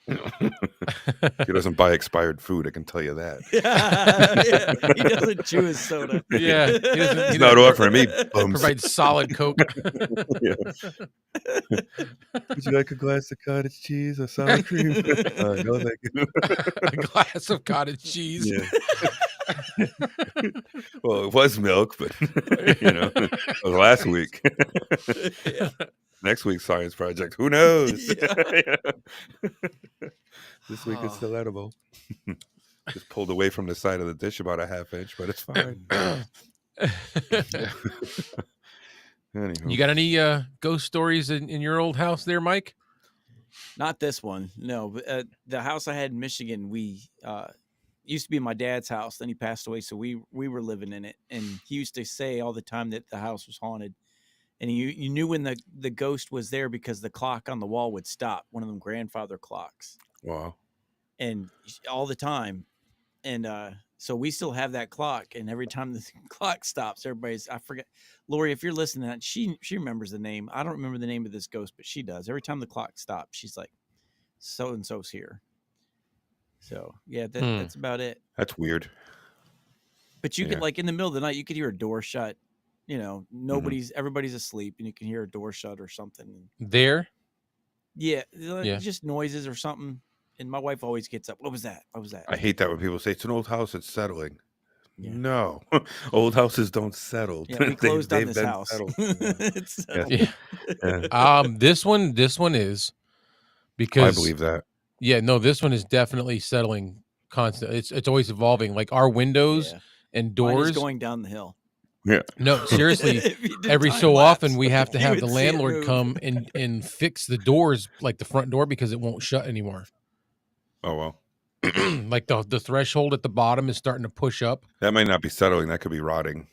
He doesn't buy expired food, I can tell you that.
Yeah, he doesn't chew his soda.
Yeah, he doesn't-
He's not offering me bums.
Provides solid Coke.
Yeah. Would you like a glass of cottage cheese or sour cream? No, thank you.
A glass of cottage cheese.
Yeah. Well, it was milk, but it was last week.
Yeah.
Next week's science project, who knows?
Yeah.
This week it's still edible. Just pulled away from the side of the dish about a half inch, but it's fine. Anywho.
You got any ghost stories in your old house there, Mike?
Not this one. No, but the house I had in Michigan, we used to be my dad's house. Then he passed away, so we were living in it. And he used to say all the time that the house was haunted. And you knew when the ghost was there because the clock on the wall would stop, one of them grandfather clocks.
Wow.
And all the time. And so we still have that clock. And every time the clock stops, I forget. Lori, if you're listening to that, she remembers the name. I don't remember the name of this ghost, but she does. Every time the clock stops, she's like, so-and-so's here. So, yeah, that's about it.
That's weird.
But you could, like, in the middle of the night, you could hear a door shut. Everybody's asleep, and you can hear a door shut or something.
There?
Yeah, just noises or something. And my wife always gets up. What was that?
I hate that when people say it's an old house, it's settling.
Yeah.
No, old houses don't settle.
Yeah, we closed on this house.
It's settled.
Yeah. This one is because
I believe that.
Yeah, no, this one is definitely settling constantly. It's always evolving. Like our windows and
Mine
doors
is going down the hill.
Yeah.
No, seriously.
If you did
Every
time
so
lapse,
often we have to
you
have
would
the
see it
landlord
move.
come and fix the doors, like the front door, because it won't shut anymore.
Oh, well.
Like the threshold at the bottom is starting to push up.
That might not be settling. That could be rotting.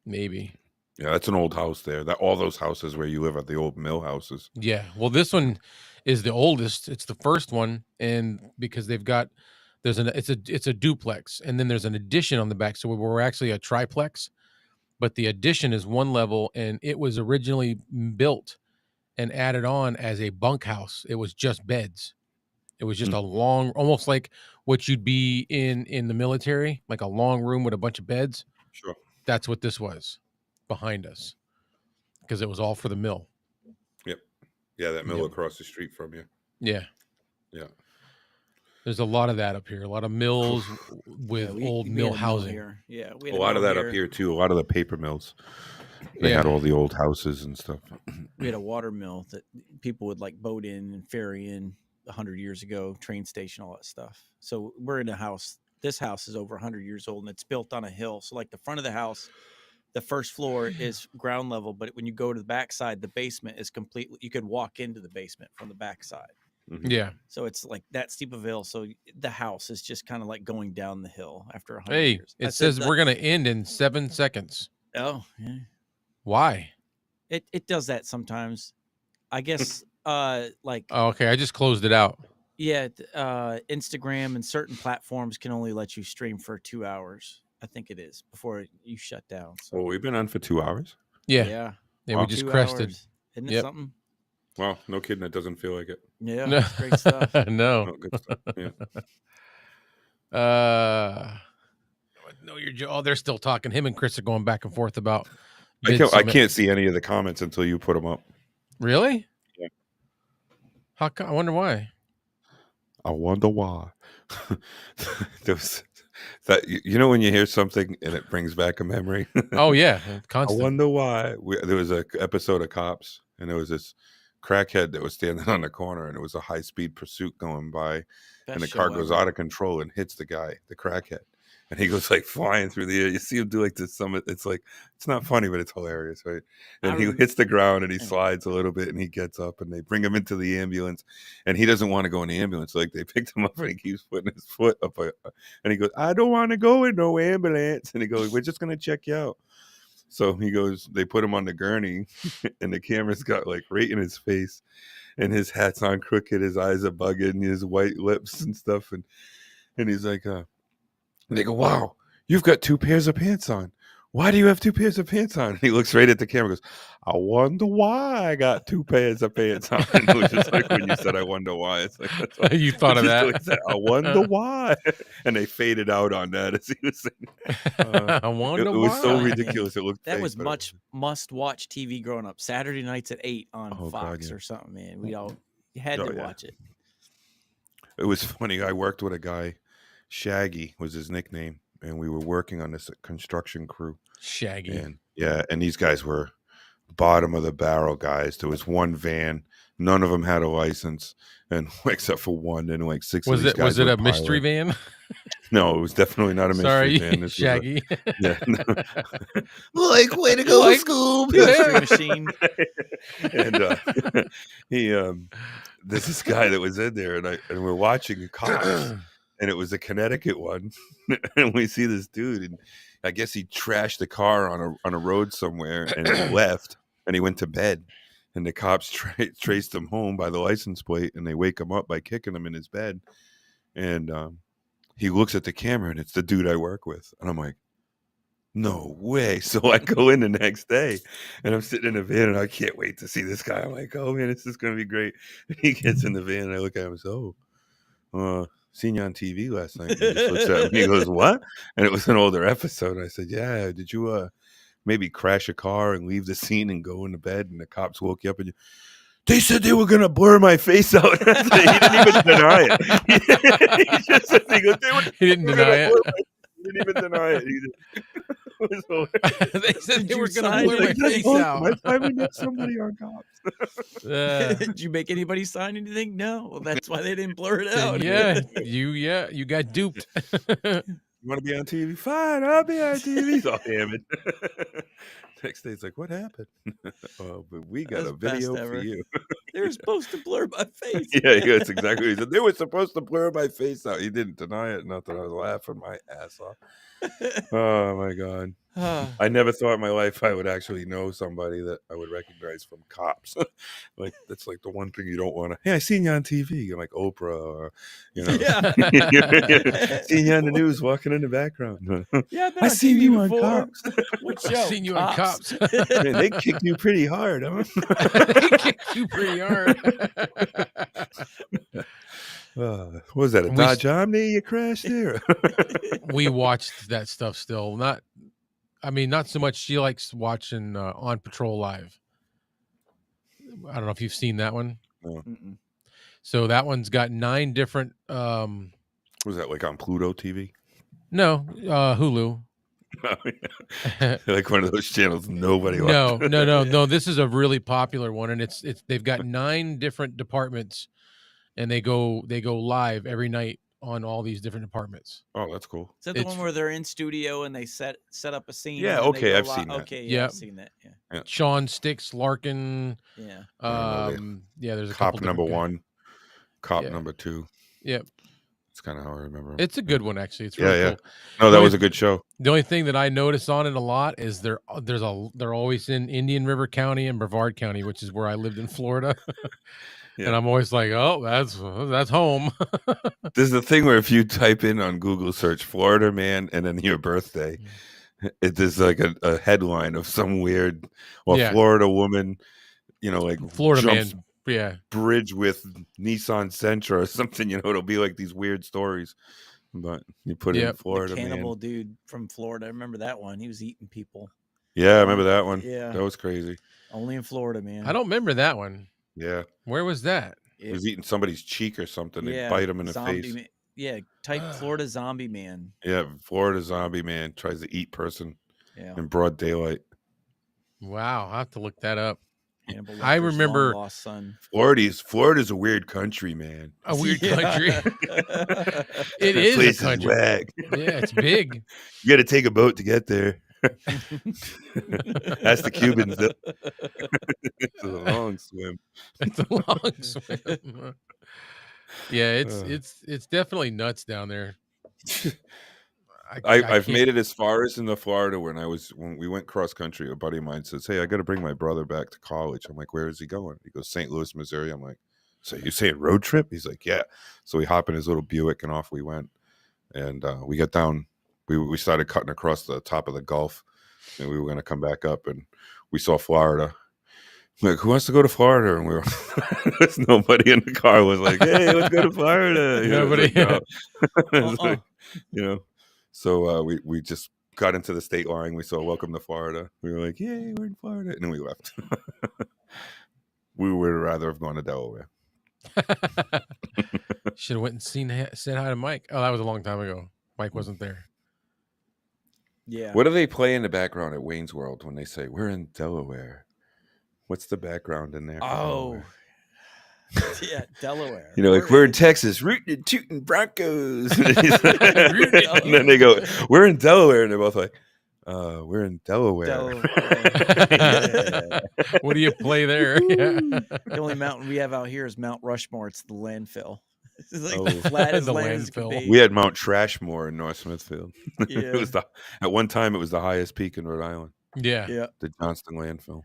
Maybe.
Yeah, that's an old house there. All those houses where you live are the old mill houses.
Yeah. Well, this one is the oldest. It's the first one, and because it's a duplex, and then there's an addition on the back. So we're actually a triplex, but the addition is one level, and it was originally built and added on as a bunkhouse. It was just beds. It was just a long, almost like what you'd be in the military, like a long room with a bunch of beds.
Sure.
That's what this was behind us, because it was all for the mill.
Yep. Yeah, that mill
Yep.
across the street from you.
Yeah.
Yeah.
There's a lot of that up here. A lot of mills with old
we
mill
had a
housing.
here. Yeah, we
A
had
lot of
mill
that up here, too. A lot of the paper mills. They
Yeah.
had all the old houses and stuff.
We had a water mill that people would like boat in and ferry in 100 years ago, train station, all that stuff. So we're in a house. This house is over 100 years old, and it's built on a hill. So like the front of the house, the first floor is ground level, but when you go to the backside, the basement is completely, you could walk into the basement from the backside.
Yeah.
So it's like that steep of a hill. So the house is just kind of like going down the hill after 100
Hey,
years.
it says we're going to end in 7 seconds.
Oh, yeah.
Why?
It does that sometimes. I guess like
Oh, okay. I just closed it out.
yeah, Instagram and certain platforms can only let you stream for 2 hours. I think it is before you shut down. So
Well, we've been on for 2 hours.
Yeah.
yeah,
Yeah,
Wow.
we just
2
crested.
hours. Isn't it
Yep.
something?
Wow, no kidding. It doesn't feel like it.
Yeah,
No.
it's great stuff.
No.
Oh, good stuff. Yeah.
No, oh, they're still talking. Him and Chris are going back and forth about
I
Vid Summit.
can't see any of the comments until you put them up.
Really?
Yeah.
How come? I wonder why.
I wonder why. That you know when you hear something and it brings back a memory.
Oh yeah,
I
constant.
wonder why. There was an episode of Cops, and there was this crackhead that was standing on the corner, and it was a high-speed pursuit going by, and the car goes out of control and hits the guy, the crackhead, and he goes like flying through the air. You see him do like this summit. It's like, it's not funny, but it's hilarious, right? And he hits the ground and he slides a little bit, and he gets up, and they bring him into the ambulance, and he doesn't want to go in the ambulance. Like they picked him up, and he keeps putting his foot up, and he goes, "I don't want to go in no ambulance," and he goes, "We're just gonna check you out." So he goes, they put him on the gurney, and the camera's got like right in his face, and his hat's on crooked, his eyes are bugging, and his white lips and stuff, and he's like, and they go, "Wow, you've got 2 pairs of pants on. Why do you have 2 pairs of pants on?" And he looks right at the camera and goes, "I wonder why I got 2 pairs of pants on." And it was just like when you said, "I wonder why." It's like, that's what,
You thought of that.
I wonder why. And they faded out on that as he was saying.
I wonder
It was so
why.
ridiculous. It looked
That
fake,
was
but
much must-watch TV growing up. Saturday nights at 8 on
Oh, God,
Fox
yeah.
or something, man. We all had
Oh,
to
yeah.
watch it.
It was funny. I worked with a guy, Shaggy was his nickname, and we were working on this construction crew.
Shaggy.
And yeah, and these guys were bottom of the barrel guys. There was one van, none of them had a license, and except for one, and like 6 of
Was
these
it
guys
a
were
mystery
pilots.
van?
No, it was definitely not a mystery
Sorry,
van. This was a,
Shaggy.
yeah, no. Like, way to go,
Like,
Scoob.
Mystery machine.
And he there's this guy that was in there, and we're watching Cops, and it was a Connecticut one, and we see this dude, and I guess he trashed the car on a road somewhere and left, and he went to bed, and the cops traced him home by the license plate, and they wake him up by kicking him in his bed, and he looks at the camera, and it's the dude I work with, and I'm like, no way. So I go in the next day, and I'm sitting in the van, and I can't wait to see this guy. I'm like, oh man, this is gonna be great. And he gets in the van, and I look at him and say, oh, seen you on TV last night. And he just looks at me, he goes, what? And it was an older episode. And I said, yeah, did you maybe crash a car and leave the scene and go into bed, and the cops woke you up, and they said they were gonna blur my face out. He didn't even deny it. He just said,
He didn't deny it.
He didn't even deny it.
They said they were going to
sign
blur my
it?
face
I
out.
finally met somebody on Cops.
Did you make anybody sign anything? No. Well, that's why they didn't blur it out.
You got duped.
You want to be on TV? Fine, I'll be on TV. Oh, damn it. Next day, it's like, what happened? Oh, but we got a video for you.
They were supposed to blur my face.
Yeah, that's exactly what he said. They were supposed to blur my face out. He didn't deny it. Nothing. I was laughing my ass off. Oh, my God. I never thought in my life I would actually know somebody that I would recognize from Cops. Like, that's like the one thing you don't want to. Hey, I seen you on TV. You're like Oprah, or seen you on the news walking in the background.
Yeah,
I seen you on Cops.
What show?
I've seen you on Cops.
Man, they kicked you pretty hard, huh?
They kicked you pretty hard.
What was that, a Dodge Omni you crashed there?
We watched that stuff still. Not so much. She likes watching On Patrol Live. I don't know if you've seen that one.
No.
So that one's got 9 different.
Was that like on Pluto TV?
No, Hulu.
Like one of those channels nobody
No,
watches.
no. This is a really popular one, and it's they've got 9 different departments, and they go live every night on all these different departments.
Oh, that's cool.
Is that the one where they're in studio and they set up a scene?
Yeah,
and
okay, I've seen that.
Okay,
Yeah.
I've seen that. Yeah.
Sean Sticks, Larkin.
Yeah.
There's a
Cop
couple
number
different guys.
1, Cop
Yeah.
number 2.
Yep.
That's kind of how I remember him.
It's a good one, actually. It's really cool.
No, that was a good show.
The only thing that I notice on it a lot is they're always in Indian River County and Brevard County, which is where I lived in Florida. And I'm always like, oh, that's home.
There's the thing where if you type in on Google search Florida man and then your birthday, there's like a headline of some weird Florida woman, like
Florida
jumps,
man. Yeah.
bridge with Nissan Sentra or something. You know, it'll be like these weird stories. But you put it in
Yep.
Florida,
the cannibal
man.
dude from Florida. I remember that one. He was eating people.
Yeah, I remember that one.
Yeah.
That was crazy.
Only in Florida, man.
I don't remember that one.
Yeah.
Where was that?
He was eating somebody's cheek or something. They
Yeah,
bite him in the
zombie
face.
man. Yeah, type Florida zombie man.
Yeah, Florida zombie man tries to eat person
Yeah.
in broad daylight.
Wow, I'll have to look that up.
Hannibal
I
Lecter's
remember-
long-lost son.
Florida's a weird country, man.
A weird
Yeah.
country.
That
It is a
place
country.
whack.
Yeah, it's big.
You got to take a boat to get there. That's the Cubans. Though. It's a long swim.
It's a long swim. Yeah,
Uh.
it's definitely nuts down there.
I've made it as far as in the Florida when we went cross country. A buddy of mine says, "Hey, I got to bring my brother back to college." I'm like, "Where is he going?" He goes, "St. Louis, Missouri." I'm like, "So you saying road trip?" He's like, "Yeah." So we hop in his little Buick and off we went. And we got down. We started cutting across the top of the Gulf, and we were going to come back up, and we saw Florida. I'm like, who wants to go to Florida? And we were there's nobody in the car. Was like, "Hey, let's go to Florida." You know,
Nobody.
like, no. It's like, you know. So we just got into the state line. We saw "Welcome to Florida." We were like, "Yay, we're in Florida," and then we left. We would rather have gone to Delaware.
Should have went and said hi to Mike. Oh, that was a long time ago. Mike wasn't there.
Yeah.
What do they play in the background at Wayne's World when they say "We're in Delaware"? What's the background in there? for
Oh.
Delaware?
Yeah, Delaware.
You know, like we're in Texas, rooting and tooting Broncos. And then they go, "We're in Delaware," and they're both like, "We're in Delaware."
What do you play there? Yeah.
The only mountain we have out here is Mount Rushmore. It's the landfill. It's like
Oh.
the flattest
The
land as could
landfill.
be.
We had Mount Trashmore in North Smithfield.
Yeah.
It was at one time it was the highest peak in Rhode Island,
Yeah.
Yeah.
the Johnston landfill.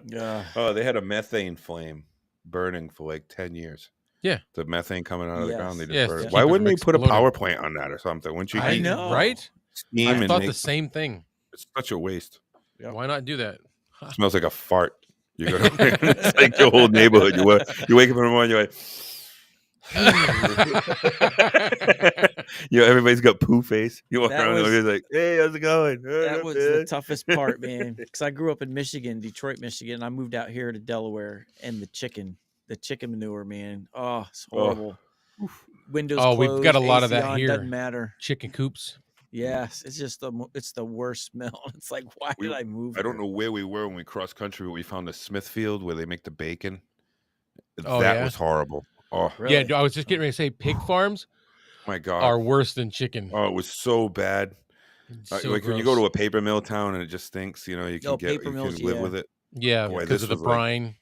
Yeah.
Oh, they had a methane flame burning for like 10 years.
Yeah.
The methane coming out of the ground. They just
Yes,
burn
to
it. Why
keep it
wouldn't
from
they put a
exploding.
power plant on that or something? Wouldn't you
I
heat
know.
Right?
steam
I
and
thought
make
the same thing.
it's such a waste.
Yep.
Why not do that?
It smells like a fart. You go to, it's like your whole neighborhood. You wake up in the morning, you're like, you know, everybody's got poo face. You walk
That
around
was-
and it's like, "Hey, how's it going?"
That was the toughest part, man. Because I grew up in Michigan, Detroit, Michigan. I moved out here to Delaware, and the chicken manure, man. Oh, it's horrible. Windows
Oh,
closed.
we've got a lot of
AC
that
on,
here.
Doesn't matter.
Chicken coops.
Yes, it's just it's the worst smell. It's like, why did I move?
I don't
here?
know where we were when we crossed country, but we found the Smithfield where they make the bacon.
Oh,
that
yeah?
was horrible. Oh
Really?
Yeah, I was just getting ready to say pig farms
my god.
are worse than chicken.
Oh, it was so bad.
So
Like when you go
gross.
to a paper mill town and it just stinks, you know, you can
Oh,
you
paper
can
mills,
live
yeah.
with it.
Yeah,
Boy,
because
this
of the
was like-
brine.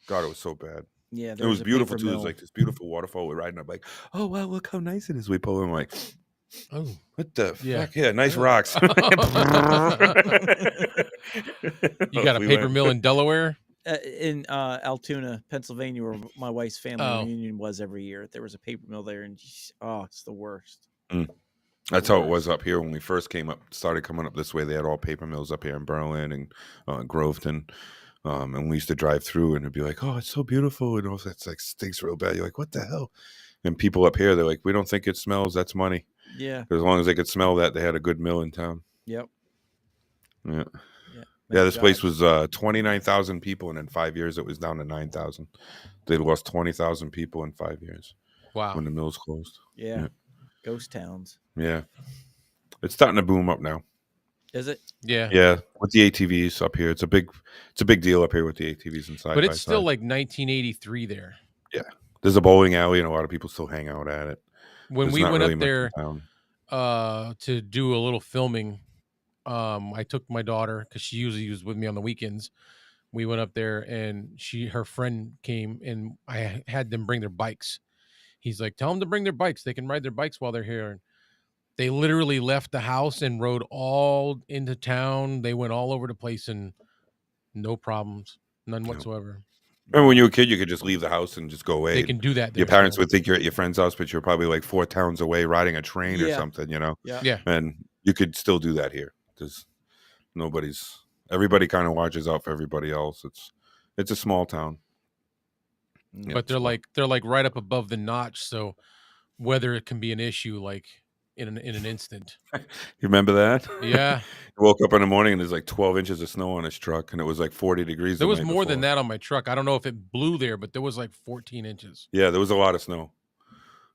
God, it was so bad.
Yeah,
It was
there's a
beautiful
paper
too. It was
mill.
like this beautiful waterfall. We're riding up like, "Oh wow, look how nice it is." We pull in like,
Oh.
"What the
Yeah.
fuck? Yeah, nice
Oh.
rocks."
You got a paper mill in Delaware?
In Altoona, Pennsylvania, where my wife's family
Oh.
reunion was every year. There was a paper mill there, and it's the worst.
That's how it was up here when we first started coming up this way. They had all paper mills up here in Berlin and Groveton. And we used to drive through and it'd be like, "Oh, it's so beautiful." And also it's like stinks real bad. You're like, "What the hell?" And people up here, they're like, "We don't think it smells. That's money."
Yeah.
As long as they could smell that, they had a good mill in town.
Yep.
Yeah.
Yeah.
Yeah, this place was 29,000 people, and in 5 years it was down to 9,000. They lost 20,000 people in 5 years
Wow.
when the mills closed.
Yeah.
Yeah.
Ghost towns.
Yeah, it's starting to boom up now.
Is it?
Yeah.
Yeah, with the ATVs up here, it's a big deal up here with the ATVs inside.
But it's still like 1983 there.
There's a bowling alley, and a lot of people still hang out at it.
When
There's
we
not
went
really
up
much in
there
town.
to do a little filming, I took my daughter because she usually was with me on the weekends. We went up there and her friend came and I had them bring their bikes. He's like, "Tell them to bring their bikes. They can ride their bikes while they're here." And they literally left the house and rode all into town. They went all over the place and no problems, none
Yeah.
whatsoever.
Remember when you were a kid, you could just leave the house and just go away.
They can do that.
Your
there
parents
still.
would think you're at your friend's house, but you're probably like 4 towns away riding a train or
Yeah.
something, you know?
Yeah.
Yeah.
And you could still do that here because everybody kind of watches out for everybody else. It's a small town.
Mm.
Yeah,
but they're
small.
like right up above the notch, so weather can be an issue like in an instant.
You remember that?
Yeah.
He woke up in the morning and there's like 12 inches of snow on his truck, and it was like 40 degrees
There
the
was
night
more than
before.
that on my truck. I don't know if it blew there, but there was like 14 inches.
Yeah, there was a lot of snow.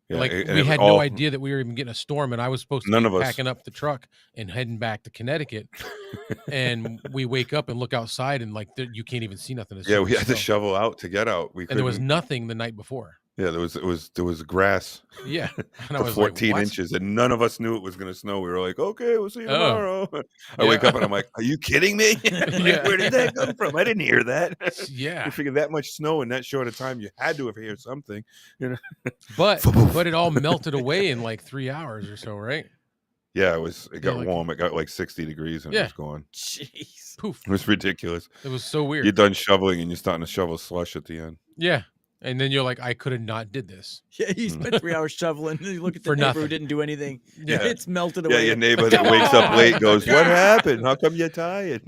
Yeah,
Like
and
we
it was
had no
all
idea that we were even getting a storm, and I was supposed to
none
be
of us.
packing up the truck and heading back to Connecticut. And we wake up and look outside, and like you can't even see nothing. It's
Yeah,
so
we
much
had to
snow.
shovel out to get out. We
And there was
couldn't.
nothing the night before.
Yeah, there was grass
Yeah, and I
for
was like,
14
"What?"
inches, and none of us knew it was going to snow. We were like, okay, we'll see you
Oh,
tomorrow. I wake
yeah.
up and I'm like, are you kidding me? Like,
Yeah.
where did that come from? I didn't hear that.
Yeah,
You figure that much snow in that short of time, you had to have heard something. You know?
but it all melted away in like 3 hours or so, right?
Yeah, it
Yeah,
got
like
warm. It got like 60 degrees and it
Yeah.
was gone.
Jeez.
poof.
It was ridiculous.
It was so weird.
You're done shoveling and you're starting to shovel slush at the end.
Yeah, and then you're like, I could have not did this.
Yeah, you spent 3 hours shoveling. And you look at the
For
neighbor
nothing.
who didn't do anything.
Yeah.
It's melted
Yeah,
away.
your neighbor that wakes up late goes, what happened? How come you're tired?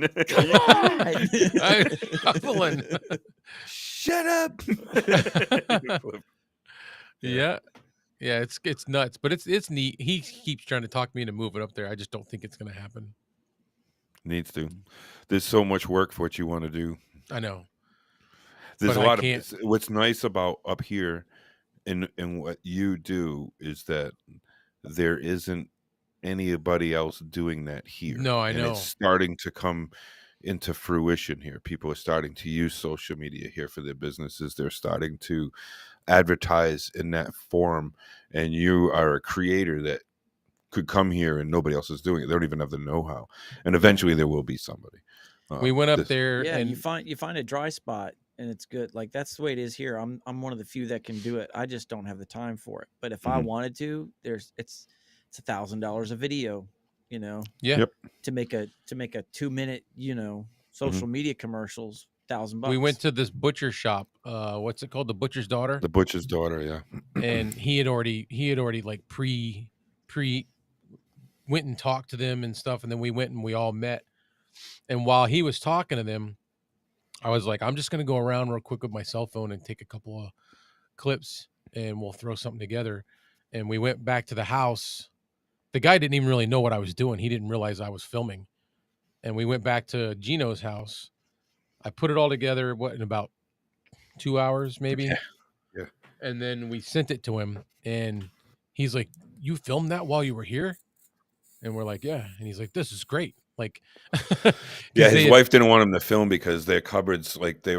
I'm shoveling.
Shut up.
Yeah. Yeah, it's nuts, but it's neat. He keeps trying to talk me into moving up there. I just don't think it's gonna happen.
Needs to. There's so much work for what you want to do.
I know.
There's
But
a
I
lot
can't.
of what's nice about up here in what you do is that there isn't anybody else doing that here.
No, I
and
know.
it's starting to come into fruition here. People are starting to use social media here for their businesses. They're starting to advertise in that form, and you are a creator that could come here and nobody else is doing it. They don't even have the know-how, and eventually there will be somebody.
We went up there
Yeah,
and
you find a dry spot and it's good. Like that's the way it is here. I'm one of the few that can do it. I just don't have the time for it. But if I
Mhm.
wanted to, it's $1,000 a video, you know,
yeah,
Yep.
to make a 2-minute, social media commercials, $1,000.
we went to this butcher shop. What's it called? The Butcher's Daughter.
The butcher's daughter, yeah.
And he had already like pre went and talked to them and stuff, and then we went and we all met. And while he was talking to them, I was like, I'm just gonna go around real quick with my cell phone and take a couple of clips, and we'll throw something together. And we went back to the house. The guy didn't even really know what I was doing. He didn't realize I was filming. And we went back to Gino's house. I put it all together, in about 2 hours, maybe.
Yeah.
And then we sent it to him, and he's like, "You filmed that while you were here?" And we're like, "Yeah." And he's like, "This is great." Like,
Yeah, his wife didn't want him to film because their cupboards, like they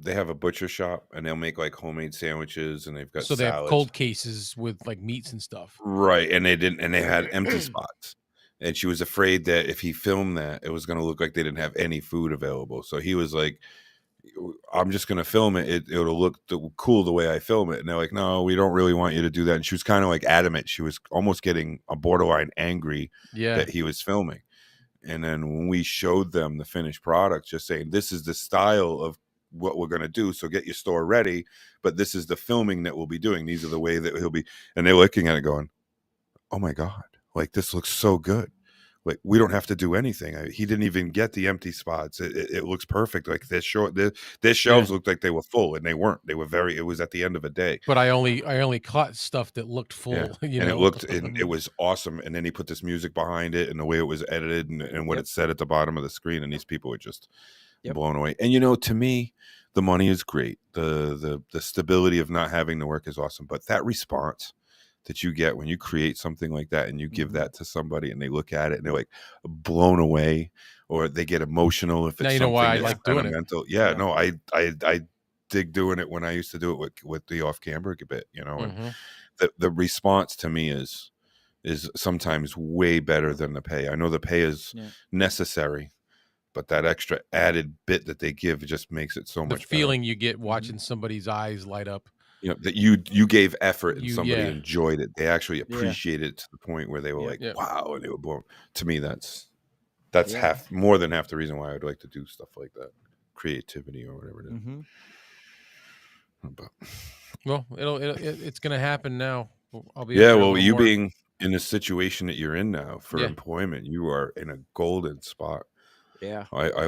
have a butcher shop and they'll make like homemade sandwiches and they've got
so they have
salads.
cold cases with like meats and stuff.
Right, and they had empty spots. And she was afraid that if he filmed that, it was going to look like they didn't have any food available. So he was like, I'm just going to film it. It'll look cool the way I film it. And they're like, no, we don't really want you to do that. And she was kind of like adamant. She was almost getting a borderline angry that he was filming. And then when we showed them the finished product, just saying, this is the style of what we're going to do. So get your store ready. But this is the filming that we'll be doing. These are the way that he'll be. And they're looking at it going, oh my God, like this looks so good. Like we don't have to do anything. He didn't even get the empty spots. It looks perfect. Like their shelves looked like they were full, and they weren't. They were it was at the end of a day.
But I only caught stuff that looked full.
Yeah.
You
and
know,
it looked, and it was awesome. And then he put this music behind it, and the way it was edited, and what it said at the bottom of the screen. And these people were just blown away. And to me, the money is great. The stability of not having to work is awesome. But that response that you get when you create something like that and you give that to somebody and they look at it and they're like blown away, or they get emotional if it's
now you know why I
something
like doing it.
sentimental. Yeah, no, I dig doing it when I used to do it with the off camera a bit, and the response to me is sometimes way better than the pay. I know the pay is necessary, but that extra added bit that they give just makes it so much
better. Feeling you get watching somebody's eyes light up.
That you gave effort and somebody enjoyed it. They actually appreciated it to the point where they were like, wow, and they were blown. To me, that's more than half the reason why I'd like to do stuff like that. Creativity or whatever it is. But,
well, it's going to happen now. I'll be
you being in the situation that you're in now for employment, you are in a golden spot.
Yeah.
I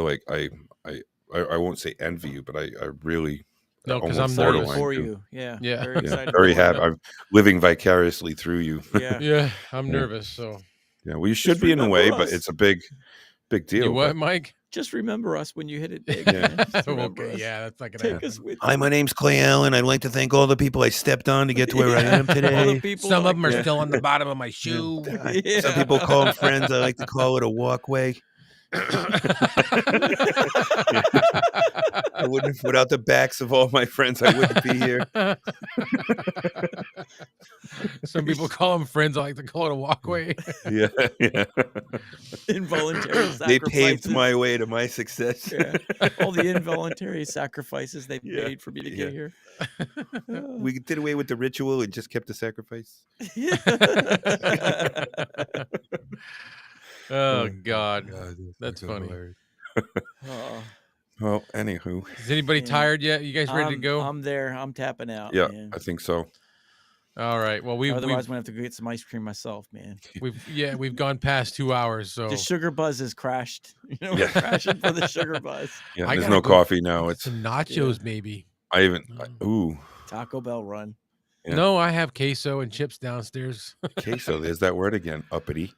I won't say envy you, but I really
No, 'cause
almost
I'm nervous.
Excited
borderline
for
do.
you. Yeah.
Yeah.
Very
Yeah,
excited.
very
for you.
happy. I'm living vicariously through you.
Yeah.
Yeah, I'm
Yeah.
nervous. So
Yeah, well, you should
Just
be in a way,
remember
but
us.
it's a big deal.
you what,
but-
Mike?
Just remember us when you hit it big.
Yeah.
Man. Just remember
Okay,
us.
yeah, that's not gonna
Take
happen.
us with
Hi,
you.
my name's Clay Allen. I'd like to thank all the people I stepped on to get to where I am
All the
today.
people
Some
that
of them are
I-
still on the bottom of my shoe.
Yeah.
Some people call them friends. I like to call it a walkway. I wouldn't have, without the backs of all my friends, I wouldn't be here.
Some people call them friends. I like to call it a walkway.
Yeah, yeah.
Involuntary sacrifices.
They paved my way to my success.
Yeah. All the involuntary sacrifices they've
Yeah.
made for me to
Yeah.
get here.
We did away with the ritual and just kept the sacrifice.
Yeah.
Oh God,
God,
that's
fucking
funny.
hilarious.
Oh,
Well, anywho,
Is anybody
Yeah.
tired yet? You guys ready to go?
I'm there. I'm tapping out.
yeah,
Man.
I think so.
All right. Well,
Otherwise, I'm gonna have to go get some ice cream myself, man.
we've gone past 2 hours. So
The sugar buzz has crashed. You know,
Yeah.
we're crashing for the sugar buzz.
Yeah,
I
there's
gotta
no
go
coffee now. It's
some nachos, maybe.
I even ooh
Taco Bell run.
Yeah.
No, I have queso and chips downstairs.
queso. There's that word again, uppity.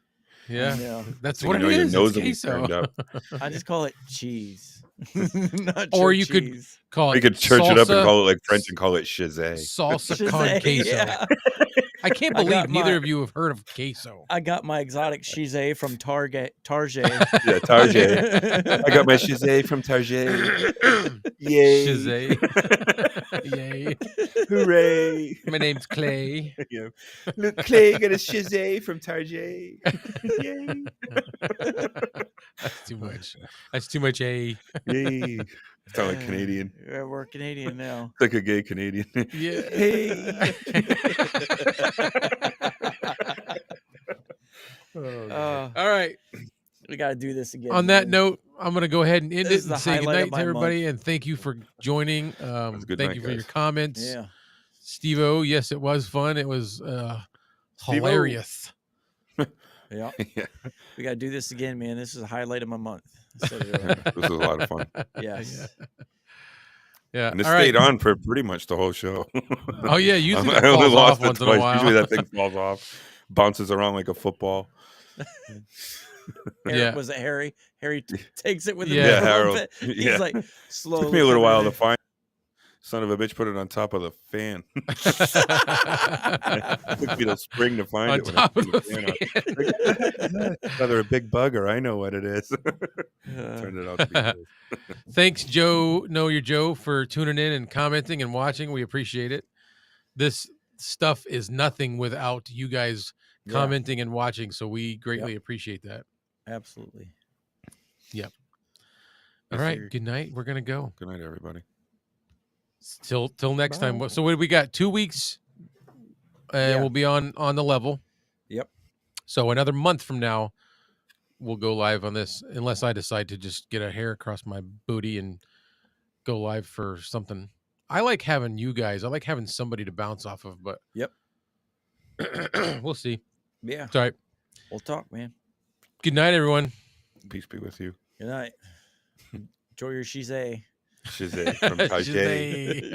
Yeah,
Yeah.
that's
So
what
you know
it
your
is.
nose
It's
will be
queso.
turned up.
I just call it cheese. Nacho
Or you could
cheese.
Call it
We could church it up and
salsa-
call it like French and call it chizé.
salsa
Shazay,
con queso.
yeah.
I can't
I
believe
got
neither
my-
of you have heard of queso.
I got my exotic cheese from Target.
Yeah, Target. I got my chizé from Target. Yay!
Shazay. Yay.
Hooray!
My name's Clay.
Yeah. Look, Clay got a chizé from Target. Yay!
That's too much. That's too much A.
Yay! Sound like Canadian.
Yeah, we're Canadian now.
Like a gay Canadian.
Yeah.
Hey.
Uh,
All right.
we got to do this again.
On that
man.
note, I'm going to go ahead and end
This
it
is the
and say
highlight of
goodnight to
my
everybody. And thank you for joining.
a good
Thank
night,
you for your
guys.
comments.
Yeah.
Steve-O, yes, it was fun. It was
Steve-O.
hilarious.
Yeah.
Yeah,
We got to do this again, man. This is a highlight of my month. I said it earlier.
this was a lot of fun.
Yes.
Yeah.
And it
All right.
stayed on for pretty much the whole show.
Oh, yeah. Usually
I
it
only
falls
lost
off
it
once in a
twice.
while.
Usually that thing falls off, bounces around like a football.
Harry,
Yeah.
Was it Harry? Harry takes it with him.
Yeah,
a little
Harold.
bit. He's
Yeah.
like slowly.
Took me a little while to
coming
find. Son of a bitch put it on top of the fan. Took me to spring to find
On
it. When I
top of
turned
the
fan on. It's either a big bug or I know what it is.
in.
Turned it out to be good.
Thanks, Joe. Know your Joe for tuning in and commenting and watching. We appreciate it. This stuff is nothing without you guys
Yeah,
commenting and watching. So we greatly appreciate that.
absolutely.
All
Yes,
right.
sir.
Good night. We're gonna go.
Good night, everybody.
Till next time.
Bye.
So what do we got? 2 weeks, and
Yeah.
we'll be on the level.
Yep.
So another month from now, we'll go live on this, unless I decide to just get a hair across my booty and go live for something. I like having you guys. I like having somebody to bounce off of, but
Yep.
we'll see.
Yeah.
It's all right.
We'll talk, man.
Good night, everyone.
Peace be with you.
Good night. Enjoy your cheese.
Shizay from Taipei.
Shazay.